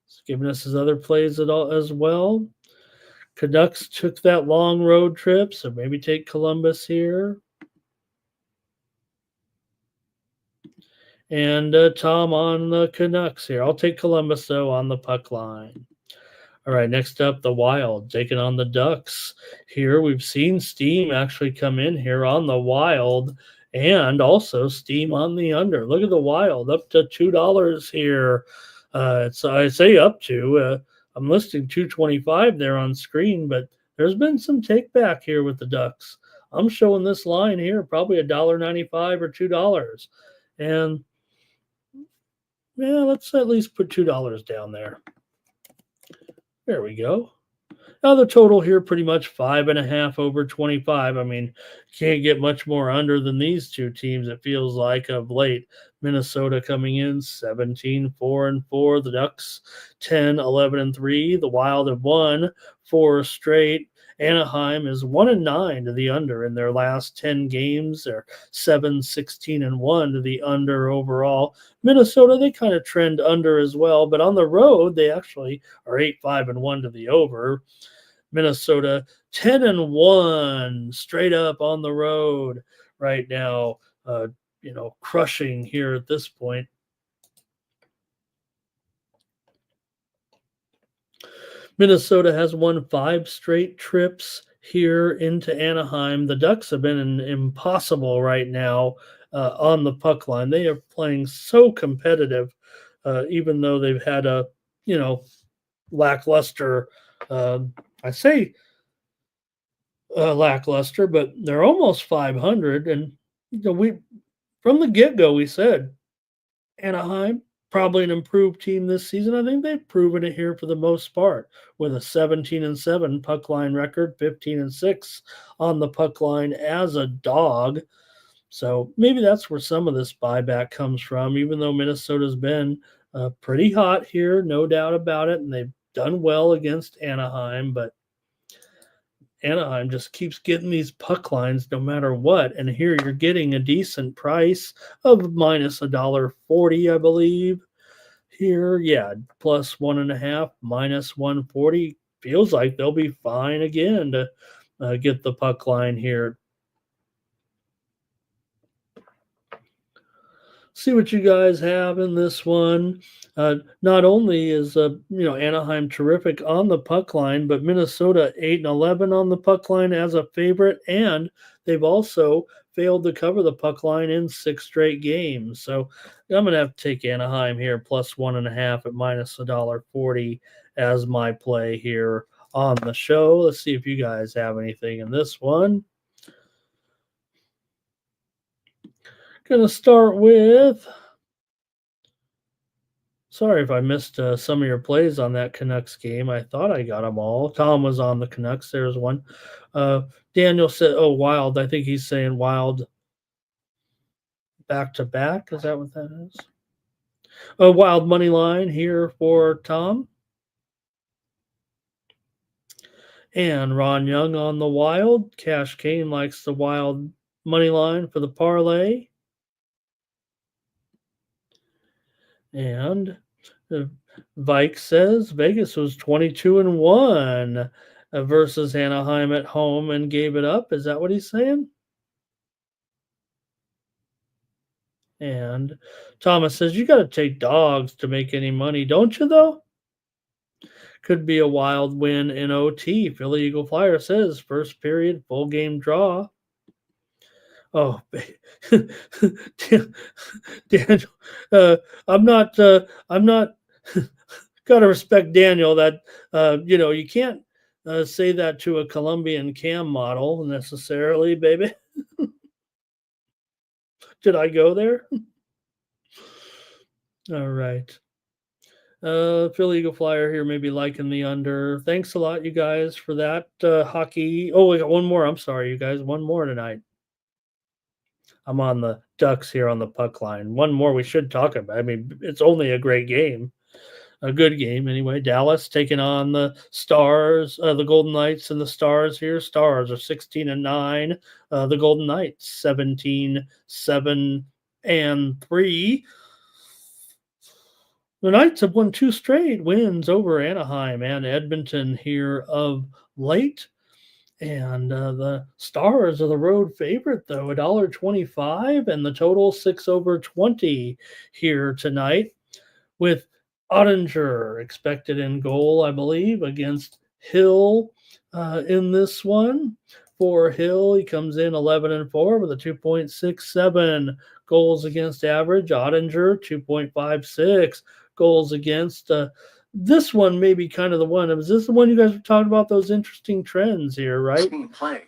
He's giving us his other plays as well. Canucks took that long road trip, so maybe take Columbus here. And Tom on the Canucks here. I'll take Columbus, though, on the puck line. All right, next up, the Wild taking on the Ducks. Here we've seen steam actually come in here on the Wild and also steam on the under. Look at the Wild, up to $2 here. I say up to. I'm listing $2.25 there on screen, but there's been some take back here with the Ducks. I'm showing this line here, probably $1.95 or $2. And yeah, let's at least put $2 down there. There we go. Now the total here pretty much 5.5 over 25. I mean, can't get much more under than these two teams, it feels like, of late. Minnesota coming in 17-4-4. The Ducks 10-11-3. The Wild have won 4 straight. Anaheim is 1-9 to the under in their last 10 games. They're 7-16-1 to the under overall. Minnesota, they kind of trend under as well, but on the road, they actually are 8-5-1 to the over. Minnesota 10-1 straight up on the road right now, crushing here at this point. Minnesota has won 5 straight trips here into Anaheim. The Ducks have been impossible right now on the puck line. They are playing so competitive, even though they've had a, lackluster, lackluster, but they're almost 500. And, we from the get-go, we said Anaheim, probably an improved team this season. I think they've proven it here for the most part with a 17-7 puck line record, 15-6 on the puck line as a dog. So maybe that's where some of this buyback comes from, even though Minnesota's been pretty hot here, no doubt about it, and they've done well against Anaheim, but Anaheim just keeps getting these puck lines no matter what. And here you're getting a decent price of minus $1.40, I believe. Here, yeah, plus 1.5, minus 140. Feels like they'll be fine again to get the puck line here. See what you guys have in this one. Not only is Anaheim terrific on the puck line, but Minnesota 8-11 on the puck line as a favorite, and they've also failed to cover the puck line in 6 straight games. So I'm going to have to take Anaheim here plus 1.5 at minus $1.40 as my play here on the show. Let's see if you guys have anything in this one. Going to start with, sorry if I missed some of your plays on that Canucks game. I thought I got them all. Tom was on the Canucks. There's one. Daniel said, Wild. I think he's saying Wild back-to-back. Is that what that is? Wild money line here for Tom. And Ron Young on the Wild. Cash Kane likes the Wild money line for the parlay. And Vike says Vegas was 22-1 versus Anaheim at home and gave it up. Is that what he's saying? And Thomas says, you got to take dogs to make any money, don't you, though? Could be a Wild win in OT. Philly Eagle Flyer says, first period, full game draw. Oh, Daniel, I'm not got to respect Daniel that, you can't say that to a Colombian cam model necessarily, baby. Did I go there? All right. Philly Eagle Flyer here, maybe liking the under. Thanks a lot, you guys, for that. Hockey. Oh, we got one more. I'm sorry, you guys. One more tonight. I'm on the Ducks here on the puck line. One more we should talk about. I mean, it's only a great game. A good game anyway. Dallas taking on the Stars, the Golden Knights and the Stars here. Stars are 16-9. The Golden Knights 17-7-3. The Knights have won 2 straight wins over Anaheim and Edmonton here of late. And the Stars are the road favorite, though, $1.25, and the total 6/20 here tonight, with Ottinger expected in goal, I believe, against Hill in this one. For Hill, he comes in 11-4 with a 2.67 goals against average. Ottinger, 2.56 goals against. This one may be kind of the one. Is this the one you guys were talking about, those interesting trends here, right?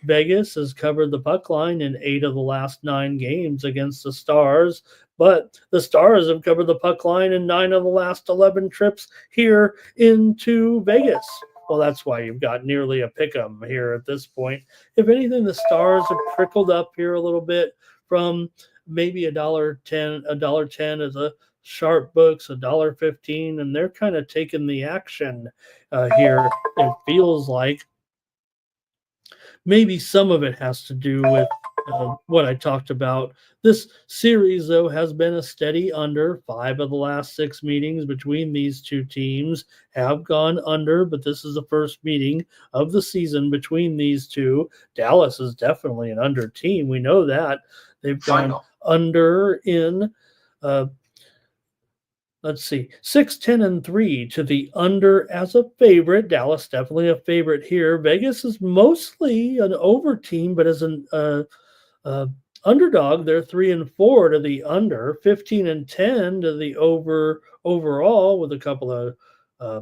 Vegas has covered the puck line in 8 of the last 9 games against the Stars, but the Stars have covered the puck line in 9 of the last 11 trips here into Vegas. Well, that's why you've got nearly a pick-em here at this point. If anything, the Stars have trickled up here a little bit from maybe $1.10 as a sharp books, $1.15, and they're kind of taking the action here. It feels like maybe some of it has to do with what I talked about. This series, though, has been a steady under. 5 of the last 6 meetings between these two teams have gone under, but this is the first meeting of the season between these two. Dallas is definitely an under team. We know that. They've gone under in let's see, 6-10-3 to the under as a favorite. Dallas definitely a favorite here. Vegas is mostly an over team, but as an underdog, they're 3-4 to the under, 15-10 to the over overall, with a couple of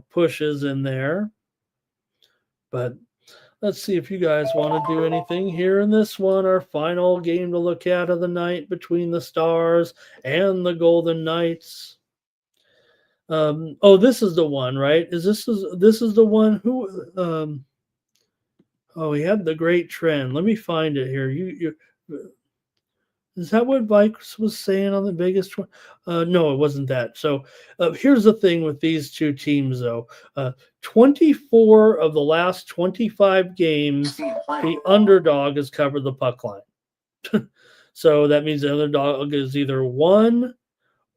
pushes in there. But let's see if you guys want to do anything here in this one. Our final game to look at of the night between the Stars and the Golden Knights. This is the one, right? This is the one who he had the great trend. Let me find it here. You is that what Vikes was saying on the biggest one? No, it wasn't that. So here's the thing with these two teams, though. 24 of the last 25 games, the underdog has covered the puck line. So that means the underdog is either won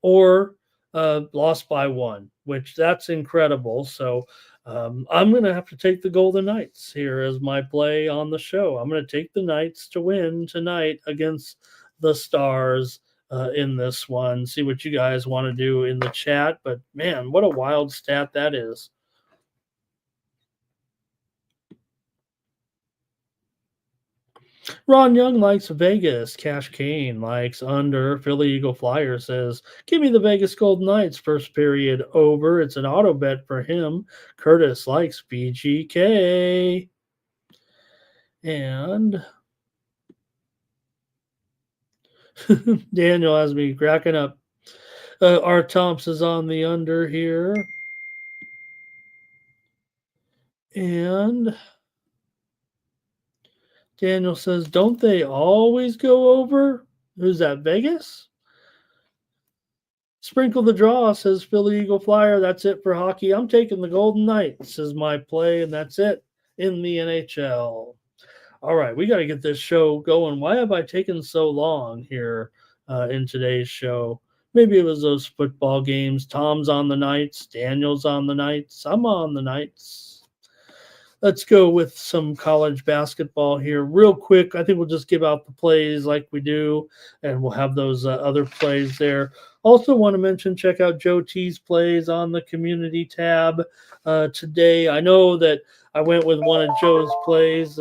or lost by 1, which that's incredible. So I'm going to have to take the Golden Knights here as my play on the show. I'm going to take the Knights to win tonight against the Stars in this one. See what you guys want to do in the chat. But, man, what a wild stat that is. Ron Young likes Vegas. Cash Kane likes under. Philly Eagle Flyer says, give me the Vegas Golden Knights. First period over. It's an auto bet for him. Curtis likes VGK. And Daniel has me cracking up. R. Thompson's on the under here. And Daniel says, don't they always go over? Who's that, Vegas? Sprinkle the draw, says Philly Eagle Flyer. That's it for hockey. I'm taking the Golden Knights as my play, and that's it. in the NHL. All right, we got to get this show going. Why have I taken so long here in today's show? Maybe it was those football games. Tom's on the nights, Daniel's on the nights, I'm on the nights. Let's go with some college basketball here real quick. I think we'll just give out the plays like we do, and we'll have those other plays there. Also want to mention, check out Joe T's plays on the community tab today. I know that I went with one of Joe's plays,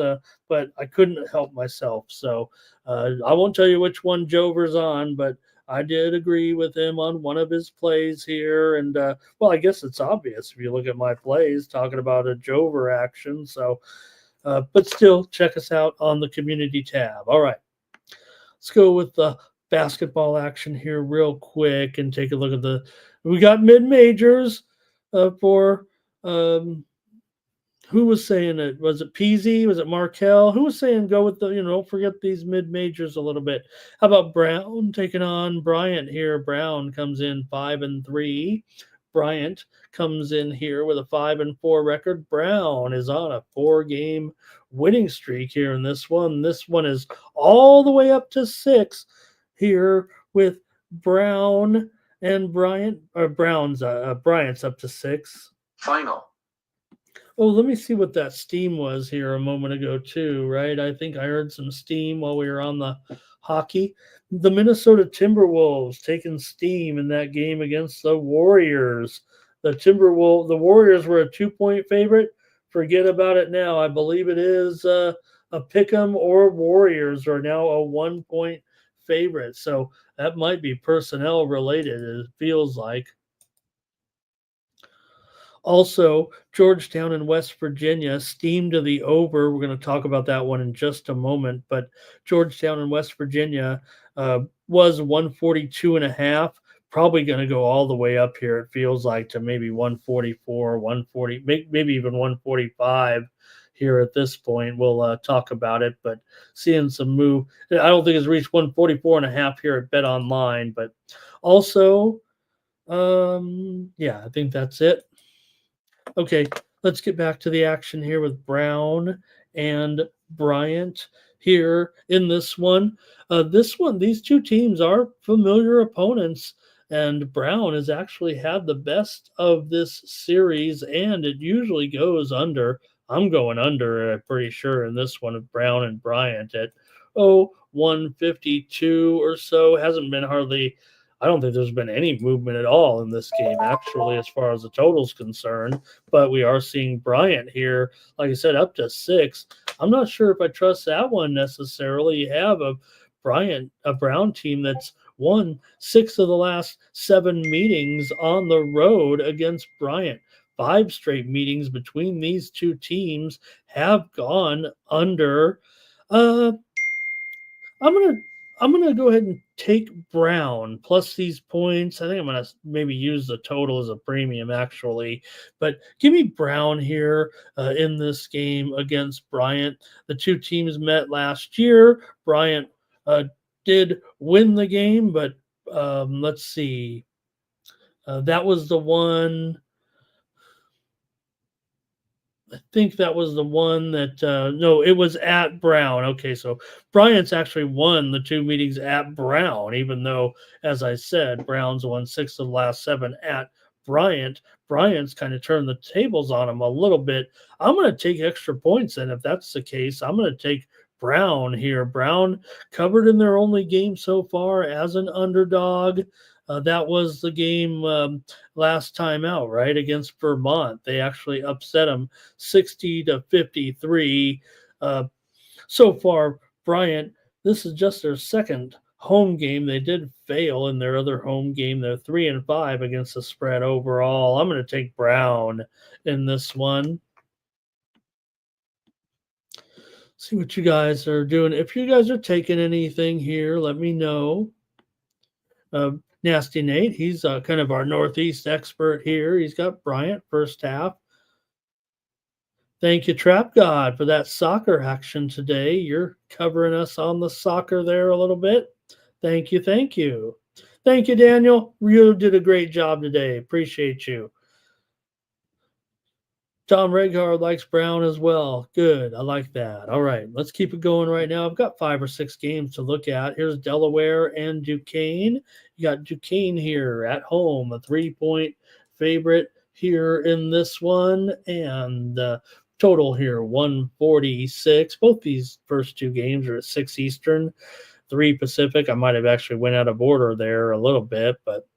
but I couldn't help myself. So I won't tell you which one Jover's on, but I did agree with him on one of his plays here. And, well, I guess it's obvious if you look at my plays talking about a Jover action. So, but still, check us out on the community tab. All right. Let's go with the basketball action here real quick and take a look at we got mid-majors for who was saying it? Was it Peasy? Was it Markel? Who was saying go with don't forget these mid-majors a little bit? How about Brown taking on Bryant here? Brown comes in 5-3. Bryant comes in here with a 5-4 record. Brown is on a 4-game winning streak here in this one. This one is all the way up to 6 here with Brown and Bryant, or Bryant's up to 6. Final. Oh, let me see what that steam was here a moment ago, too, right? I think I heard some steam while we were on the hockey. The Minnesota Timberwolves taking steam in that game against the Warriors. The Warriors were a 2-point favorite. Forget about it now. I believe it is a pick'em, or Warriors are now a 1-point favorite. So that might be personnel related, it feels like. Also, Georgetown and West Virginia steamed to the over. We're going to talk about that one in just a moment. But Georgetown and West Virginia was 142.5. Probably going to go all the way up here, it feels like, to maybe 144, 140, maybe even 145 here at this point. We'll talk about it, but seeing some move. I don't think it's reached 144.5 here at Bet Online. But also, yeah, I think that's it. Okay, let's get back to the action here with Brown and Bryant here in this one. These two teams are familiar opponents, and Brown has actually had the best of this series, and it usually goes under. I'm going under, I'm pretty sure, in this one of Brown and Bryant at 152 or so. Hasn't been hardly. I don't think there's been any movement at all in this game, actually, as far as the total's concerned. But we are seeing Bryant here, like I said, up to 6. I'm not sure if I trust that one necessarily. You have a Brown team that's won 6 of the last 7 meetings on the road against Bryant. 5 straight meetings between these two teams have gone under. I'm gonna go ahead and take Brown plus these points. I think I'm gonna maybe use the total as a premium, actually. But give me Brown here in this game against Bryant. The two teams met last year. Bryant did win the game, but let's see. That was the one. I think that was the one that no, it was at Brown. Okay, so Bryant's actually won the 2 meetings at Brown, even though, as I said, Brown's won 6 of the last 7 at Bryant. Bryant's kind of turned the tables on him a little bit. I'm going to take extra points, and if that's the case, I'm going to take Brown here. Brown covered in their only game so far as an underdog. That was the game last time out, right, against Vermont. They actually upset them 60-53. So far, Bryant, this is just their second home game. They did fail in their other home game. They're 3-5 against the spread overall. I'm going to take Brown in this one. See what you guys are doing. If you guys are taking anything here, let me know. Nasty Nate, he's kind of our Northeast expert here. He's got Bryant first half. Thank you, Trap God, for that soccer action today. You're covering us on the soccer there a little bit. Thank you, thank you. Thank you, Daniel. You did a great job today. Appreciate you. Tom Reghard likes Brown as well. Good. I like that. All right. Let's keep it going right now. I've got 5 or 6 games to look at. Here's Delaware and Duquesne. You got Duquesne here at home, a 3-point favorite here in this one. And total here, 146. Both these first 2 games are at 6 Eastern, 3 Pacific. I might have actually went out of order there a little bit, but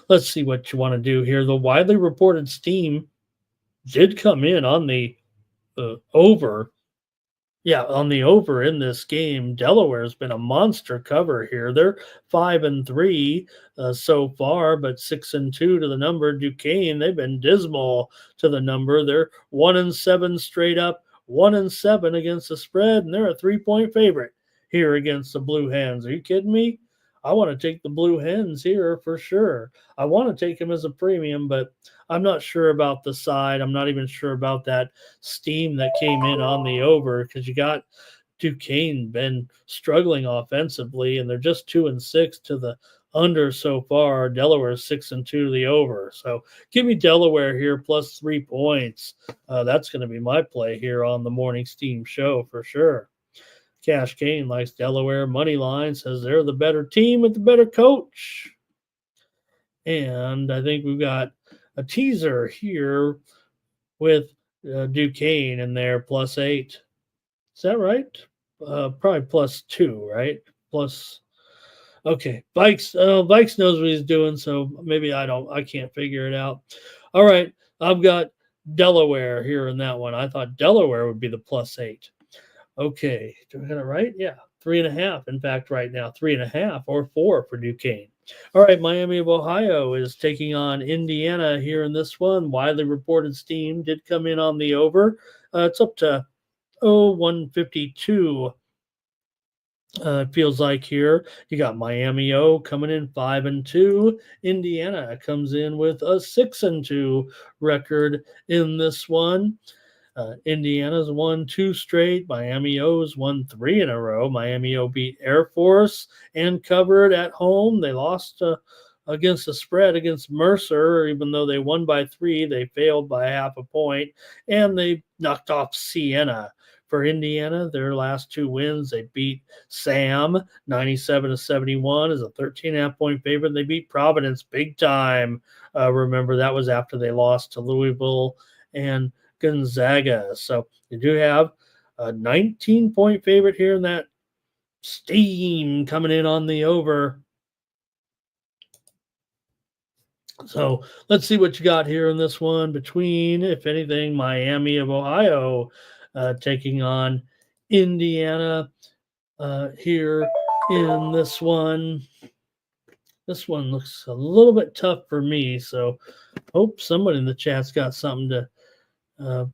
let's see what you want to do here. The widely reported steam did come in on the over. Yeah, on the over in this game. Delaware's been a monster cover here. They're 5-3 so far, but 6-2 to the number. Duquesne, they've been dismal to the number. They're 1-7 straight up, 1-7 against the spread, and they're a 3-point favorite here against the Blue Hens. Are you kidding me? I want to take the Blue Hens here for sure. I want to take them as a premium, but I'm not sure about the side. I'm not even sure about that steam that came in on the over, because you got Duquesne been struggling offensively, and they're just 2-6 to the under so far. Delaware 6-2 to the over. So give me Delaware here plus 3 points. That's going to be my play here on the Morning Steam show for sure. Cash Kane likes Delaware. Money line says they're the better team with the better coach. And I think we've got a teaser here with Duquesne in there plus 8. Is that right? Probably plus 2, right? Plus. Okay. Vikes knows what he's doing, so maybe I can't figure it out. All right. I've got Delaware here in that one. I thought Delaware would be the plus 8. Okay, do I get it right? Yeah, 3.5. In fact, right now, 3.5 or 4 for Duquesne. All right, Miami of Ohio is taking on Indiana here in this one. Widely reported steam did come in on the over. It's up to 152. It feels like here you got Miami O coming in 5-2. Indiana comes in with a 6-2 record in this one. Indiana's won 2 straight. Miami O's won 3 in a row. Miami O beat Air Force and covered at home. They lost against the spread against Mercer. Even though they won by 3, they failed by half a point. And they knocked off Siena. For Indiana, their last 2 wins, they beat Sam 97-71 as a 13.5-point favorite. They beat Providence big time. Remember, that was after they lost to Louisville and Gonzaga. So you do have a 19-point favorite here in that steam coming in on the over. So let's see what you got here in this one between, if anything, Miami of Ohio taking on Indiana here in this one. This one looks a little bit tough for me, so hope somebody in the chat's got something to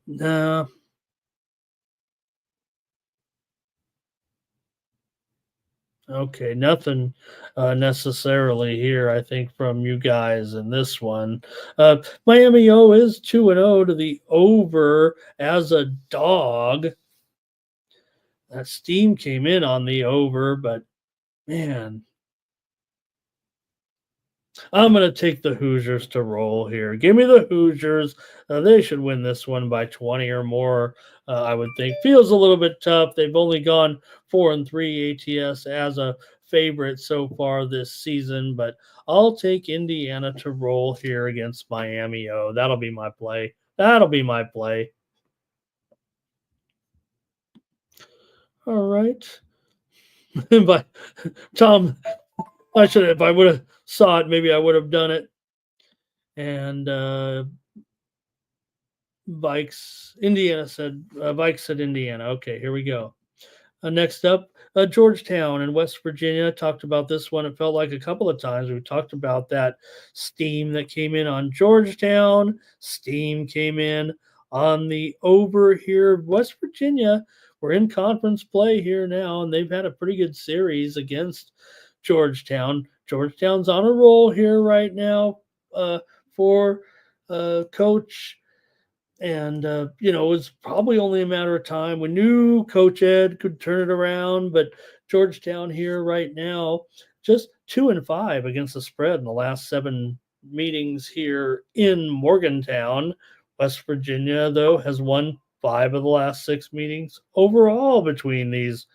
nah. Okay, nothing necessarily here, I think, from you guys in this one. Miami O is 2-0 to the over as a dog. That steam came in on the over, but man, I'm going to take the Hoosiers to roll here. Give me the Hoosiers. They should win this one by 20 or more, I would think. Feels a little bit tough. They've only gone 4-3 ATS as a favorite so far this season, but I'll take Indiana to roll here against Miami O. That'll be my play. All right. But Tom, if I would have saw it, maybe I would have done it. And Indiana said Indiana. Okay, here we go. Next up, Georgetown in West Virginia. Talked about this one. It felt like a couple of times we talked about that steam that came in on Georgetown. Steam came in on the over here. West Virginia, we're in conference play here now, and they've had a pretty good series against Georgetown. Georgetown's on a roll here right now for Coach. And, it was probably only a matter of time. We knew Coach Ed could turn it around, but Georgetown here right now, just 2-5 against the spread in the last 7 meetings here in Morgantown. West Virginia, though, has won 5 of the last 6 meetings overall between these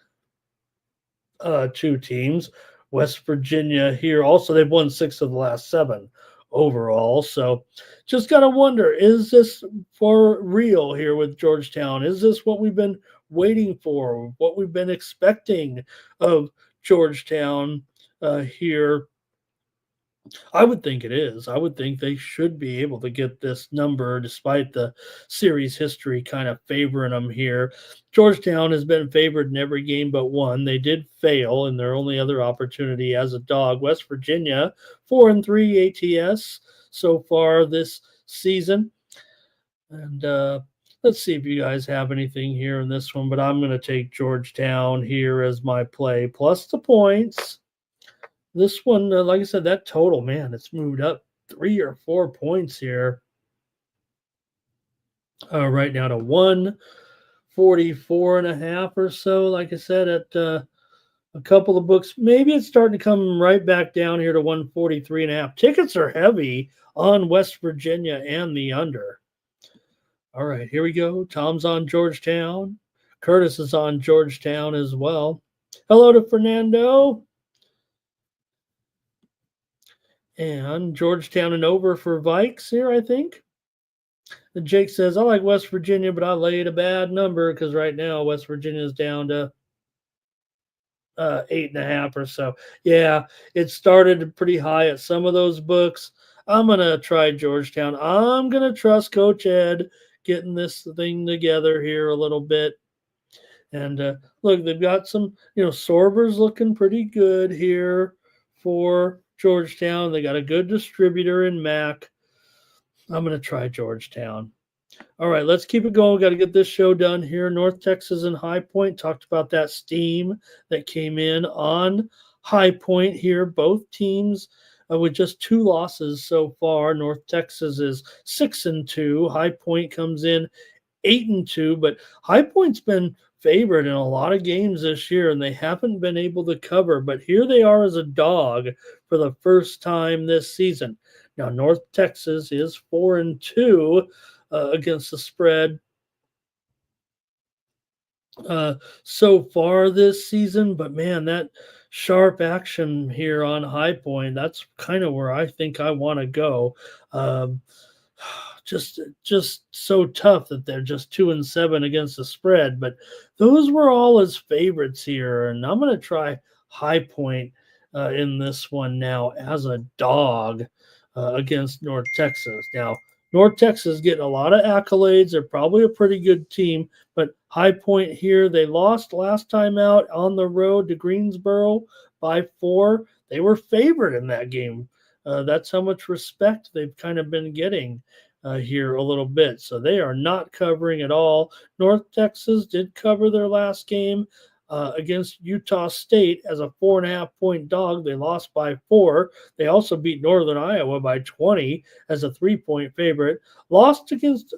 two teams. West Virginia here also, they've won 6 of the last 7 overall. So just got to wonder, is this for real here with Georgetown? Is this what we've been waiting for, what we've been expecting of Georgetown here? I would think it is. I would think they should be able to get this number despite the series history kind of favoring them here. Georgetown has been favored in every game but one. They did fail in their only other opportunity as a dog. West Virginia, 4-3 ATS so far this season. And let's see if you guys have anything here in this one, but I'm going to take Georgetown here as my play, plus the points. This one, like I said, that total, man, it's moved up 3 or 4 points here. Right now to 144.5 or so, like I said, at a couple of books. Maybe it's starting to come right back down here to 143.5. Tickets are heavy on West Virginia and the under. All right, here we go. Tom's on Georgetown. Curtis is on Georgetown as well. Hello to Fernando. And Georgetown and over for Vikes here, I think. And Jake says, I like West Virginia, but I laid a bad number because right now West Virginia is down to 8.5 or so. Yeah, it started pretty high at some of those books. I'm going to try Georgetown. I'm going to trust Coach Ed getting this thing together here a little bit. And look, they've got some, Sorber's looking pretty good here for Georgetown. They got a good distributor in Mac. I'm going to try Georgetown. All right, let's keep it going. We got to get this show done here. North Texas and High Point. Talked about that steam that came in on High Point here. Both teams with just 2 losses so far. North Texas is 6-2. High Point comes in 8-2, but High Point's been favored in a lot of games this year, and they haven't been able to cover. But here they are as a dog for the first time this season. Now, North Texas is 4-2 against the spread so far this season. But, man, that sharp action here on High Point, that's kind of where I think I want to go. Just so tough that they're just 2-7 against the spread, but those were all as favorites here, and I'm going to try High Point in this one now as a dog against North Texas. Now, North Texas getting a lot of accolades. They're probably a pretty good team, but High Point here, they lost last time out on the road to Greensboro by 4. They were favored in that game. That's how much respect they've kind of been getting here a little bit. So they are not covering at all. North Texas did cover their last game against Utah State as a 4.5-point dog. They lost by 4. They also beat Northern Iowa by 20 as a 3-point favorite. Lost against,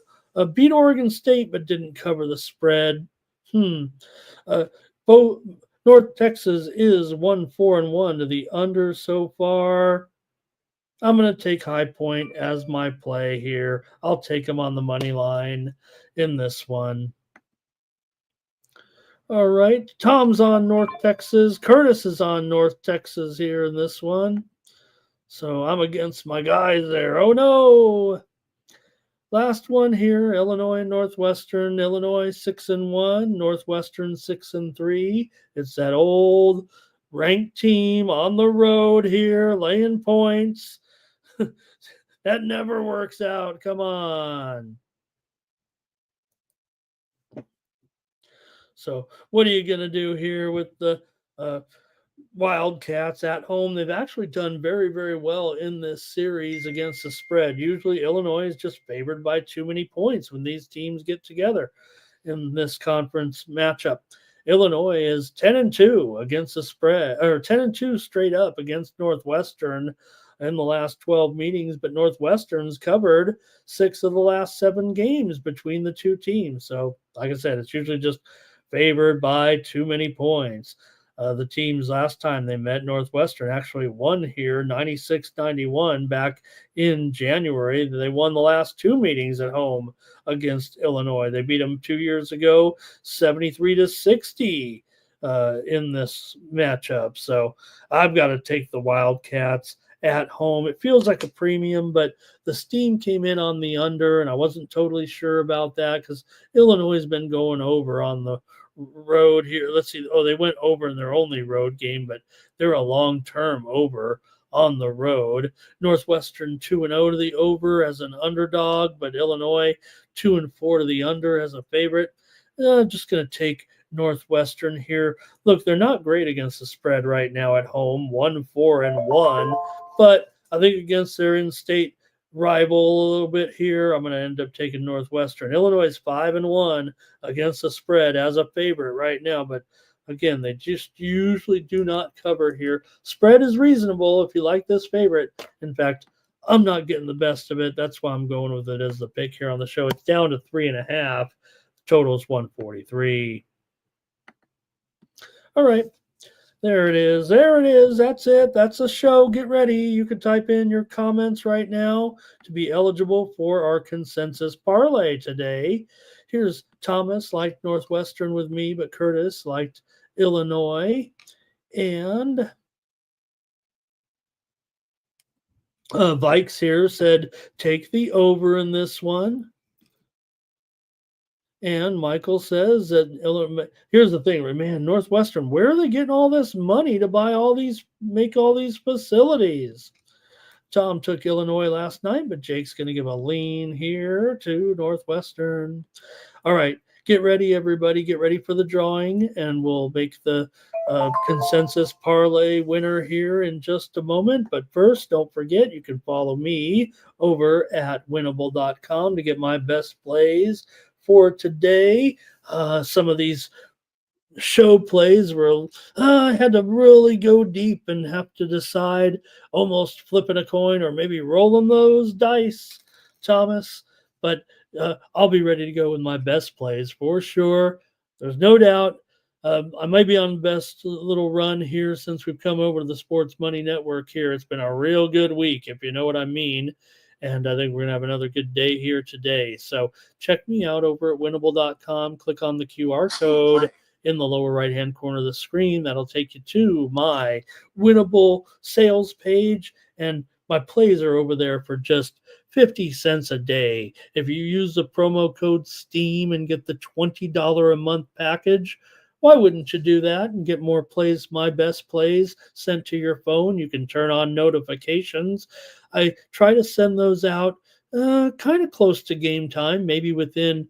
beat Oregon State, but didn't cover the spread. Both North Texas is 1-4-1 to the under so far. I'm going to take High Point as my play here. I'll take them on the money line in this one. All right. Tom's on North Texas. Curtis is on North Texas here in this one. So I'm against my guys there. Oh, no. Last one here, Illinois and Northwestern. Illinois 6-1, Northwestern 6-3. It's that old ranked team on the road here, laying points. That never works out. Come on. So what are you going to do here with the Wildcats at home? They've actually done very, very well in this series against the spread. Usually Illinois is just favored by too many points when these teams get together in this conference matchup. Illinois is 10-2 against the spread, or 10-2 straight up against Northwestern in the last 12 meetings, but Northwestern's covered 6 of the last 7 games between the two teams. So, like I said, it's usually just favored by too many points. The teams last time they met, Northwestern actually won here 96-91 back in January. They won the last two meetings at home against Illinois. They beat them 2 years ago, 73-60 in this matchup. So I've got to take the Wildcats at home. It feels like a premium, but the steam came in on the under, and I wasn't totally sure about that because Illinois has been going over on the road here. Let's see. Oh, they went over in their only road game, but they're a long-term over on the road. Northwestern 2-0 to the over as an underdog, but Illinois 2-4 to the under as a favorite. Just going to take Northwestern here. Look, they're not great against the spread right now at home, 1-4-1, but I think against their in-state rival a little bit here, I'm going to end up taking Northwestern. Illinois is 5-1 against the spread as a favorite right now, but again, they just usually do not cover here. Spread is reasonable if you like this favorite. In fact, I'm not getting the best of it. That's why I'm going with it as the pick here on the show. It's down to 3.5. Total is 143. All right. There it is. There it is. That's it. That's the show. Get ready. You can type in your comments right now to be eligible for our consensus parlay today. Here's Thomas liked Northwestern with me, but Curtis liked Illinois. And Vikes here said take the over in this one. And Michael says that here's the thing, man, Northwestern, where are they getting all this money to buy make all these facilities? Tom took Illinois last night, but Jake's going to give a lean here to Northwestern. All right, get ready, everybody. Get ready for the drawing, and we'll make the consensus parlay winner here in just a moment. But first, don't forget, you can follow me over at winnable.com to get my best plays for today. Some of these show plays where I had to really go deep and have to decide, almost flipping a coin or maybe rolling those dice, Thomas. But I'll be ready to go with my best plays for sure. There's no doubt. I might be on the best little run here since we've come over to the Sports Money Network here. It's been a real good week, if you know what I mean. And I think we're going to have another good day here today. So check me out over at winnable.com. Click on the QR code in the lower right-hand corner of the screen. That'll take you to my Winnable sales page. And my plays are over there for just 50 cents a day. If you use the promo code STEAM and get the $20 a month package, why wouldn't you do that and get more plays, my best plays, sent to your phone? You can turn on notifications. I try to send those out kind of close to game time, maybe within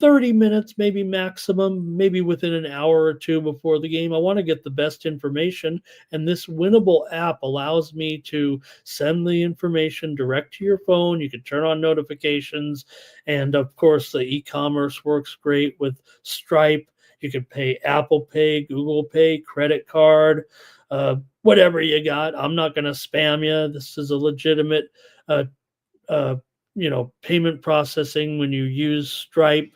30 minutes, maybe maximum, maybe within an hour or two before the game. I want to get the best information, and this Winnable app allows me to send the information direct to your phone. You can turn on notifications, and of course, the e-commerce works great with Stripe. You can pay Apple Pay, Google Pay, credit card, whatever you got. I'm not going to spam you. This is a legitimate, payment processing when you use Stripe.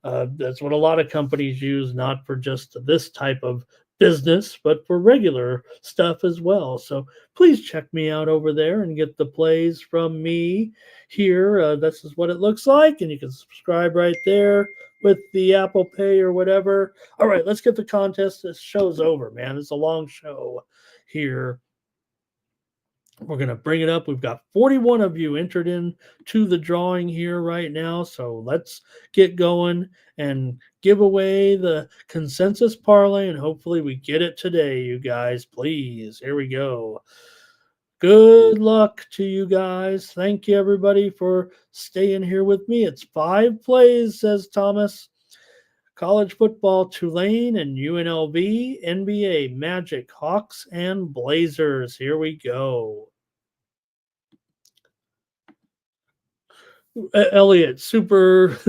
That's what a lot of companies use, not for just this type of business, but for regular stuff as well. So please check me out over there and get the plays from me here. This is what it looks like, and you can subscribe right there with the Apple Pay or whatever. All right, let's get the contest. This show's over, man. It's a long show here. We're going to bring it up. We've got 41 of you entered in to the drawing here right now. So let's get going and give away the consensus parlay, and hopefully we get it today, you guys. Please, here we go. Good luck to you guys. Thank you, everybody, for staying here with me. It's 5 plays, says Thomas. College football, Tulane and UNLV. NBA, Magic, Hawks, and Blazers. Here we go. Elliot, super.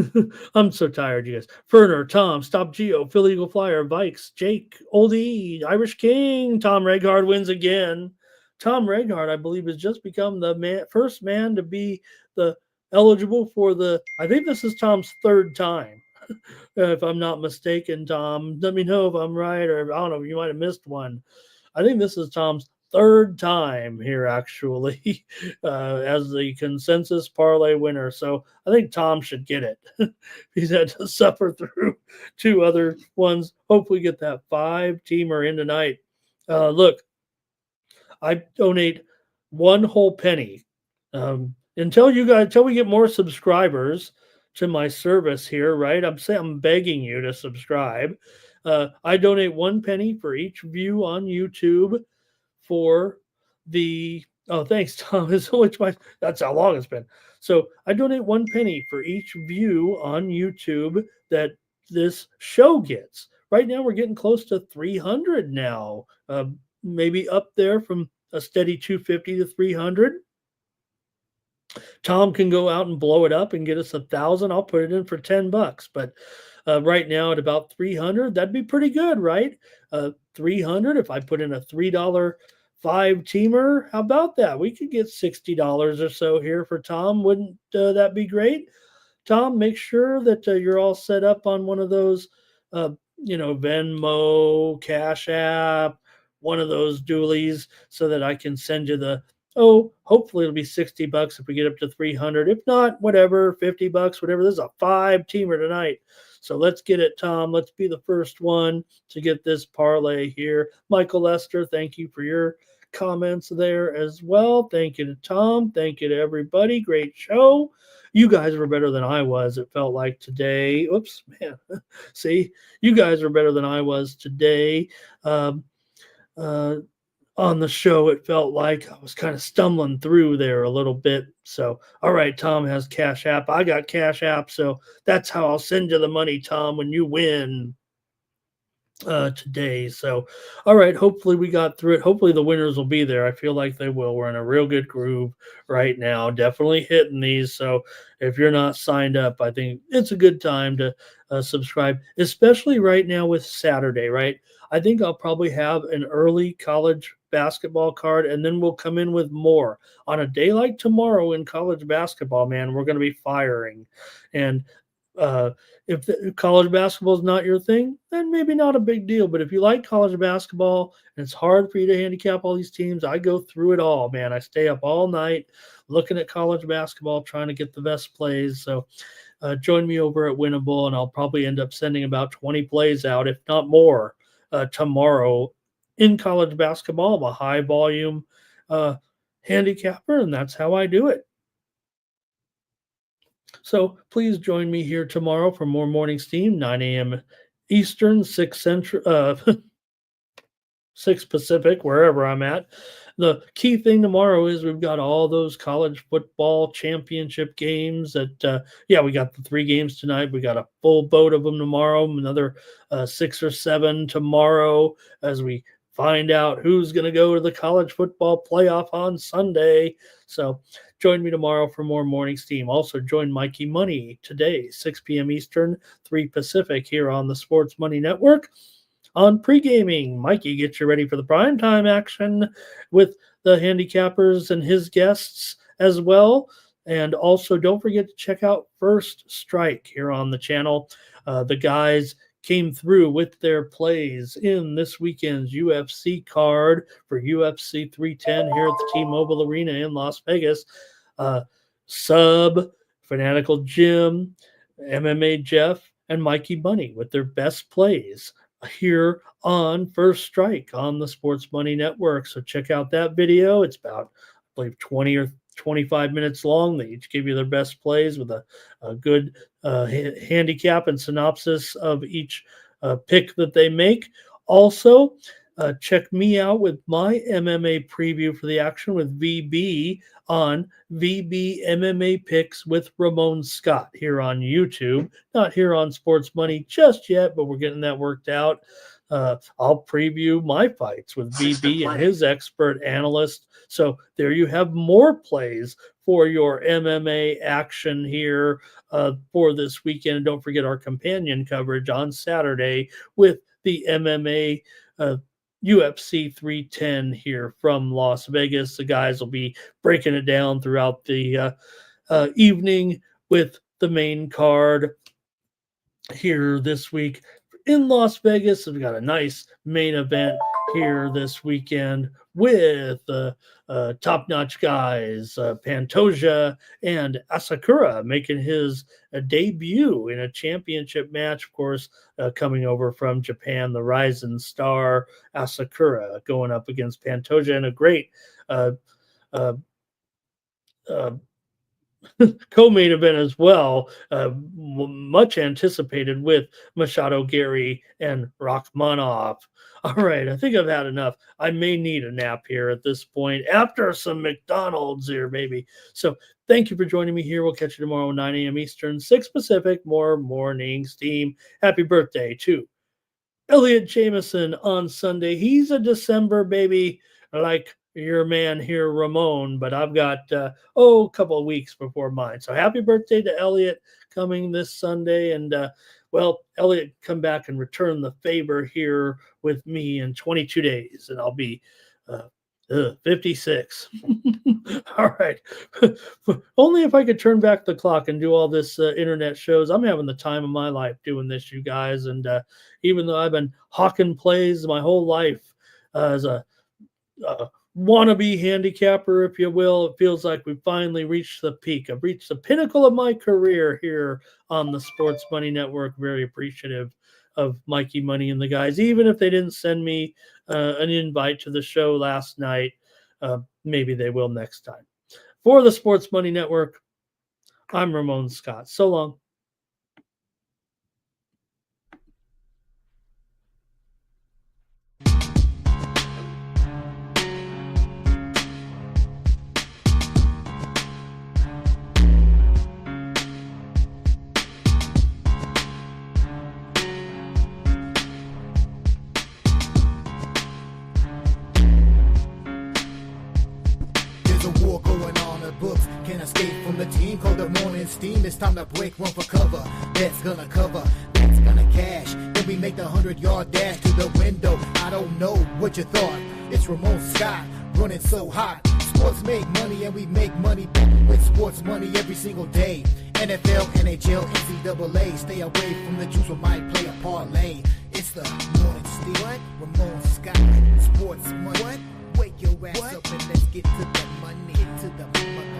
I'm so tired, you guys. Ferner, Tom, Stop Geo, Philly Eagle Flyer, Vikes, Jake, Oldie, Irish King. Tom Regard wins again. Tom Regard, I believe, has just become the first man to be eligible for I think this is Tom's 3rd time if I'm not mistaken, Tom. Let me know if I'm right, or I don't know, you might have missed one. I think this is Tom's third time here, actually, as the consensus parlay winner. So I think Tom should get it. He's had to suffer through 2 other ones. Hopefully, get that 5-teamer in tonight. Look, I donate 1 whole penny until we get more subscribers to my service here. Right? I'm begging you to subscribe. I donate 1 penny for each view on YouTube for the. Oh, thanks, Tom. That's how long it's been. So I donate 1 penny for each view on YouTube that this show gets. Right now, we're getting close to 300 now. Maybe up there from a steady 250 to 300. Tom can go out and blow it up and get us 1,000. I'll put it in for $10. But right now at about 300, that'd be pretty good, right? 300. If I put in a $3 5-teamer, how about that? We could get $60 or so here for Tom. Wouldn't that be great? Tom, make sure that you're all set up on one of those, Venmo, Cash App, one of those doolies, so that I can send you hopefully it'll be $60 if we get up to 300. If not, whatever, $50, whatever. This is a 5-teamer tonight. So let's get it, Tom. Let's be the first one to get this parlay here. Michael Lester, thank you for your comments there as well. Thank you to Tom. Thank you to everybody. Great show. You guys were better than I was, it felt like today. Oops, man. See, you guys are better than I was today. On the show, it felt like I was kind of stumbling through there a little bit. So, all right, Tom has Cash App. I got Cash App, so that's how I'll send you the money, Tom, when you win today. So, all right, hopefully we got through it. Hopefully the winners will be there. I feel like they will. We're in a real good groove right now. Definitely hitting these. So if you're not signed up, I think it's a good time to subscribe, especially right now with Saturday, right? I think I'll probably have an early college basketball card, and then we'll come in with more. On a day like tomorrow in college basketball, man, we're going to be firing. And if college basketball is not your thing, then maybe not a big deal. But if you like college basketball and it's hard for you to handicap all these teams, I go through it all, man. I stay up all night looking at college basketball, trying to get the best plays. So join me over at Winnable, and I'll probably end up sending about 20 plays out, if not more, tomorrow in college basketball. I'm a high volume handicapper, and that's how I do it. So please join me here tomorrow for more Morning Steam, 9 a.m. Eastern, 6 Central, 6 Pacific, wherever I'm at. The key thing tomorrow is we've got all those college football championship games that, we got the 3 games tonight. We got a full boat of them tomorrow, another 6 or 7 tomorrow as we find out who's going to go to the college football playoff on Sunday. So join me tomorrow for more Morning Steam. Also join Mikey Money today, 6 p.m. Eastern, 3 Pacific, here on the Sports Money Network. On pre-gaming, Mikey gets you ready for the primetime action with the handicappers and his guests as well. And also don't forget to check out First Strike here on the channel. The guys came through with their plays in this weekend's UFC card for UFC 310 here at the T-Mobile Arena in Las Vegas. Sub, Fanatical Jim, MMA Jeff, and Mikey Bunny with their best plays here on First Strike on the Sports Money Network. So check out that video. It's about, I believe, 20 or 25 minutes long. They each give you their best plays with a good handicap and synopsis of each pick that they make. Also, check me out with my MMA preview for the action with VB on VB MMA Picks with Ramon Scott here on YouTube. Not here on Sports Money just yet, but we're getting that worked out. I'll preview my fights with VB and his expert analyst. So there you have more plays for your MMA action here for this weekend. And don't forget our companion coverage on Saturday with the MMA UFC 310 here from Las Vegas. The guys will be breaking it down throughout the evening with the main card here this week in Las Vegas. We've got a nice main event here this weekend with top-notch guys, Pantoja and Asakura making his debut in a championship match, of course, coming over from Japan, the rising star Asakura going up against Pantoja in a great co-main event as well, much anticipated with Machado Gary and Rachmanov. All right, I think I've had enough. I may need a nap here at this point after some McDonald's here, maybe. So thank you for joining me here. We'll catch you tomorrow at 9 a.m. Eastern, 6 Pacific, more morning steam. Happy birthday to Elliot Jameson on Sunday. He's a December baby, like your man here, Ramon, but I've got, a couple of weeks before mine. So happy birthday to Elliot coming this Sunday. And, Elliot, come back and return the favor here with me in 22 days, and I'll be 56. All right. Only if I could turn back the clock and do all this internet shows. I'm having the time of my life doing this, you guys. And even though I've been hawking plays my whole life as a wannabe handicapper, if you will, it feels like we finally reached the peak. I've reached the pinnacle of my career here on the Sports Money Network. Very appreciative of Mikey Money and the guys, even if they didn't send me an invite to the show last night. Maybe they will next time. For the Sports Money Network, I'm Ramon Scott. So long. Steam, it's time to break, run for cover. That's gonna cover, that's gonna cash. Then we make the 100-yard dash to the window. I don't know what you thought. It's Ramon Scott, running so hot. Sports make money and we make money with sports money every single day. NFL, NHL, NCAA. Stay away from the juice, we might play a parlay. It's the morning steam. What? Ramon Scott, sports money. What? Wake your ass up and let's get to the money. Get to the money.